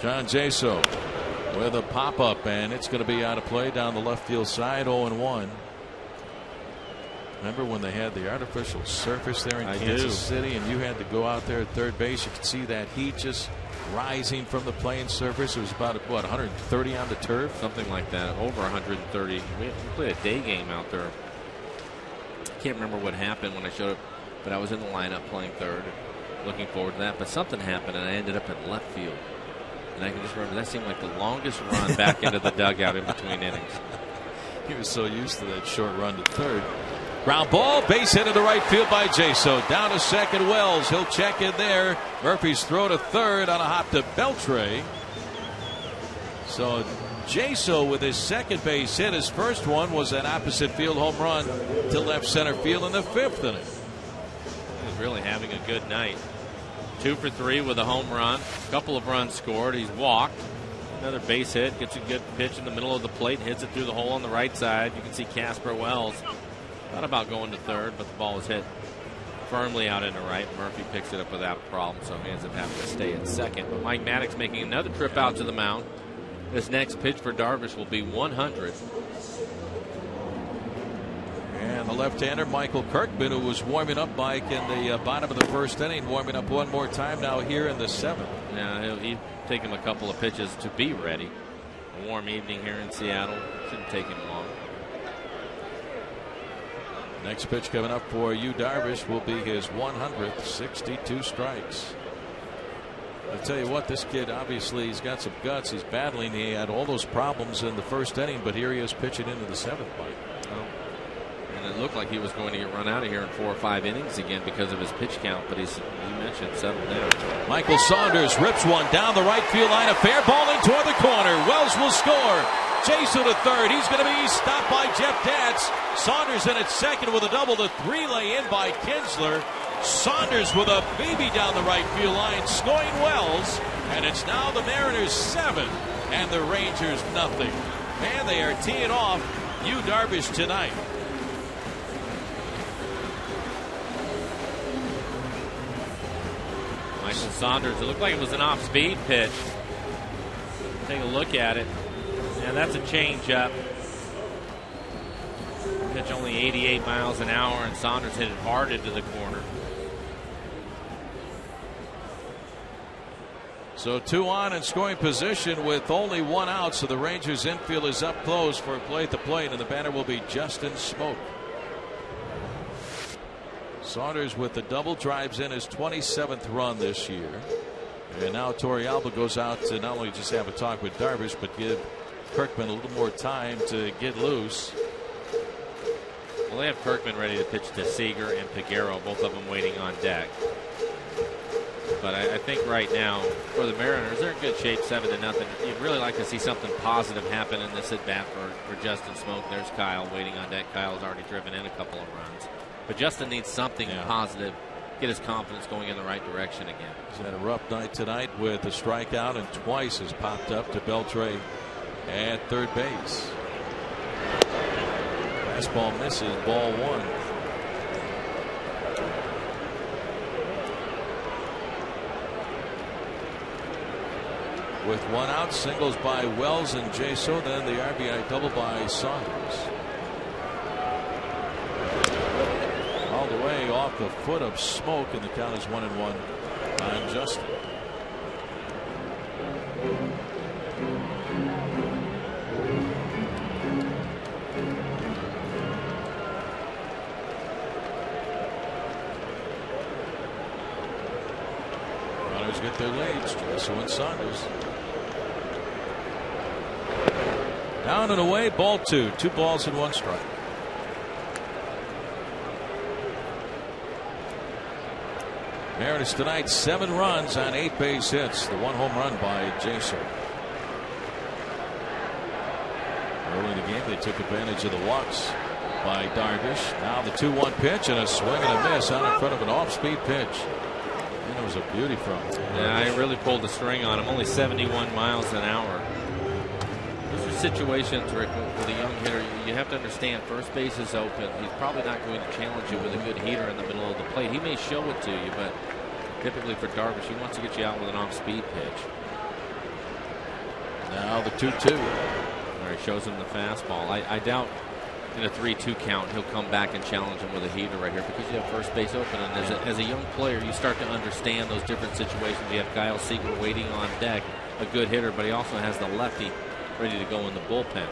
John Jaso with a pop-up, and it's going to be out of play down the left field side. 0-1. Remember when they had the artificial surface there in Kansas City, and you had to go out there at third base? You could see that heat just rising from the playing surface. It was about, what, 130 on the turf? Something like that, over 130. We played a day game out there. Can't remember what happened when I showed up, but I was in the lineup playing third, looking forward to that. But something happened, and I ended up at left field. And I can just remember that seemed like the longest run back into the dugout in between innings. He was so used to that short run to third. Ground ball, base hit to the right field by Jaso. Down to second, Wells. He'll check in there. Murphy's throw to third on a hop to Beltre. So Jaso with his second base hit. His first one was an opposite field home run to left center field in the 5th inning. He's really having a good night. 2 for 3 with a home run. A couple of runs scored. He's walked. Another base hit. Gets a good pitch in the middle of the plate. Hits it through the hole on the right side. You can see Casper Wells Thought about going to third, but the ball was hit firmly out into right. Murphy picks it up without a problem, so he ends up having to stay at second. But Mike Maddox making another trip out to the mound. This next pitch for Darvish will be 100. And the left-hander, Michael Kirkman, who was warming up, Mike, in the bottom of the first inning, warming up one more time now here in the seventh. Yeah, he'll take him a couple of pitches to be ready. A warm evening here in Seattle. Shouldn't take him long. Next pitch coming up for Yu Darvish will be his 100th, 62 strikes. I'll tell you what, this kid, obviously, he's got some guts. He's battling. He had all those problems in the first inning, but here he is pitching into the seventh, Mike. And it looked like he was going to get run out of here in 4 or 5 innings again because of his pitch count, but you mentioned settled down. Michael Saunders rips one down the right field line. A fair ball in toward the corner. Wells will score. Jason to third. He's going to be stopped by Jeff Datz. Saunders in at second with a double. The 3-lay in by Kinsler. Saunders with a baby down the right field line, scoring Wells. And it's now the Mariners 7 and the Rangers nothing. And they are teeing off Yu Darvish tonight. Michael Saunders, it looked like it was an off-speed pitch. Take a look at it. And that's a change-up. Pitch only 88 miles an hour, and Saunders hit it hard into the corner. So 2 on in scoring position with only 1 out. So the Rangers infield is up close for a play at the plate, and the batter will be Justin Smoak. Saunders with the double drives in his 27th run this year. And now Torrealba goes out to not only just have a talk with Darvish, but give Kirkman a little more time to get loose. Well, they have Kirkman ready to pitch to Seager and Peguero, both of them waiting on deck. But I think right now for the Mariners, they're in good shape, 7-0. You'd really like to see something positive happen in this at bat for Justin Smoak. There's Kyle waiting on deck. Kyle has already driven in a couple of runs. But Justin needs something positive, get his confidence going in the right direction again. He's had a rough night tonight with a strikeout, and twice has popped up to Beltre at third base. Fastball misses, ball 1. With 1 out, singles by Wells and Jaso, then the RBI double by Saunders. All the way off the foot of Smoak, and the count is 1-1 on Justin. Runners get their leads. Jaso and Saunders. Down and away, ball 2. 2 balls and 1 strike. Mariners tonight 7 runs on 8 base hits. The 1 home run by Jason. Early in the game they took advantage of the walks by Darvish. Now the 2-1 pitch and a swing and a miss out in front of an off-speed pitch. And it was a beauty from him. Yeah, he really pulled the string on him. Only 71 miles an hour. Those are situations, Rick, with a young hitter. You have to understand first base is open. He's probably not going to challenge you with a good heater in the middle of the plate. He may show it to you, but typically for Darvish, he wants to get you out with an off-speed pitch. Now the 2-2. There he shows him the fastball. I doubt in a 3-2 count he'll come back and challenge him with a heater right here because you have first base open. And as a young player, you start to understand those different situations. You have Kyle Seager waiting on deck, a good hitter, but he also has the lefty ready to go in the bullpen.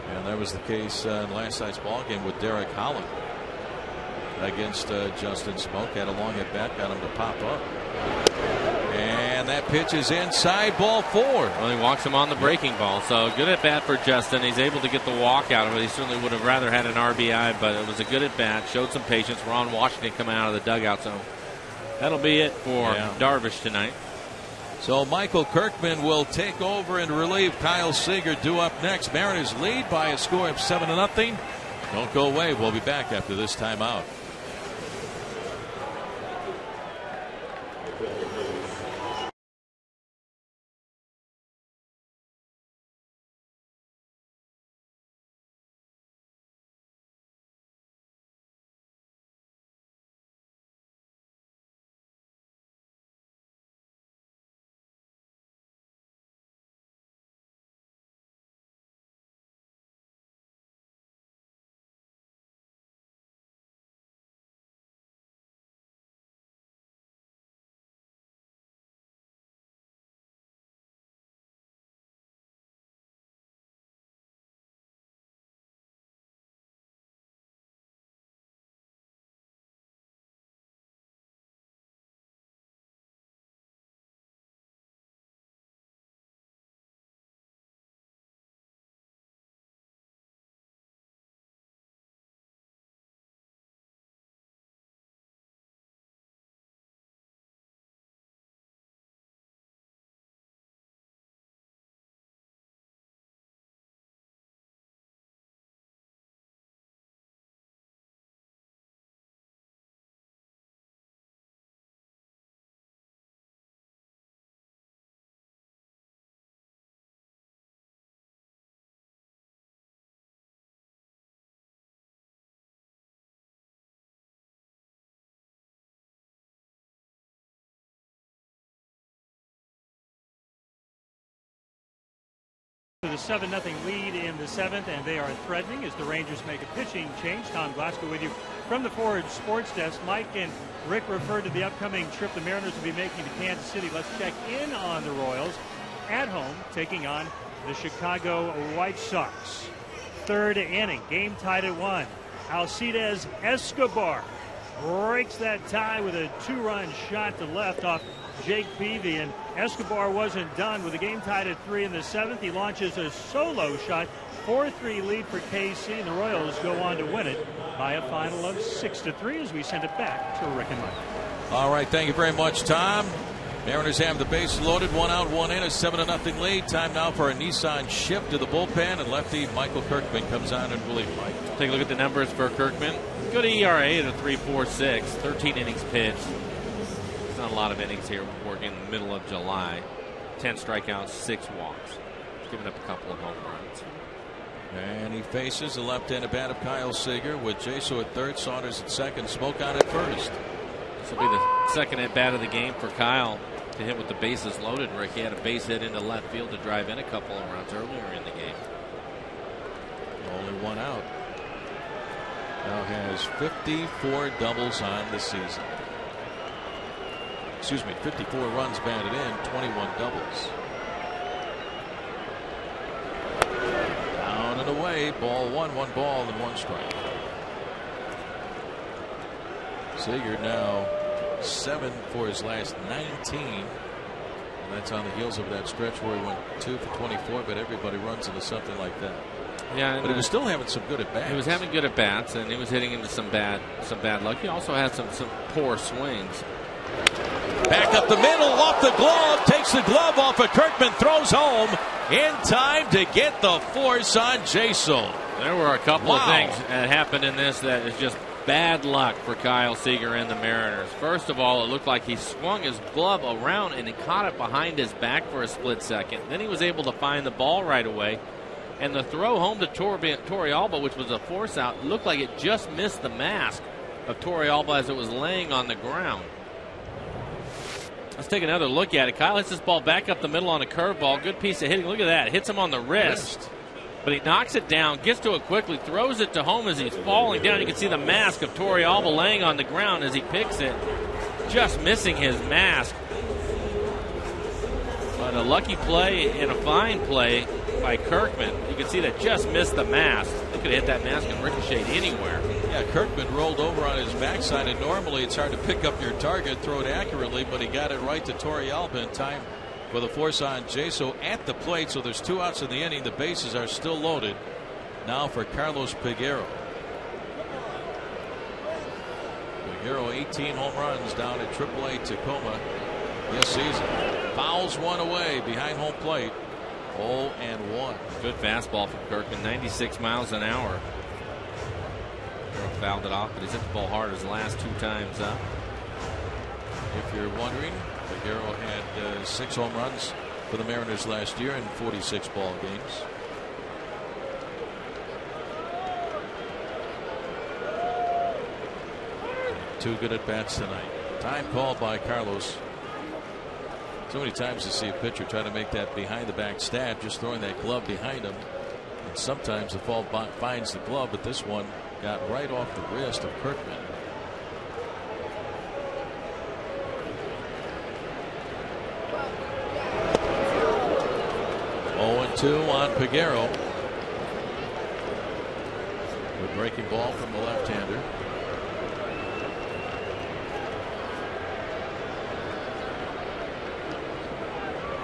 And that was the case in last night's ball game with Derek Holland against Justin Smoak. Had a long at bat, got him to pop up. And that pitch is inside, ball 4. Well, he walks him on the breaking ball. So good at bat for Justin. He's able to get the walk out of it. He certainly would have rather had an RBI, but it was a good at bat. Showed some patience. Ron Washington coming out of the dugout. So that'll be it for Darvish tonight. So Michael Kirkman will take over and relieve Kyle Seager. Due up next. Mariners lead by a score of 7-0. Don't go away. We'll be back after this timeout. with a 7-0 lead in the 7th, and they are threatening as the Rangers make a pitching change. Tom Glasgow with you from the Forward Sports Desk. Mike and Rick referred to the upcoming trip the Mariners will be making to Kansas City. Let's check in on the Royals at home, taking on the Chicago White Sox. Third inning, game tied at 1. Alcides Escobar breaks that tie with a 2-run shot to left off Jake Peavy, and Escobar wasn't done with the game tied at 3 in the 7th. He launches a solo shot, 4-3 lead for KC, and the Royals go on to win it by a final of 6-3 as we send it back to Rick and Mike. All right, thank you very much, Tom. Mariners have the bases loaded, 1 out, 1 in, a 7-0 lead. Time now for a Nissan shift to the bullpen, and lefty Michael Kirkman comes on and relief Mike. Take a look at the numbers for Kirkman. Good ERA at a 3.46, 13 innings pitched. There's not a lot of innings here working in the middle of July. 10 strikeouts, 6 walks. He's given up a couple of home runs. And he faces the left-handed bat of Kyle Seager with Jaso at third, Saunders at second, Smoke on at first. This will be the second at bat of the game for Kyle to hit with the bases loaded. Rick, he had a base hit into left field to drive in a couple of runs earlier in the game. Only 1 out. Now has 54 doubles on the season. Excuse me, 54 runs batted in, 21 doubles. Down and away, ball 1, 1 ball and 1 strike. Seager now 7 for his last 19. And that's on the heels of that stretch where he went 2 for 24, but everybody runs into something like that. Yeah, but he was still having some good at bats. He was having good at bats, and he was hitting into some bad luck. He also had some poor swings. Back up the middle, off the glove, takes the glove off of Kirkman, throws home in time to get the force on Jaso. There were a couple of things that happened in this that is just bad luck for Kyle Seager and the Mariners. First of all, it looked like he swung his glove around and he caught it behind his back for a split second. Then he was able to find the ball right away. And the throw home to Torrealba, which was a force out, looked like it just missed the mask of Torrealba as it was laying on the ground. Let's take another look at it. Kyle hits this ball back up the middle on a curveball. Good piece of hitting. Look at that. Hits him on the wrist. But he knocks it down, gets to it quickly, throws it to home as he's falling down. You can see the mask of Torrealba laying on the ground as he picks it, just missing his mask. But a lucky play and a fine play by Kirkman. You can see that just missed the mask. They could have hit that mask and ricocheted anywhere. Yeah, Kirkman rolled over on his backside, and normally it's hard to pick up your target, throw it accurately, but he got it right to Torrealba in time for the force on Jaso at the plate. So there's 2 outs in the inning. The bases are still loaded now for Carlos Peguero. Peguero 18 home runs down at AAA Tacoma this season. Fouls one away behind home plate. 0-1. Good fastball from Kirkman, 96 miles an hour. Fouled it off, but he's hit the ball hard his last 2 times up. If you're wondering, Peguero had 6 home runs for the Mariners last year in 46 ball games. Two good at bats tonight. Time called by Carlos. So many times you see a pitcher try to make that behind the back stab, just throwing that glove behind him. And sometimes the ball finds the glove, but this one got right off the wrist of Kirkman. Two on Peguero. The breaking ball from the left-hander.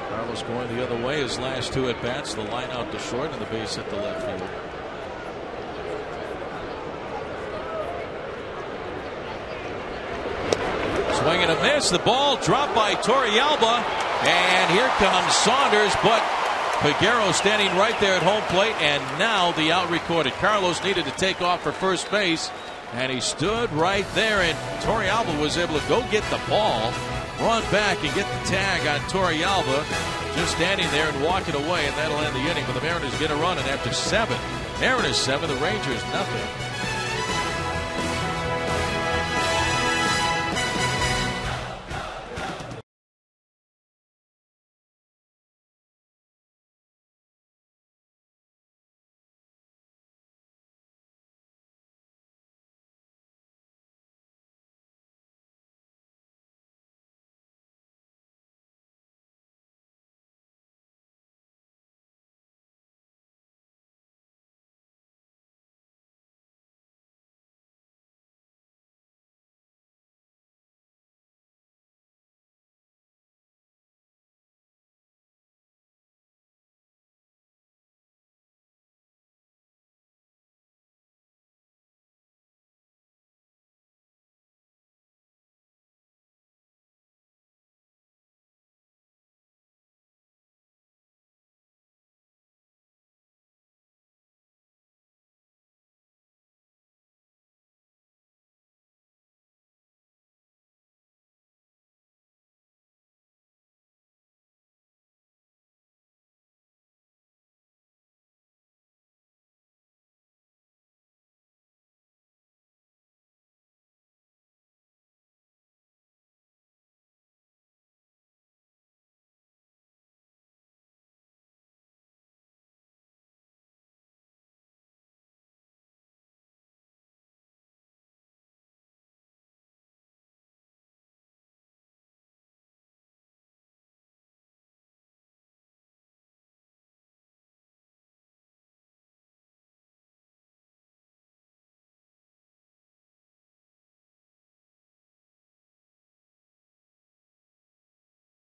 Carlos going the other way. His last 2 at bats, the line out to short and the base hit the left field. Swing and a miss. The ball dropped by Torrealba, and here comes Saunders, but Peguero standing right there at home plate, and now the out recorded. Carlos needed to take off for first base, and he stood right there, and Torrealba was able to go get the ball, run back and get the tag on Torrealba, just standing there and walking away, and that'll end the inning. But the Mariners get a run, and after 7, Mariners 7, the Rangers nothing.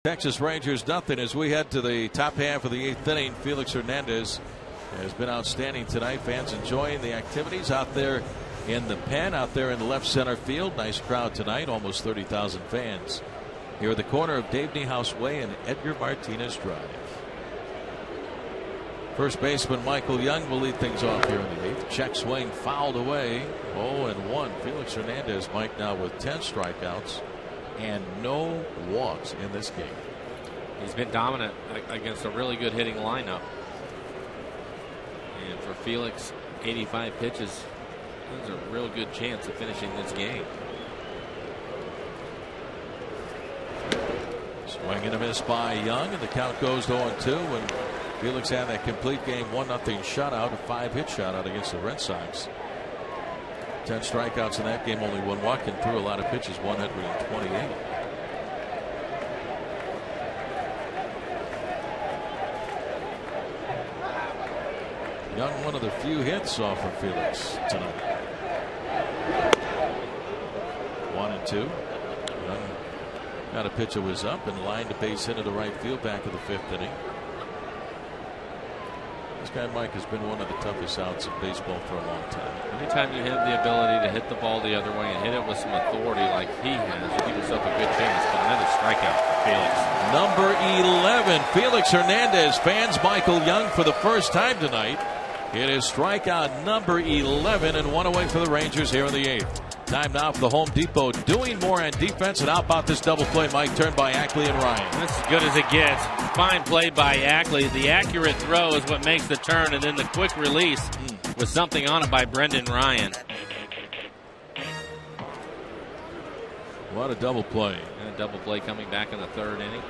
Texas Rangers nothing as we head to the top half of the 8th inning. Felix Hernandez has been outstanding tonight. Fans enjoying the activities out there in the pen, out there in the left center field. Nice crowd tonight, almost 30,000 fans here at the corner of Dave Niehaus Way and Edgar Martinez Drive. First baseman Michael Young will lead things off here in the 8th. Check swing fouled away. 0-1. Felix Hernandez, Mike, now with 10 strikeouts and no walks in this game. He's been dominant against a really good hitting lineup. And for Felix, 85 pitches, there's a real good chance of finishing this game. Swing and a miss by Young, and the count goes to 0-2 when Felix had that complete game 1-0 shutout, a 5-hit shutout against the Red Sox. 10 strikeouts in that game, only 1 walk, and threw a lot of pitches, 128. Young, one of the few hits off of Felix tonight. 1-2. Young got a pitch that was up and lined a base hit to the right field back of the 5th inning. This guy, Mike, has been one of the toughest outs in baseball for a long time. Anytime you have the ability to hit the ball the other way and hit it with some authority like he has, you give yourself a good chance. But another strikeout for Felix. Number 11, Felix Hernandez fans Michael Young for the first time tonight. It is strikeout number 11 and 1 away for the Rangers here in the 8th. Time now for the Home Depot doing more on defense, and how about this double play, Mike, turned by Ackley and Ryan. That's as good as it gets. Fine play by Ackley. The accurate throw is what makes the turn, and then the quick release with something on it by Brendan Ryan. What a double play. And a double play coming back in the 3rd inning.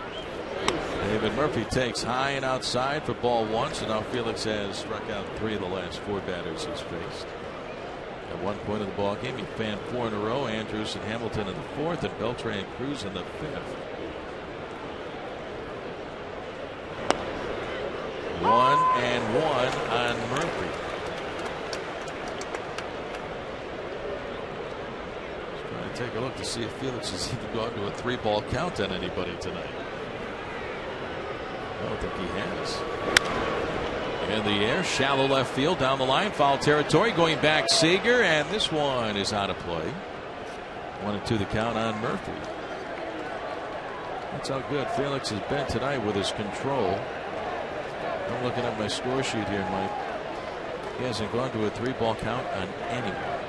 David Murphy takes high and outside for ball 1, so now Felix has struck out 3 of the last 4 batters he's faced. At one point of the ball game, he fanned 4 in a row. Andrews and Hamilton in the 4th, and Beltran Cruz in the 5th. 1-1 on Murphy. Just trying to take a look to see if Felix has even gone to a 3-ball count on anybody tonight. I don't think he has. In the air, shallow left field, down the line, foul territory, going back Seager, and this one is out of play. 1-2 the count on Murphy. That's how good Felix has been tonight with his control. I'm looking at my score sheet here, Mike. He hasn't gone to a 3-ball count on anyone.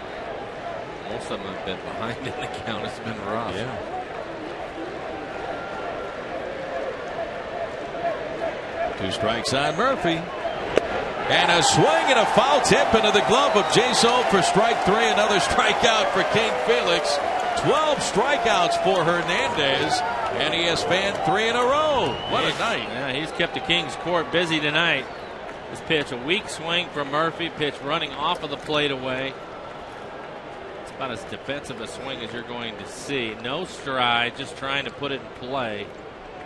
Most of them have been behind in the count. It's been rough. Yeah. Two strikes on Murphy. And a swing and a foul tip into the glove of Jaso for strike 3. Another strikeout for King Felix. 12 strikeouts for Hernandez, and he has fanned 3 in a row. What a night. Yeah, he's kept the Kings court busy tonight. This pitch, a weak swing from Murphy, pitch running off of the plate away. It's about as defensive a swing as you're going to see. No stride, just trying to put it in play.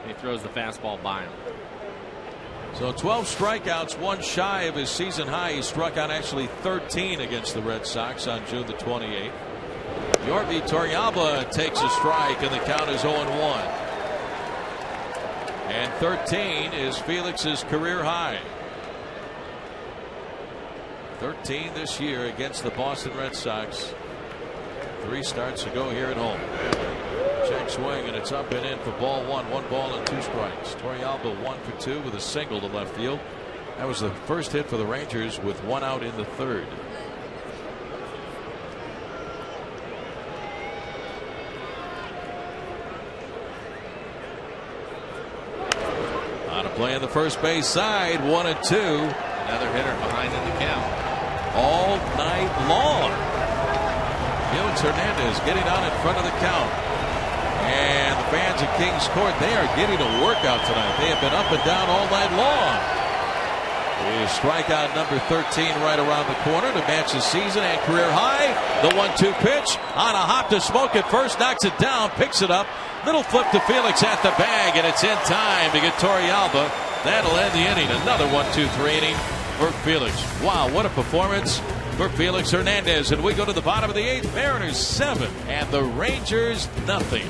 And he throws the fastball by him. So 12 strikeouts, 1 shy of his season high. He struck out actually 13 against the Red Sox on June the 28th. Yorvi Torrealba takes a strike, and the count is 0-1. And 13 is Felix's career high. 13 this year against the Boston Red Sox. 3 starts to go here at home. Check swing, and it's up and in for ball 1. 1 ball and 2 strikes. Torrealba 1 for 2 with a single to left field. That was the first hit for the Rangers with 1 out in the 3rd. On a play on the first base side, 1-2. Another hitter behind in the count. All night long. Felix Hernandez getting on in front of the count. And the fans at Kings Court, they are getting a workout tonight. They have been up and down all night long. Is strikeout number 13 right around the corner to match the season and career high. The 1-2 pitch on a hop to Smoke at first, knocks it down, picks it up. Little flip to Felix at the bag, and it's in time to get Torrealba. That'll end the inning. Another 1-2-3 inning for Felix. Wow, what a performance for Felix Hernandez. And we go to the bottom of the 8th. Mariners 7 and the Rangers nothing.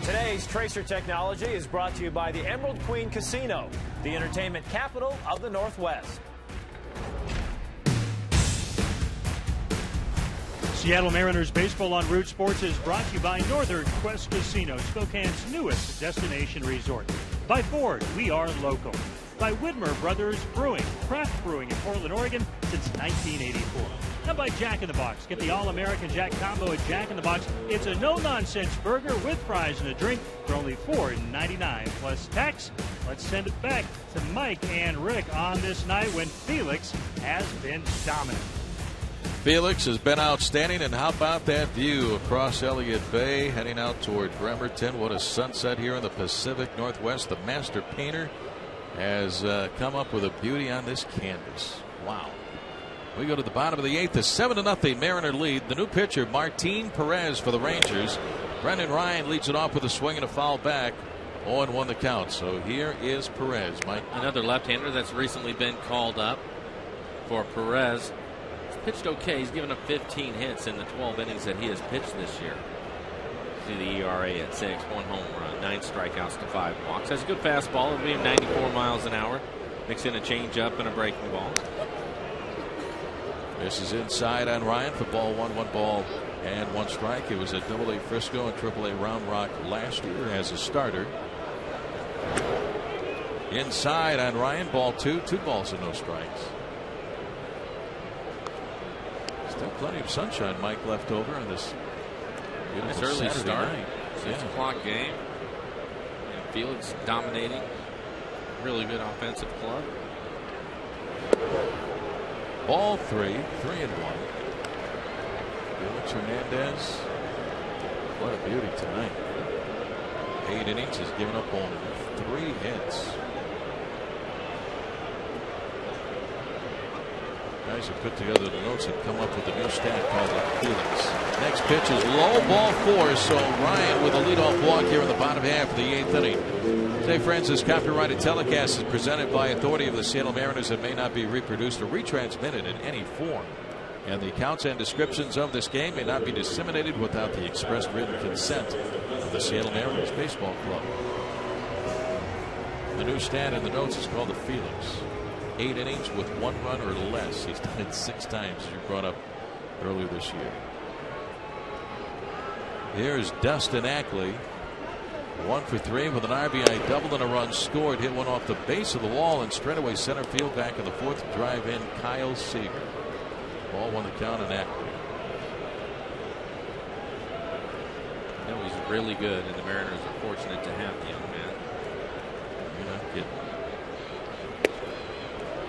Today's Tracer Technology is brought to you by the Emerald Queen Casino, the entertainment capital of the Northwest. Seattle Mariners Baseball on Root Sports is brought to you by Northern Quest Casino, Spokane's newest destination resort. By Ford, we are local. By Widmer Brothers Brewing, craft brewing in Portland, Oregon since 1984. And by Jack in the Box. Get the All-American Jack Combo at Jack in the Box. It's a no-nonsense burger with fries and a drink for only $4.99 plus tax. Let's send it back to Mike and Rick on this night when Felix has been dominant. Felix has been outstanding, and how about that view across Elliott Bay heading out toward Bremerton? What a sunset here in the Pacific Northwest. The master painter has come up with a beauty on this canvas. Wow. We go to the bottom of the 8th, a 7-0 Mariner lead. The new pitcher, Martin Perez for the Rangers. Brendan Ryan leads it off with a swing and a foul back. 0-1 the count. So here is Perez, Mike. Another left-hander that's recently been called up for Perez. He's pitched okay. He's given up 15 hits in the 12 innings that he has pitched this year. See the ERA at 6, 1 home run, 9 strikeouts to 5 walks. Has a good fastball. It'll be 94 miles an hour. Mix in a changeup and a breaking ball. This is inside on Ryan for ball 1, 1 ball and 1 strike. It was at Double-A Frisco and Triple-A Round Rock last year as a starter. Inside on Ryan, ball 2, 2 balls and no strikes. Still plenty of sunshine, Mike, left over on this beautiful early Saturday start. night. 6 o'clock game. And Felix dominating. Really good offensive club. Ball 3, 3-1. Felix Hernandez. What a beauty tonight. 8 innings, has given up only 3 hits. Guys who put together the notes have come up with a new stat called the Felix. Next pitch is low, ball 4. So Ryan with a leadoff walk here in the bottom half of the 8th inning. Today, friends, this copyrighted telecast is presented by authority of the Seattle Mariners and may not be reproduced or retransmitted in any form. And the accounts and descriptions of this game may not be disseminated without the express written consent of the Seattle Mariners Baseball Club. The new stat in the notes is called the Felix. 8 innings with 1 run or less. He's done it 6 times, as you brought up earlier this year. Here's Dustin Ackley. 1 for 3 with an RBI double and a run scored. Hit one off the base of the wall and straightaway center field back in the 4th. Drive in Kyle Seager. Ball 1 the count and Ackley. You know, he's really good, and the Mariners are fortunate to have the young man. You're not kidding.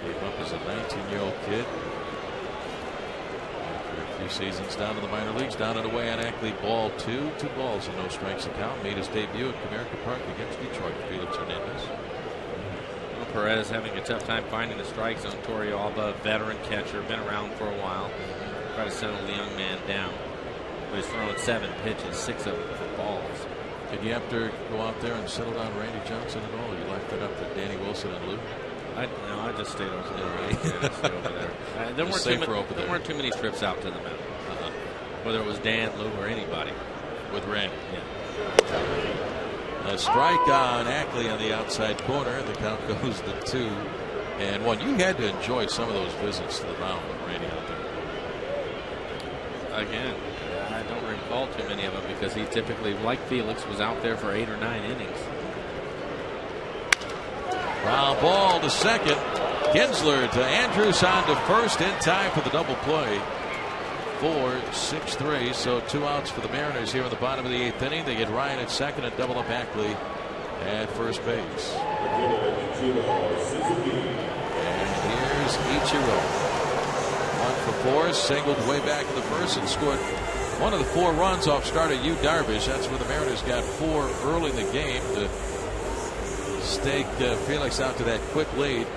Came up as a 19-year-old kid. After a few seasons down in the minor leagues, down and away on Ackley, ball 2, 2 balls and no strikes account. Made his debut at Comerica Park against Detroit. Felix Hernandez. Well, Perez having a tough time finding the strike zone. Torrey Alba, veteran catcher, been around for a while. Try to settle the young man down. But he's thrown 7 pitches, 6 of them for balls. Did you have to go out there and settle down Randy Johnson at all? You left it up to Danny Wilson and Lou? I just stayed over there. There weren't too many trips out to the mound. Whether it was Dan, Lou, or anybody. With Randy. Yeah. A strike on Ackley on the outside corner. The count goes to 2 and 1. You had to enjoy some of those visits to the mound with Randy out there. Again, I don't recall too many of them because he typically, like Felix, was out there for 8 or 9 innings. Ground ball to second. Kinsler to Andrews on to first in time for the double play. 4-6-3. So 2 outs for the Mariners here in the bottom of the 8th inning. They get Ryan at second and double up Ackley at first base. And here's Ichiro. 1 for 4. Singled way back in the first and scored one of the 4 runs off starter Yu Darvish. That's where the Mariners got 4 early in the game to stake Felix out to that quick lead.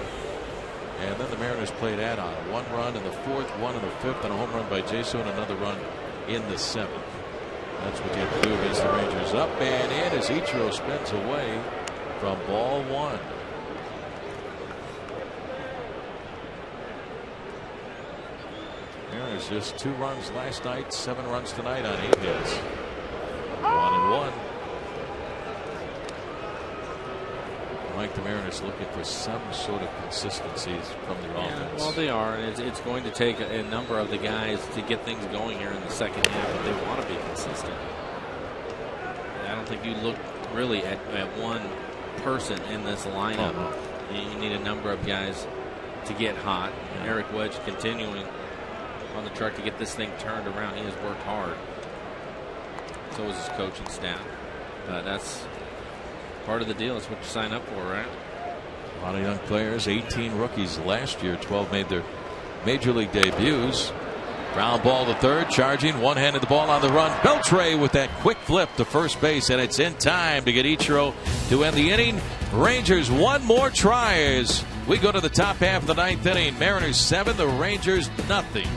And then the Mariners played add-on. 1 run in the 4th, 1 in the 5th, and a home run by Jason, and another run in the 7th. That's what you have to do against the Rangers. Up and in as Ichiro spins away from ball 1. Mariners just 2 runs last night, 7 runs tonight on 8 hits. 1-1. Mariners looking for some sort of consistency from their offense. Well, they are, and it's going to take a number of the guys to get things going here in the second half if they want to be consistent. I don't think you look really at one person in this lineup. You need a number of guys to get hot. And Eric Wedge continuing on the truck to get this thing turned around. He has worked hard. So is his coaching staff. That's part of the deal. That's what you sign up for, right? A lot of young players, 18 rookies last year, 12 made their major league debuts. Ground ball to third, charging, one-handed the ball on the run. Beltre with that quick flip to first base, and it's in time to get Ichiro to end the inning. Rangers one more try as we go to the top half of the ninth inning. Mariners 7, the Rangers nothing.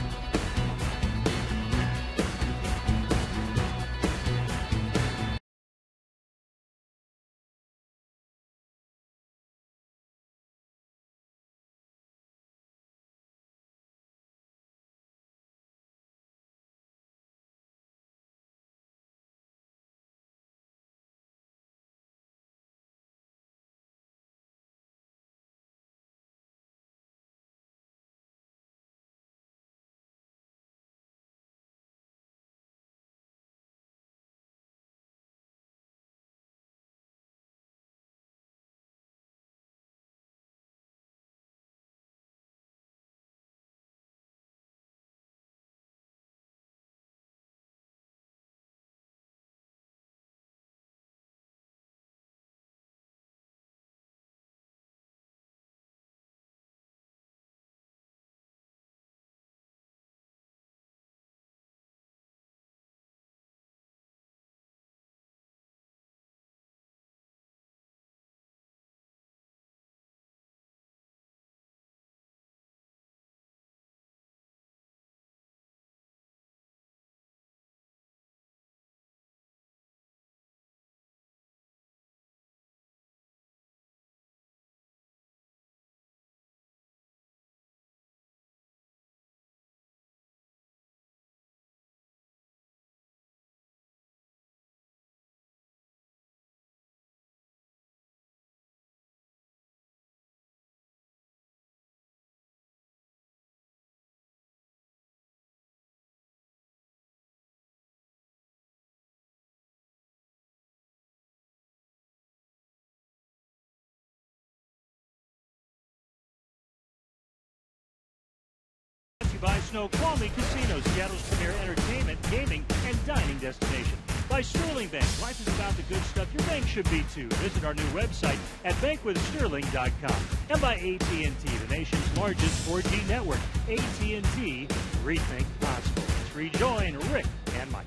By Snoqualmie Casino, Seattle's premier entertainment, gaming, and dining destination. By Sterling Bank, life is about the good stuff your bank should be too. Visit our new website at bankwithsterling.com. And by AT&T, the nation's largest 4G network. AT&T, rethink possible. Let's rejoin Rick and Mike.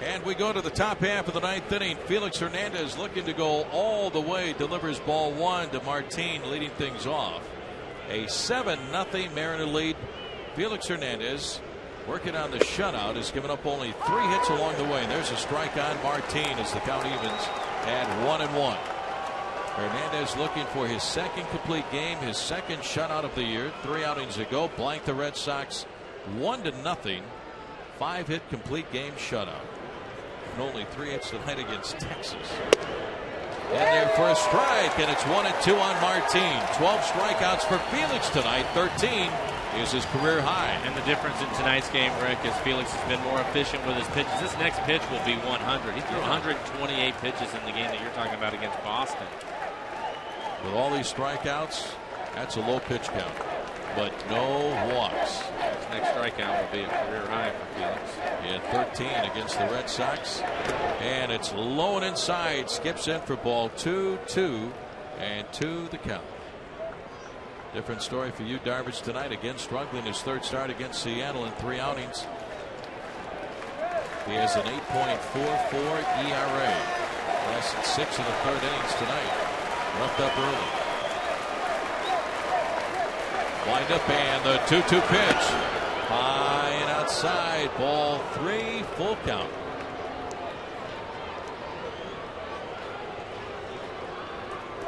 And we go to the top half of the ninth inning. Felix Hernandez looking to go all the way, delivers ball one to Martin, leading things off. A 7-0 Mariner lead. Felix Hernandez working on the shutout has given up only 3 hits along the way. And there's a strike on Martin as the count evens at 1-1. Hernandez looking for his second complete game, his second shutout of the year. 3 outings ago, blanked the Red Sox 1-0. 5-hit complete game shutout. And only 3 hits tonight against Texas. And there for a strike, and it's 1-2 on Martin. 12 strikeouts for Felix tonight. 13 is his career high. And the difference in tonight's game, Rick, is Felix has been more efficient with his pitches. This next pitch will be 100. He threw 128 pitches in the game that you're talking about against Boston. With all these strikeouts, that's a low pitch count. But no walks. His next strikeout will be a career high for Felix. He had 13 against the Red Sox. And it's low and inside. Skips in for ball 2-2. And 2 the count. Different story for you, Darvish, tonight. Again, struggling his third start against Seattle in 3 outings. He has an 8.44 ERA. Less than 6 in the third innings tonight. Roughed up early. Wind up and the 2-2 pitch. High and outside. Ball 3, full count.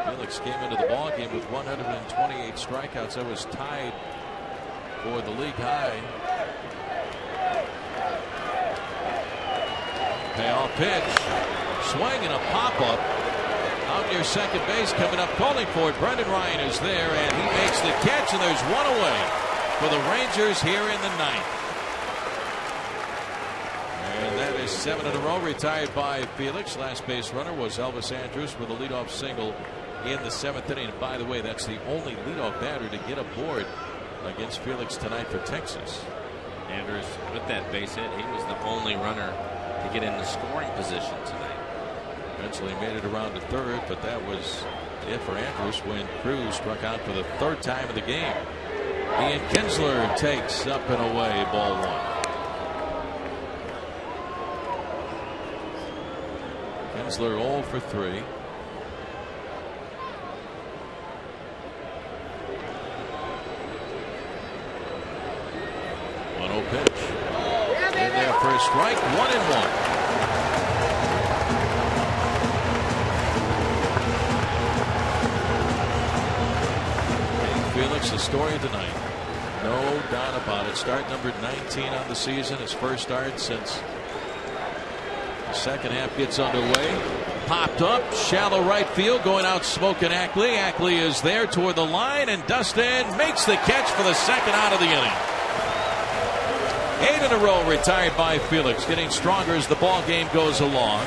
Felix came into the ball game with 128 strikeouts. That was tied for the league high. Payoff pitch. Swing and a pop up Out near second base, coming up, calling for it. Brendan Ryan is there, and he makes the catch, and there's one away for the Rangers here in the ninth. And that is 7 in a row, retired by Felix. Last base runner was Elvis Andrus with a leadoff single in the 7th inning. And by the way, that's the only leadoff batter to get aboard against Felix tonight for Texas. Andrus with that base hit, he was the only runner to get in the scoring position tonight. Eventually made it around to third, but that was it for Andrus when Cruz struck out for the 3rd time of the game. Ian Kinsler takes up and away, ball 1. Kinsler 0 for 3. Pitch. In there for a strike, 1-1. Felix, the story of tonight. No doubt about it. Start number 19 on the season. His first start since the second half gets underway. Popped up, shallow right field, going out smoking Ackley. Ackley is there toward the line, and Dustin makes the catch for the 2nd out of the inning. 8 in a row retired by Felix, getting stronger as the ball game goes along.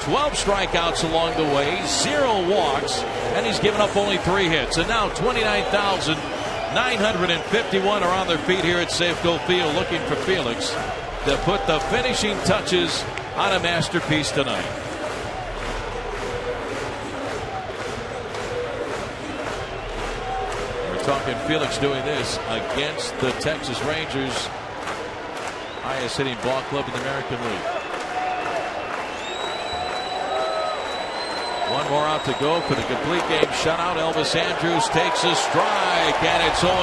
12 strikeouts along the way, 0 walks, and he's given up only 3 hits. And now 29,951 are on their feet here at Safeco Field looking for Felix to put the finishing touches on a masterpiece tonight. We're talking Felix doing this against the Texas Rangers, highest hitting ball club in the American League. One more out to go for the complete game shutout. Elvis Andrus takes a strike, and it's 0-1.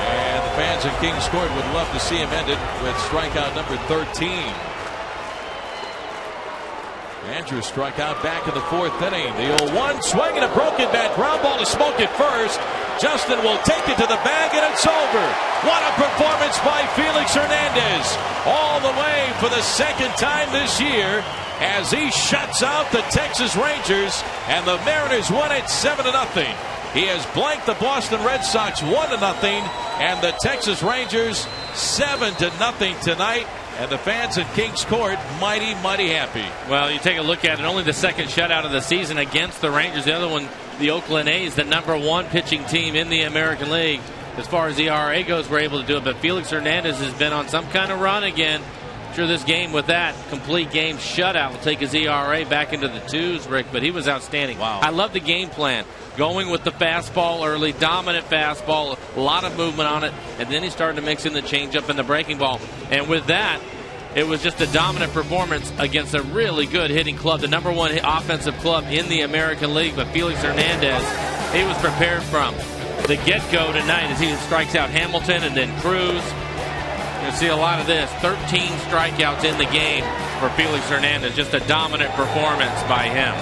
And the fans in Kings Court would love to see him end it with strikeout number 13. Andrus struck out back in the 4th inning. The 0-1 swing and a broken bat. Ground ball to Smoke at first. Justin will take it to the bag, and it's over. What a performance by Felix Hernandez. All the way for the 2nd time this year as he shuts out the Texas Rangers, and the Mariners win it 7-0. He has blanked the Boston Red Sox 1-0, and the Texas Rangers 7-0 tonight. And the fans at Kings Court mighty, mighty happy. Well, you take a look at it, only the 2nd shutout of the season against the Rangers. The other one, the Oakland A's, the #1 pitching team in the American League. As far as ERA goes, we're able to do it. But Felix Hernandez has been on some kind of run again. I'm sure this game with that complete game shutout will take his ERA back into the 2s, Rick. But he was outstanding. Wow. I love the game plan. Going with the fastball early, dominant fastball, a lot of movement on it, and then he started to mix in the changeup and the breaking ball. And with that, it was just a dominant performance against a really good hitting club, the #1 offensive club in the American League. But Felix Hernandez, he was prepared from the get-go tonight as he strikes out Hamilton and then Cruz. You'll see a lot of this. 13 strikeouts in the game for Felix Hernandez. Just a dominant performance by him.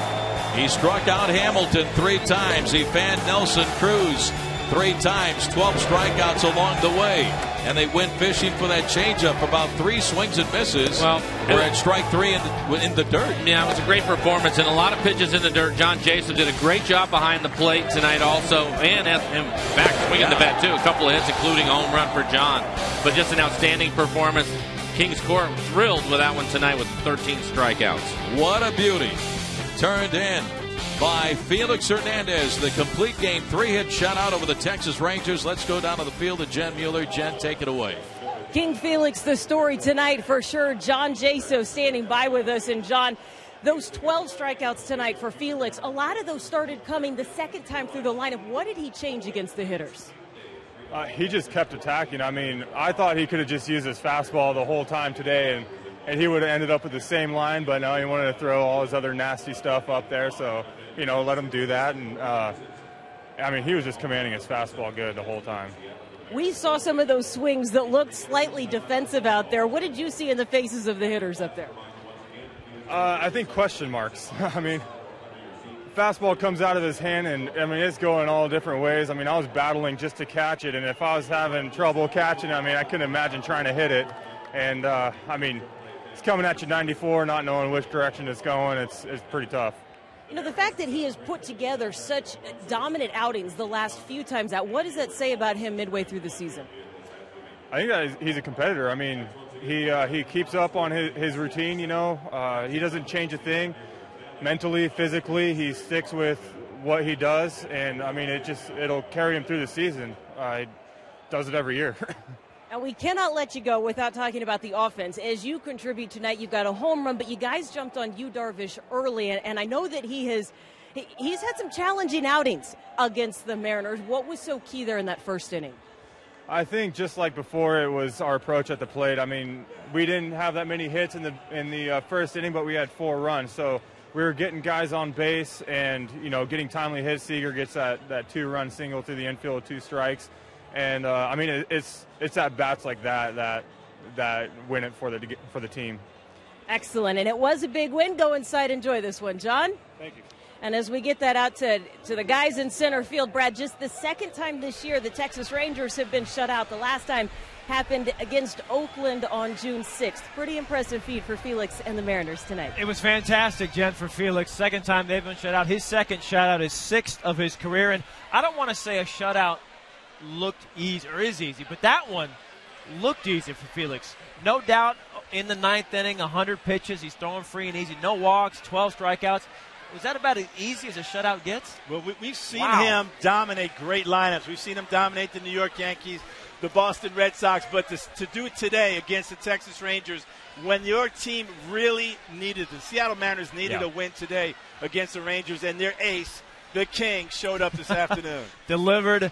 He struck out Hamilton 3 times. He fanned Nelson Cruz 3 times. 12 strikeouts along the way. And they went fishing for that changeup. About 3 swings and misses. Well, we're at strike 3 in the dirt. Yeah, it was a great performance and a lot of pitches in the dirt. John Jason did a great job behind the plate tonight also. And in fact, swinging the bat too. A couple of hits, including a home run for John. But just an outstanding performance. Kings Court thrilled with that one tonight with 13 strikeouts. What a beauty. Turned in by Felix Hernandez. The complete game 3-hit shutout over the Texas Rangers. Let's go down to the field to Jen Mueller. Jen, take it away. King Felix, the story tonight for sure. John Jaso standing by with us. And John, those 12 strikeouts tonight for Felix, a lot of those started coming the 2nd time through the lineup. What did he change against the hitters? He just kept attacking. I mean, I thought he could have just used his fastball the whole time today, and he would have ended up with the same line, but no, he wanted to throw all his other nasty stuff up there, so, let him do that. And, he was just commanding his fastball good the whole time. We saw some of those swings that looked slightly defensive out there. What did you see in the faces of the hitters up there? I think question marks. Fastball comes out of his hand, and, it's going all different ways. I was battling just to catch it, and if I was having trouble catching it, I couldn't imagine trying to hit it. And, it's coming at you 94, not knowing which direction it's going. It's pretty tough. You know, the fact that he has put together such dominant outings the last few times out, what does that say about him midway through the season? I think that he's a competitor. I mean, he keeps up on his routine, you know. He doesn't change a thing. Mentally, physically, he sticks with what he does, and, I mean, it'll carry him through the season. He does it every year. And we cannot let you go without talking about the offense. As you contribute tonight, you've got a home run, but you guys jumped on Yu Darvish early, and I know that he's had some challenging outings against the Mariners. What was so key there in that first inning? I think just like before, it was our approach at the plate. I mean, we didn't have that many hits in the first inning, but we had 4 runs, so we were getting guys on base and, you know, getting timely hits. Seager gets that 2-run single through the infield with 2 strikes. And, I mean, it's at bats like that win it for the team. Excellent. And it was a big win. Go inside. Enjoy this one, John. Thank you. And as we get that out to the guys in center field, Brad, just the second time this year the Texas Rangers have been shut out. The last time happened against Oakland on June 6th. Pretty impressive feat for Felix and the Mariners tonight. It was fantastic, Jen, for Felix. Second time they've been shut out. His second shutout is 6th of his career. And I don't want to say a shutout looked easy or is easy, but that one looked easy for Felix. No doubt in the 9th inning, 100 pitches. He's throwing free and easy. No walks, 12 strikeouts. Was that about as easy as a shutout gets? Well, we've seen him dominate great lineups. We've seen him dominate the New York Yankees, the Boston Red Sox, but to do it today against the Texas Rangers when your team really needed, the Seattle Mariners needed a win today against the Rangers, and their ace, the King, showed up this afternoon. Delivered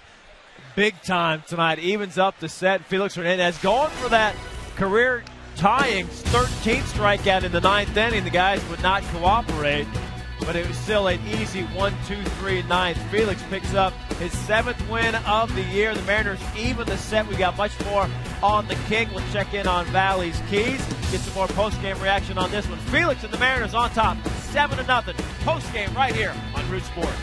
big time tonight. Evens up the set. Felix Hernandez going for that career tying 13th strikeout in the 9th inning. The guys would not cooperate, but it was still an easy 1-2-3 9th. Felix picks up his 7th win of the year. The Mariners even the set. We got much more on the King. We'll check in on Valley's Keys. Get some more post-game reaction on this one. Felix and the Mariners on top, 7-0. Post-game right here on Root Sports.